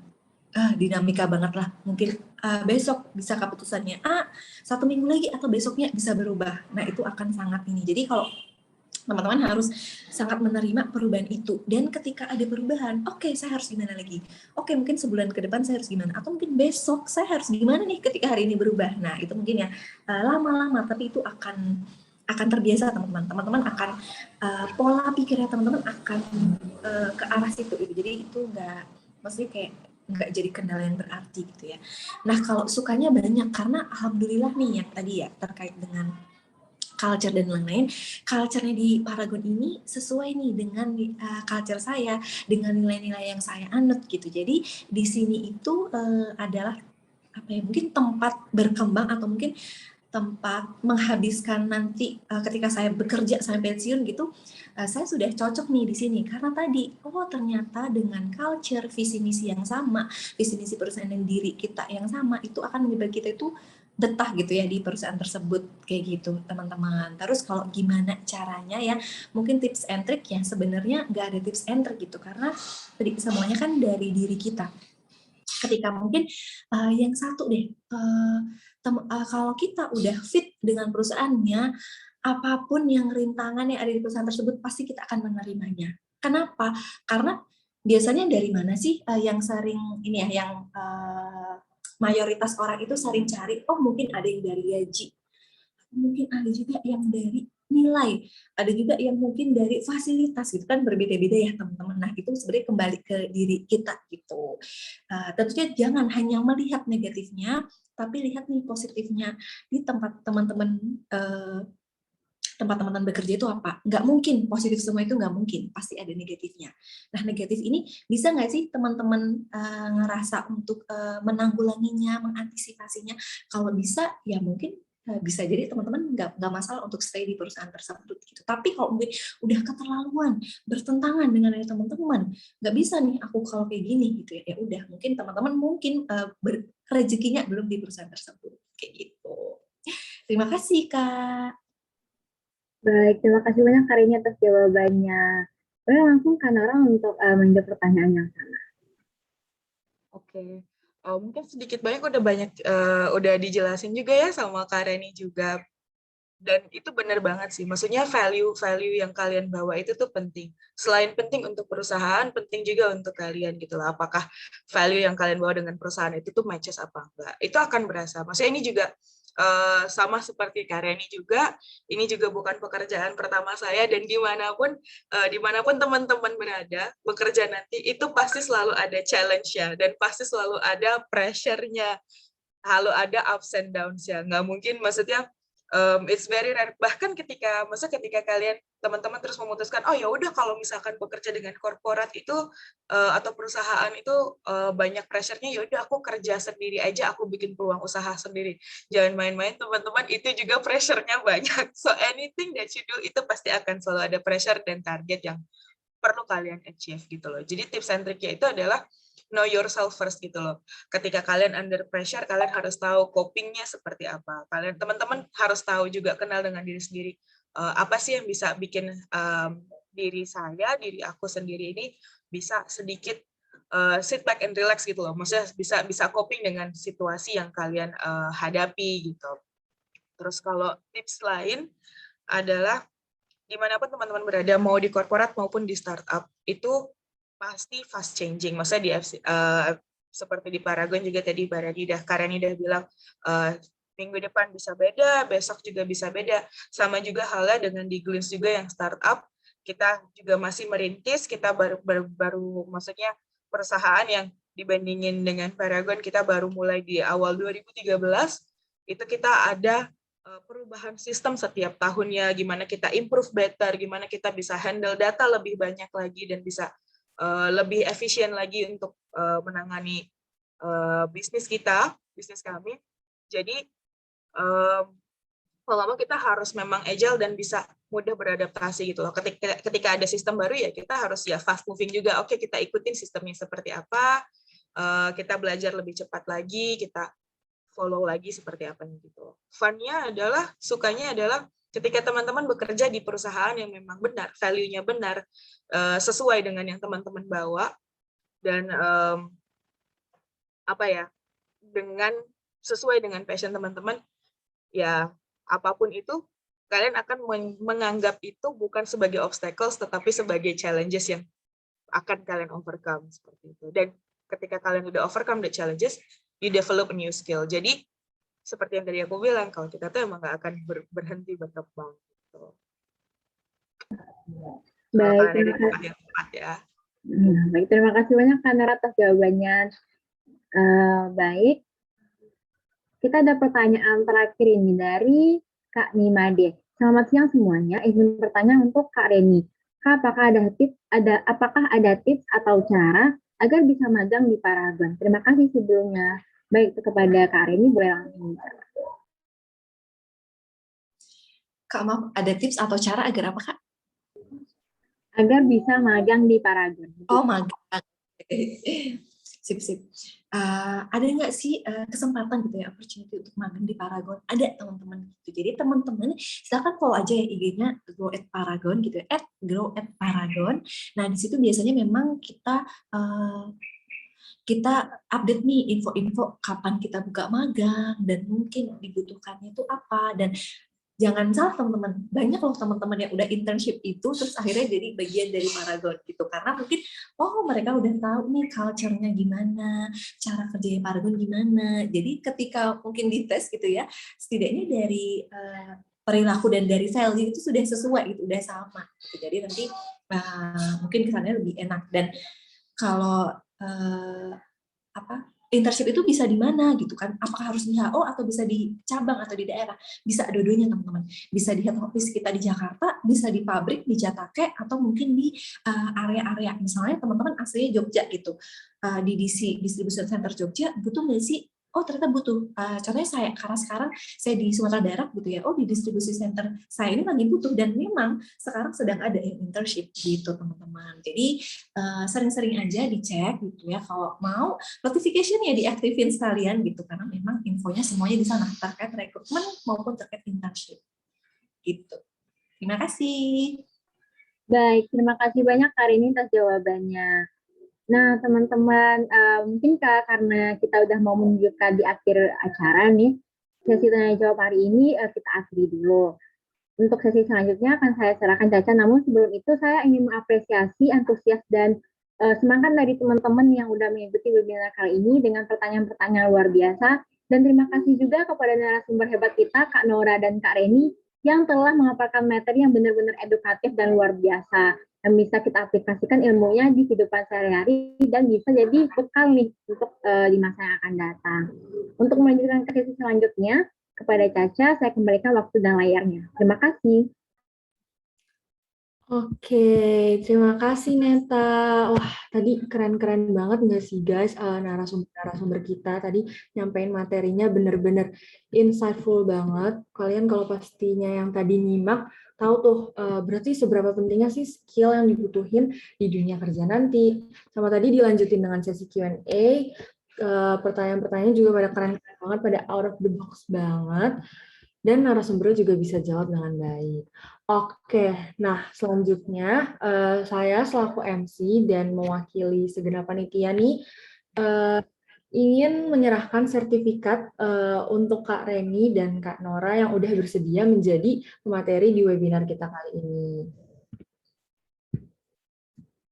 dinamika banget lah. Mungkin besok bisa keputusannya A, 1 minggu lagi atau besoknya bisa berubah. Nah itu akan sangat ini. Jadi kalau teman-teman harus sangat menerima perubahan itu. Dan ketika ada perubahan, oke, saya harus gimana lagi? Oke, mungkin sebulan ke depan saya harus gimana? Atau mungkin besok saya harus gimana nih ketika hari ini berubah? Nah itu mungkin ya lama-lama, tapi itu akan terbiasa teman-teman. Teman-teman akan pola pikirnya teman-teman akan ke arah situ. Jadi itu maksudnya kayak nggak jadi kendala yang berarti gitu ya. Nah kalau sukanya banyak karena alhamdulillah nih yang tadi ya terkait dengan culture dan lain-lain, culture-nya di Paragon ini sesuai nih dengan culture saya, dengan nilai-nilai yang saya anut gitu. Jadi di sini itu adalah apa ya, mungkin tempat berkembang atau mungkin tempat menghabiskan nanti ketika saya bekerja sampai pensiun gitu, saya sudah cocok nih di sini karena tadi ternyata dengan culture, visi misi yang sama, visi misi perusahaan dan diri kita yang sama itu akan menyebabkan kita itu betah gitu ya di perusahaan tersebut kayak gitu teman-teman. Terus kalau gimana caranya ya, mungkin tips and trick ya sebenarnya nggak ada tips and trick gitu karena tadi semuanya kan dari diri kita. Ketika mungkin yang satu deh, kalau kita udah fit dengan perusahaannya, apapun yang rintangan yang ada di perusahaan tersebut pasti kita akan menerimanya. Kenapa? Karena biasanya dari mana sih yang sering ini ya, yang mayoritas orang itu sering cari, mungkin ada yang dari gaji, mungkin ada juga yang dari nilai, ada juga yang mungkin dari fasilitas gitu kan, berbeda-beda ya teman-teman. Nah itu sebenarnya kembali ke diri kita gitu. Tentunya jangan hanya melihat negatifnya, tapi lihat nih positifnya di tempat teman-teman bekerja itu apa. Nggak mungkin positif semua itu, nggak mungkin, pasti ada negatifnya. Nah negatif ini bisa nggak sih teman-teman ngerasa untuk menanggulanginya, mengantisipasinya? Kalau bisa ya mungkin bisa jadi teman-teman nggak masalah untuk stay di perusahaan tersebut gitu. Tapi kalau mungkin udah keterlaluan, bertentangan dengan teman-teman, nggak bisa nih aku kalau kayak gini gitu ya udah, mungkin teman-teman rezekinya belum di perusahaan tersebut kayak gitu. Terima kasih Kak. Baik, terima kasih banyak Kak Rini atas jawabannya. Boleh langsung Kak Nora untuk menjawab pertanyaan yang sama. Oke. Mungkin sedikit banyak udah dijelasin juga ya sama Kak Reni juga. Dan itu benar banget sih. Maksudnya value yang kalian bawa itu tuh penting. Selain penting untuk perusahaan, penting juga untuk kalian gitu lah. Apakah value yang kalian bawa dengan perusahaan itu tuh matches apa enggak? Itu akan berasa. Maksudnya ini juga sama seperti Kak Reni juga, ini juga bukan pekerjaan pertama saya, dan dimanapun teman-teman berada bekerja nanti itu pasti selalu ada challenge-nya dan pasti selalu ada pressure-nya, selalu ada ups and downs-nya. Nggak mungkin, maksudnya it's very rare. Bahkan ketika kalian teman-teman terus memutuskan, oh ya udah kalau misalkan bekerja dengan korporat itu atau perusahaan itu banyak pressure-nya, ya udah aku kerja sendiri aja, aku bikin peluang usaha sendiri. Jangan main-main teman-teman, itu juga pressure-nya banyak. So anything that you do itu pasti akan selalu ada pressure dan target yang perlu kalian achieve gitu loh. Jadi tips and trick-nya itu adalah know yourself first gitu loh. Ketika kalian under pressure, kalian harus tahu coping-nya seperti apa. Teman-teman harus tahu juga, kenal dengan diri sendiri. Apa sih yang bisa bikin diri aku sendiri ini bisa sedikit sit back and relax gitu loh. Maksudnya bisa coping dengan situasi yang kalian hadapi gitu. Terus kalau tips lain adalah dimanapun teman-teman berada, mau di korporat maupun di startup, itu pasti fast changing. Maksudnya seperti di Paragon juga tadi Karenida bilang, minggu depan bisa beda, besok juga bisa beda. Sama juga halnya dengan di Glints juga yang startup, kita juga masih merintis, kita baru maksudnya perusahaan yang dibandingin dengan Paragon, kita baru mulai di awal 2013, itu kita ada perubahan sistem setiap tahunnya, gimana kita improve better, gimana kita bisa handle data lebih banyak lagi dan bisa lebih efisien lagi untuk menangani bisnis kami. Jadi lama-lama kita harus memang agile dan bisa mudah beradaptasi gitu loh. Ketika ada sistem baru ya kita harus ya fast moving juga. Oke, kita ikutin sistemnya seperti apa, kita belajar lebih cepat lagi, kita follow lagi seperti apa gitu. Fun-nya adalah, sukanya adalah ketika teman-teman bekerja di perusahaan yang memang benar, value-nya benar, sesuai dengan yang teman-teman bawa, dan sesuai dengan passion teman-teman, ya apapun itu, kalian akan menganggap itu bukan sebagai obstacles, tetapi sebagai challenges yang akan kalian overcome seperti itu. Dan ketika kalian udah overcome the challenges, you develop a new skill. Jadi seperti yang tadi aku bilang, kalau kita tuh emang nggak akan berhenti berkembang. Gitu. Baik, terima kasih banyak Kak Nora atas jawabannya. Baik, kita ada pertanyaan terakhir ini dari Kak Nimade. Selamat siang semuanya. Izin bertanya untuk Kak Reni. Kak, apakah ada tips atau cara agar bisa magang di Paragon? Terima kasih sebelumnya. Baik, kepada Kak Reni, boleh langsung. Kak, maaf, ada tips atau cara agar apa, Kak? Agar bisa magang di Paragon. Oh, magang. Sip. Ada nggak sih kesempatan gitu ya, opportunity untuk magang di Paragon? Ada teman-teman gitu. Jadi teman-teman silakan follow aja ya IG-nya @grow@paragon gitu ya, @grow@paragon. Nah, di situ biasanya memang kita update nih info-info kapan kita buka magang dan mungkin dibutuhkannya itu apa. Dan jangan salah teman-teman, banyak loh teman-teman yang udah internship itu terus akhirnya jadi bagian dari Paragon gitu, karena mungkin mereka udah tahu nih culture-nya gimana, cara kerjanya Paragon gimana. Jadi ketika mungkin dites gitu ya, setidaknya dari perilaku dan dari value itu sudah sesuai gitu, udah sama gitu. Jadi nanti mungkin kesannya lebih enak. Dan kalau internship itu bisa di mana gitu kan? Apakah harus di HO atau bisa di cabang atau di daerah? Bisa dua-duanya teman-teman. Bisa di head office kita di Jakarta, bisa di pabrik di Jatake, atau mungkin di area-area. Misalnya teman-teman aslinya Jogja gitu, di DC Distribution Center Jogja butuh nggak sih? Oh, ternyata butuh. Contohnya saya, karena sekarang saya di Sumatera Barat gitu ya, di distribusi center saya ini lagi butuh, dan memang sekarang sedang ada internship gitu teman-teman. Jadi sering-sering aja dicek gitu ya, kalau mau notification-nya diaktifin sekalian gitu, karena memang infonya semuanya di sana, terkait rekrutmen maupun terkait internship gitu. Terima kasih. Baik, terima kasih banyak Kak Rini atas jawabannya. Nah, teman-teman, mungkin karena kita udah mau menunjukkan di akhir acara nih, sesi tanya jawab hari ini kita akhiri dulu. Untuk sesi selanjutnya akan saya serahkan Caca, namun sebelum itu saya ingin mengapresiasi antusias dan semangat dari teman-teman yang udah mengikuti webinar kali ini dengan pertanyaan-pertanyaan luar biasa. Dan terima kasih juga kepada narasumber hebat kita, Kak Nora dan Kak Reni, yang telah mengaparkan materi yang benar-benar edukatif dan luar biasa, yang bisa kita aplikasikan ilmunya di kehidupan sehari-hari dan bisa jadi bekal nih untuk di masa yang akan datang. Untuk melanjutkan ke sesi selanjutnya, kepada Caca, saya kembalikan waktu dan layarnya. Terima kasih. Oke, terima kasih Neta. Wah, tadi keren-keren banget nggak sih guys, narasumber kita tadi nyampein materinya bener-bener insightful banget. Kalian kalau pastinya yang tadi nyimak, tahu tuh berarti seberapa pentingnya sih skill yang dibutuhin di dunia kerja nanti. Sama tadi dilanjutin dengan sesi Q&A, pertanyaan-pertanyaan juga pada keren-keren banget, pada out of the box banget. Dan narasumbernya juga bisa jawab dengan baik. Oke, nah selanjutnya saya selaku MC dan mewakili segenap panitia nih ingin menyerahkan sertifikat untuk Kak Reni dan Kak Nora yang udah bersedia menjadi pemateri di webinar kita kali ini.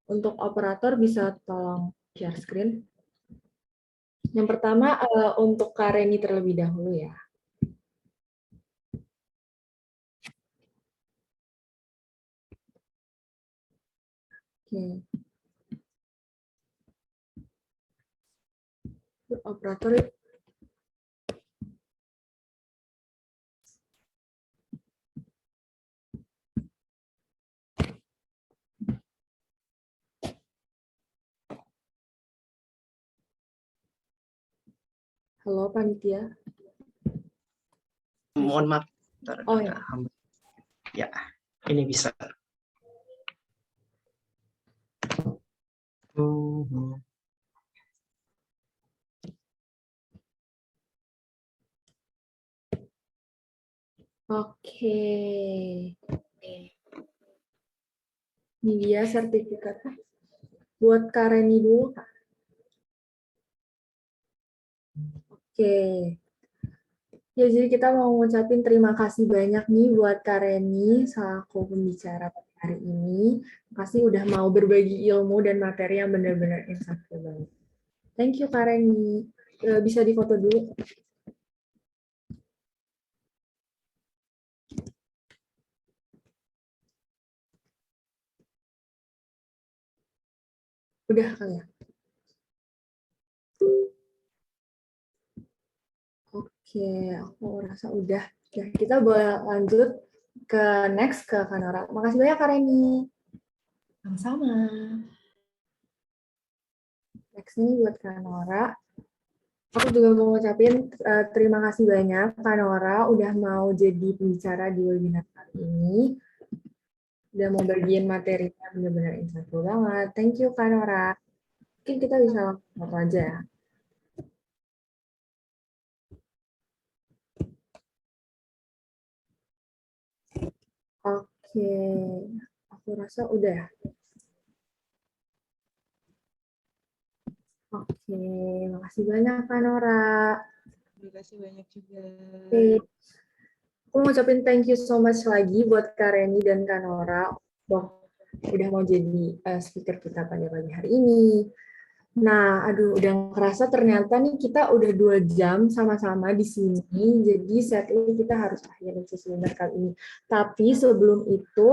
Untuk operator bisa tolong share screen. Yang pertama untuk Kak Reni terlebih dahulu ya. Oke. Operator. Halo panitia. Mohon maaf. Oh ya. Ya, ini bisa. Oke. Ini dia sertifikatnya. Buat Kak Reni dulu, Kak. Oke. Ya, jadi kita mau ngucapin terima kasih banyak nih buat Kak Reni selaku pembicara hari ini. Terima kasih udah mau berbagi ilmu dan materi yang benar-benar insightful banget. Thank you Kak Reni. Bisa difoto dulu. Udah kali ya? Oke, aku rasa udah. Ya, kita boleh lanjut ke next ke Kak Nora. Makasih banyak Kak Reni. Sama-sama. Next ini buat Kak Nora. Aku juga mau ngucapin terima kasih banyak Kak Nora udah mau jadi pembicara di webinar kali ini. Udah mau bagian materinya benar-benar insightful banget. Thank you Kak Nora. Mungkin kita bisa langsung aja ya. Oke, aku rasa udah ya. Oke, makasih banyak Kak Nora. Terima kasih banyak juga. Oke. Aku mau ucapin thank you so much lagi buat Kak Reni dan Kak Nora udah mau jadi speaker kita pada pagi hari ini. Nah, aduh, udah kerasa ternyata nih kita udah 2 jam sama-sama di sini, jadi sadly kita harus akhirin sesi webinar kali ini. Tapi sebelum itu,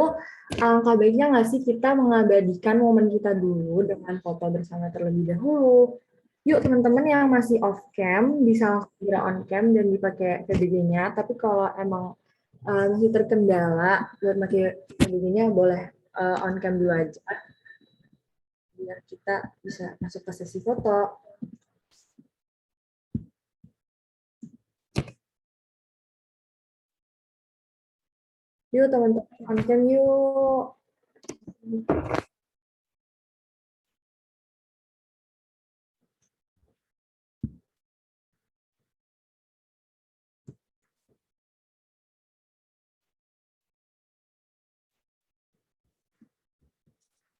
alangkah baiknya nggak sih kita mengabadikan momen kita dulu dengan foto bersama terlebih dahulu. Yuk teman-teman yang masih off cam, bisa langsung segera on cam dan dipakai KDG-nya, tapi kalau emang masih terkendala buat pakai KDG-nya boleh on cam dulu aja. Biar kita bisa masuk ke sesi foto. Yuk teman-teman, on-cam yuk.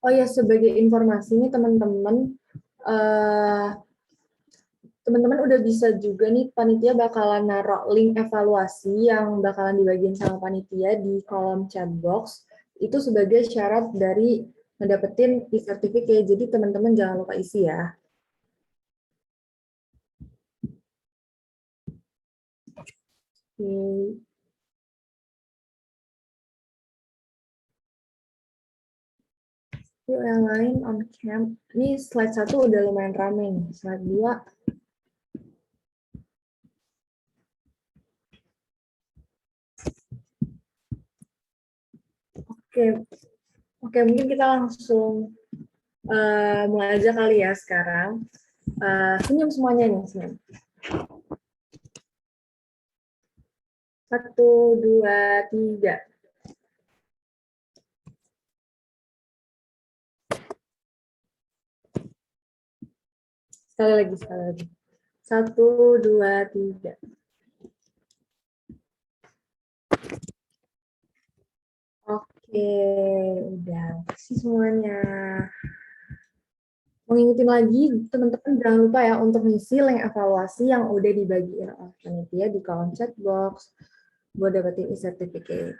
Oh ya, sebagai informasi nih teman-teman, teman-teman udah bisa juga nih, panitia bakalan naruh link evaluasi yang bakalan dibagiin sama panitia di kolom chat box. Itu sebagai syarat dari mendapatkan e-certificate, jadi teman-teman jangan lupa isi ya. Oke. Yuk yang lain on cam. Ini slide 1 udah lumayan rame nih. Slide 2. Oke, mungkin kita langsung mulai aja kali ya sekarang. Senyum semuanya nih, senyum. 1, 2, 3. Sekali lagi. 1, 2, 3. Udah kasih semuanya. Mau ngingetin lagi, teman-teman jangan lupa ya untuk ngisi link evaluasi yang udah dibagiin oleh panitia di kolom chat box buat dapetin e-certificate.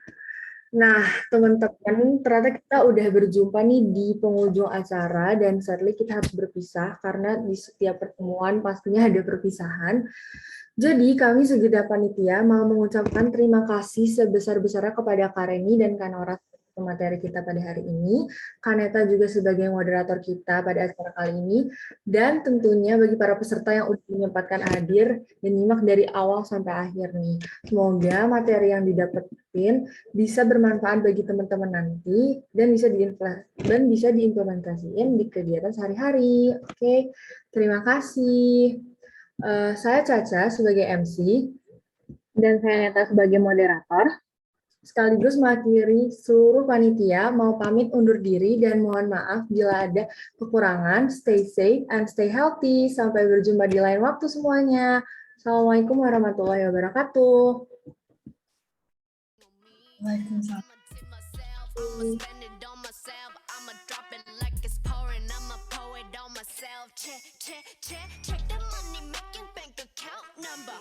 Nah, teman-teman, ternyata kita udah berjumpa nih di penghujung acara dan sadly kita harus berpisah karena di setiap pertemuan pastinya ada perpisahan. Jadi kami segenap panitia mau mengucapkan terima kasih sebesar-besarnya kepada Kak Reni dan Kak Nora materi kita pada hari ini, Kak Neta juga sebagai moderator kita pada acara kali ini, dan tentunya bagi para peserta yang udah menyempatkan hadir dan nyimak dari awal sampai akhir nih. Semoga materi yang didapetin bisa bermanfaat bagi teman-teman nanti dan bisa diimplementasiin di kegiatan sehari-hari. Oke, terima kasih. Saya Caca sebagai MC dan saya Neta sebagai moderator. Sekaligus mengakhiri seluruh panitia mau pamit undur diri dan mohon maaf bila ada kekurangan. Stay safe and stay healthy. Sampai berjumpa di lain waktu semuanya. Assalamualaikum warahmatullahi wabarakatuh. Waalaikumsalam. Check the money making bank account number.